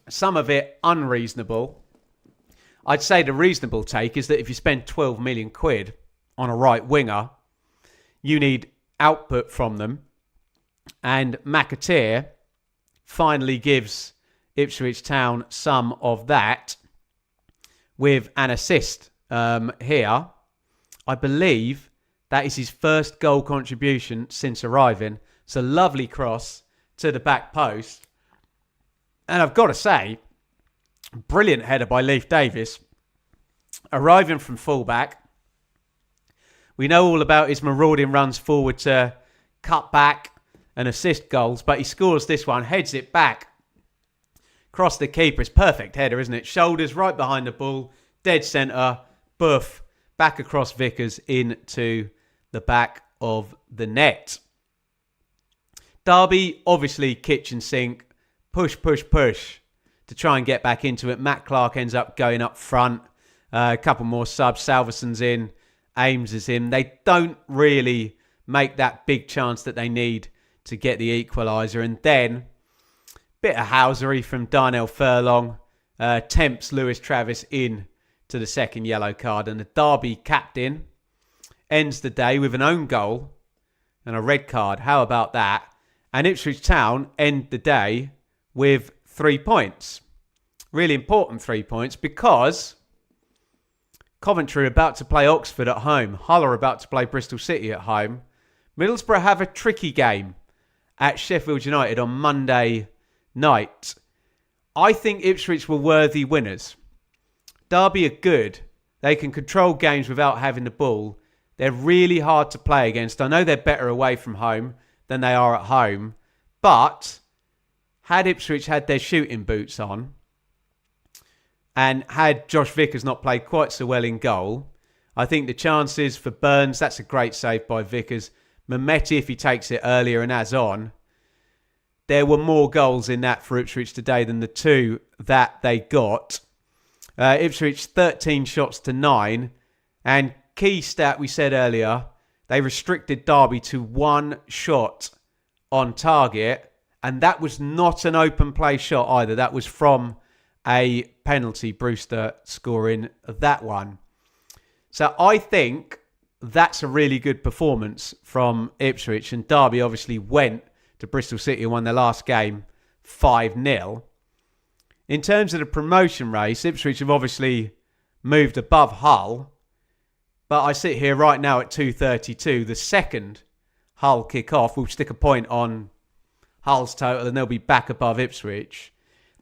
[SPEAKER 1] some of it unreasonable. I'd say the reasonable take is that if you spend 12 million quid on a right winger, you need output from them. And McAteer finally gives Ipswich Town some of that with an assist here. I believe that is his first goal contribution since arriving. It's a lovely cross to the back post. And I've got to say, brilliant header by Leif Davis. Arriving from fullback. We know all about his marauding runs forward to cut back and assist goals, but he scores this one, heads it back. Cross the keeper. It's perfect header, isn't it? Shoulders right behind the ball, dead centre, boof, back across Vickers into the back of the net. Derby, obviously kitchen sink, push to try and get back into it. Matt Clark ends up going up front. A couple more subs. Salverson's in. Ames is in. They don't really make that big chance that they need to get the equaliser. And then, bit of housery from Darnell Furlong. Tempts Lewis Travis in to the second yellow card. And the Derby captain ends the day with an own goal and a red card. How about that? And Ipswich Town end the day with 3 points. Really important 3 points because Coventry are about to play Oxford at home. Hull are about to play Bristol City at home. Middlesbrough have a tricky game at Sheffield United on Monday night. I think Ipswich were worthy winners. Derby are good. They can control games without having the ball. They're really hard to play against. I know they're better away from home than they are at home. But had Ipswich had their shooting boots on and had Josh Vickers not played quite so well in goal, I think the chances for Burns, that's a great save by Vickers. Mehmeti, if he takes it earlier and as on, there were more goals in that for Ipswich today than the 2 that they got. Ipswich 13 shots to 9. And key stat we said earlier, they restricted Derby to 1 shot on target. And that was not an open play shot either. That was from a penalty, Brewster scoring that one. So I think that's a really good performance from Ipswich. And Derby obviously went to Bristol City and won their last game 5-0. In terms of the promotion race, Ipswich have obviously moved above Hull. But I sit here right now at 232. The second Hull kick-off will stick a point on Hull's total and they'll be back above Ipswich.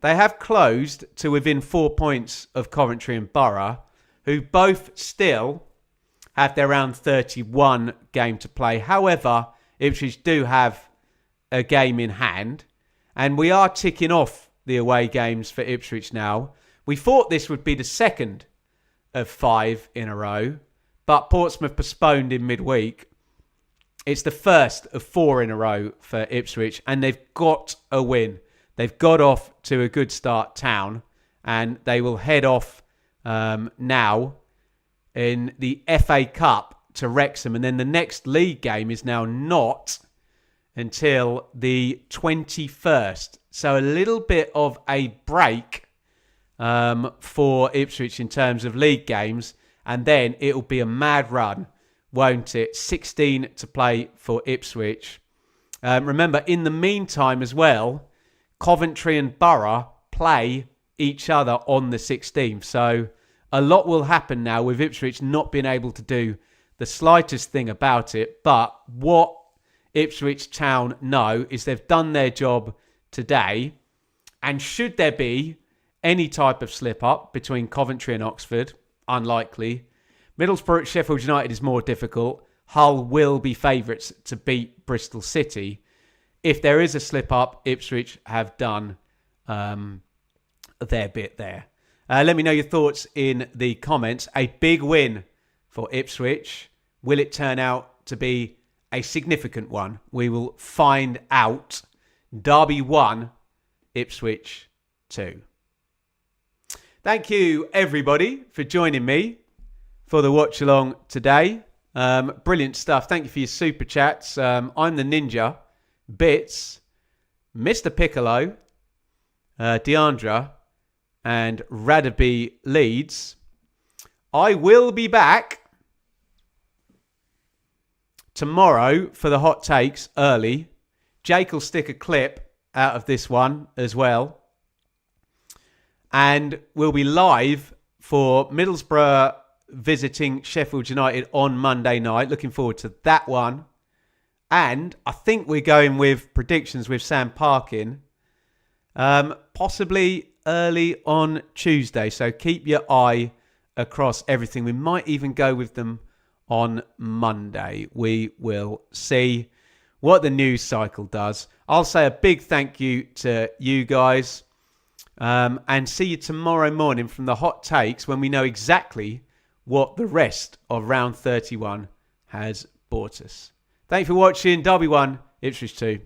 [SPEAKER 1] They have closed to within 4 points of Coventry and Borough, who both still have their round 31 game to play. However, Ipswich do have a game in hand, and we are ticking off the away games for Ipswich now. We thought this would be the second of 5 in a row, but Portsmouth postponed in midweek. It's the first of 4 in a row for Ipswich, and they've got a win. They've got off to a good start, Town, and they will head off now in the FA Cup to Wrexham. And then the next league game is now not until the 21st. So a little bit of a break for Ipswich in terms of league games. And then it'll be a mad run, won't it? 16 to play for Ipswich. Remember, in the meantime as well, Coventry and Borough play each other on the 16th. So a lot will happen now with Ipswich not being able to do the slightest thing about it. But what Ipswich Town know is they've done their job today. And should there be any type of slip-up between Coventry and Oxford, unlikely. Middlesbrough at Sheffield United is more difficult. Hull will be favourites to beat Bristol City. If there is a slip-up, Ipswich have done their bit there. Let me know your thoughts in the comments. A big win for Ipswich. Will it turn out to be a significant one? We will find out. Derby 1, Ipswich 2. Thank you, everybody, for joining me for the watch-along today. Brilliant stuff. Thank you for your super chats. I'm the Ninja, Bits, Mr. Piccolo, Deandra, and Radaby Leeds. I will be back tomorrow for the hot takes early. Jake will stick a clip out of this one as well. And we'll be live for Middlesbrough visiting Sheffield United on Monday night. Looking forward to that one. And I think we're going with predictions with Sam Parkin. Possibly early on Tuesday. So keep your eye across everything. We might even go with them on Monday. We will see what the news cycle does. I'll say a big thank you to you guys. And see you tomorrow morning from the hot takes when we know exactly what the rest of round 31 has brought us. Thanks for watching. Derby 1, Ipswich 2.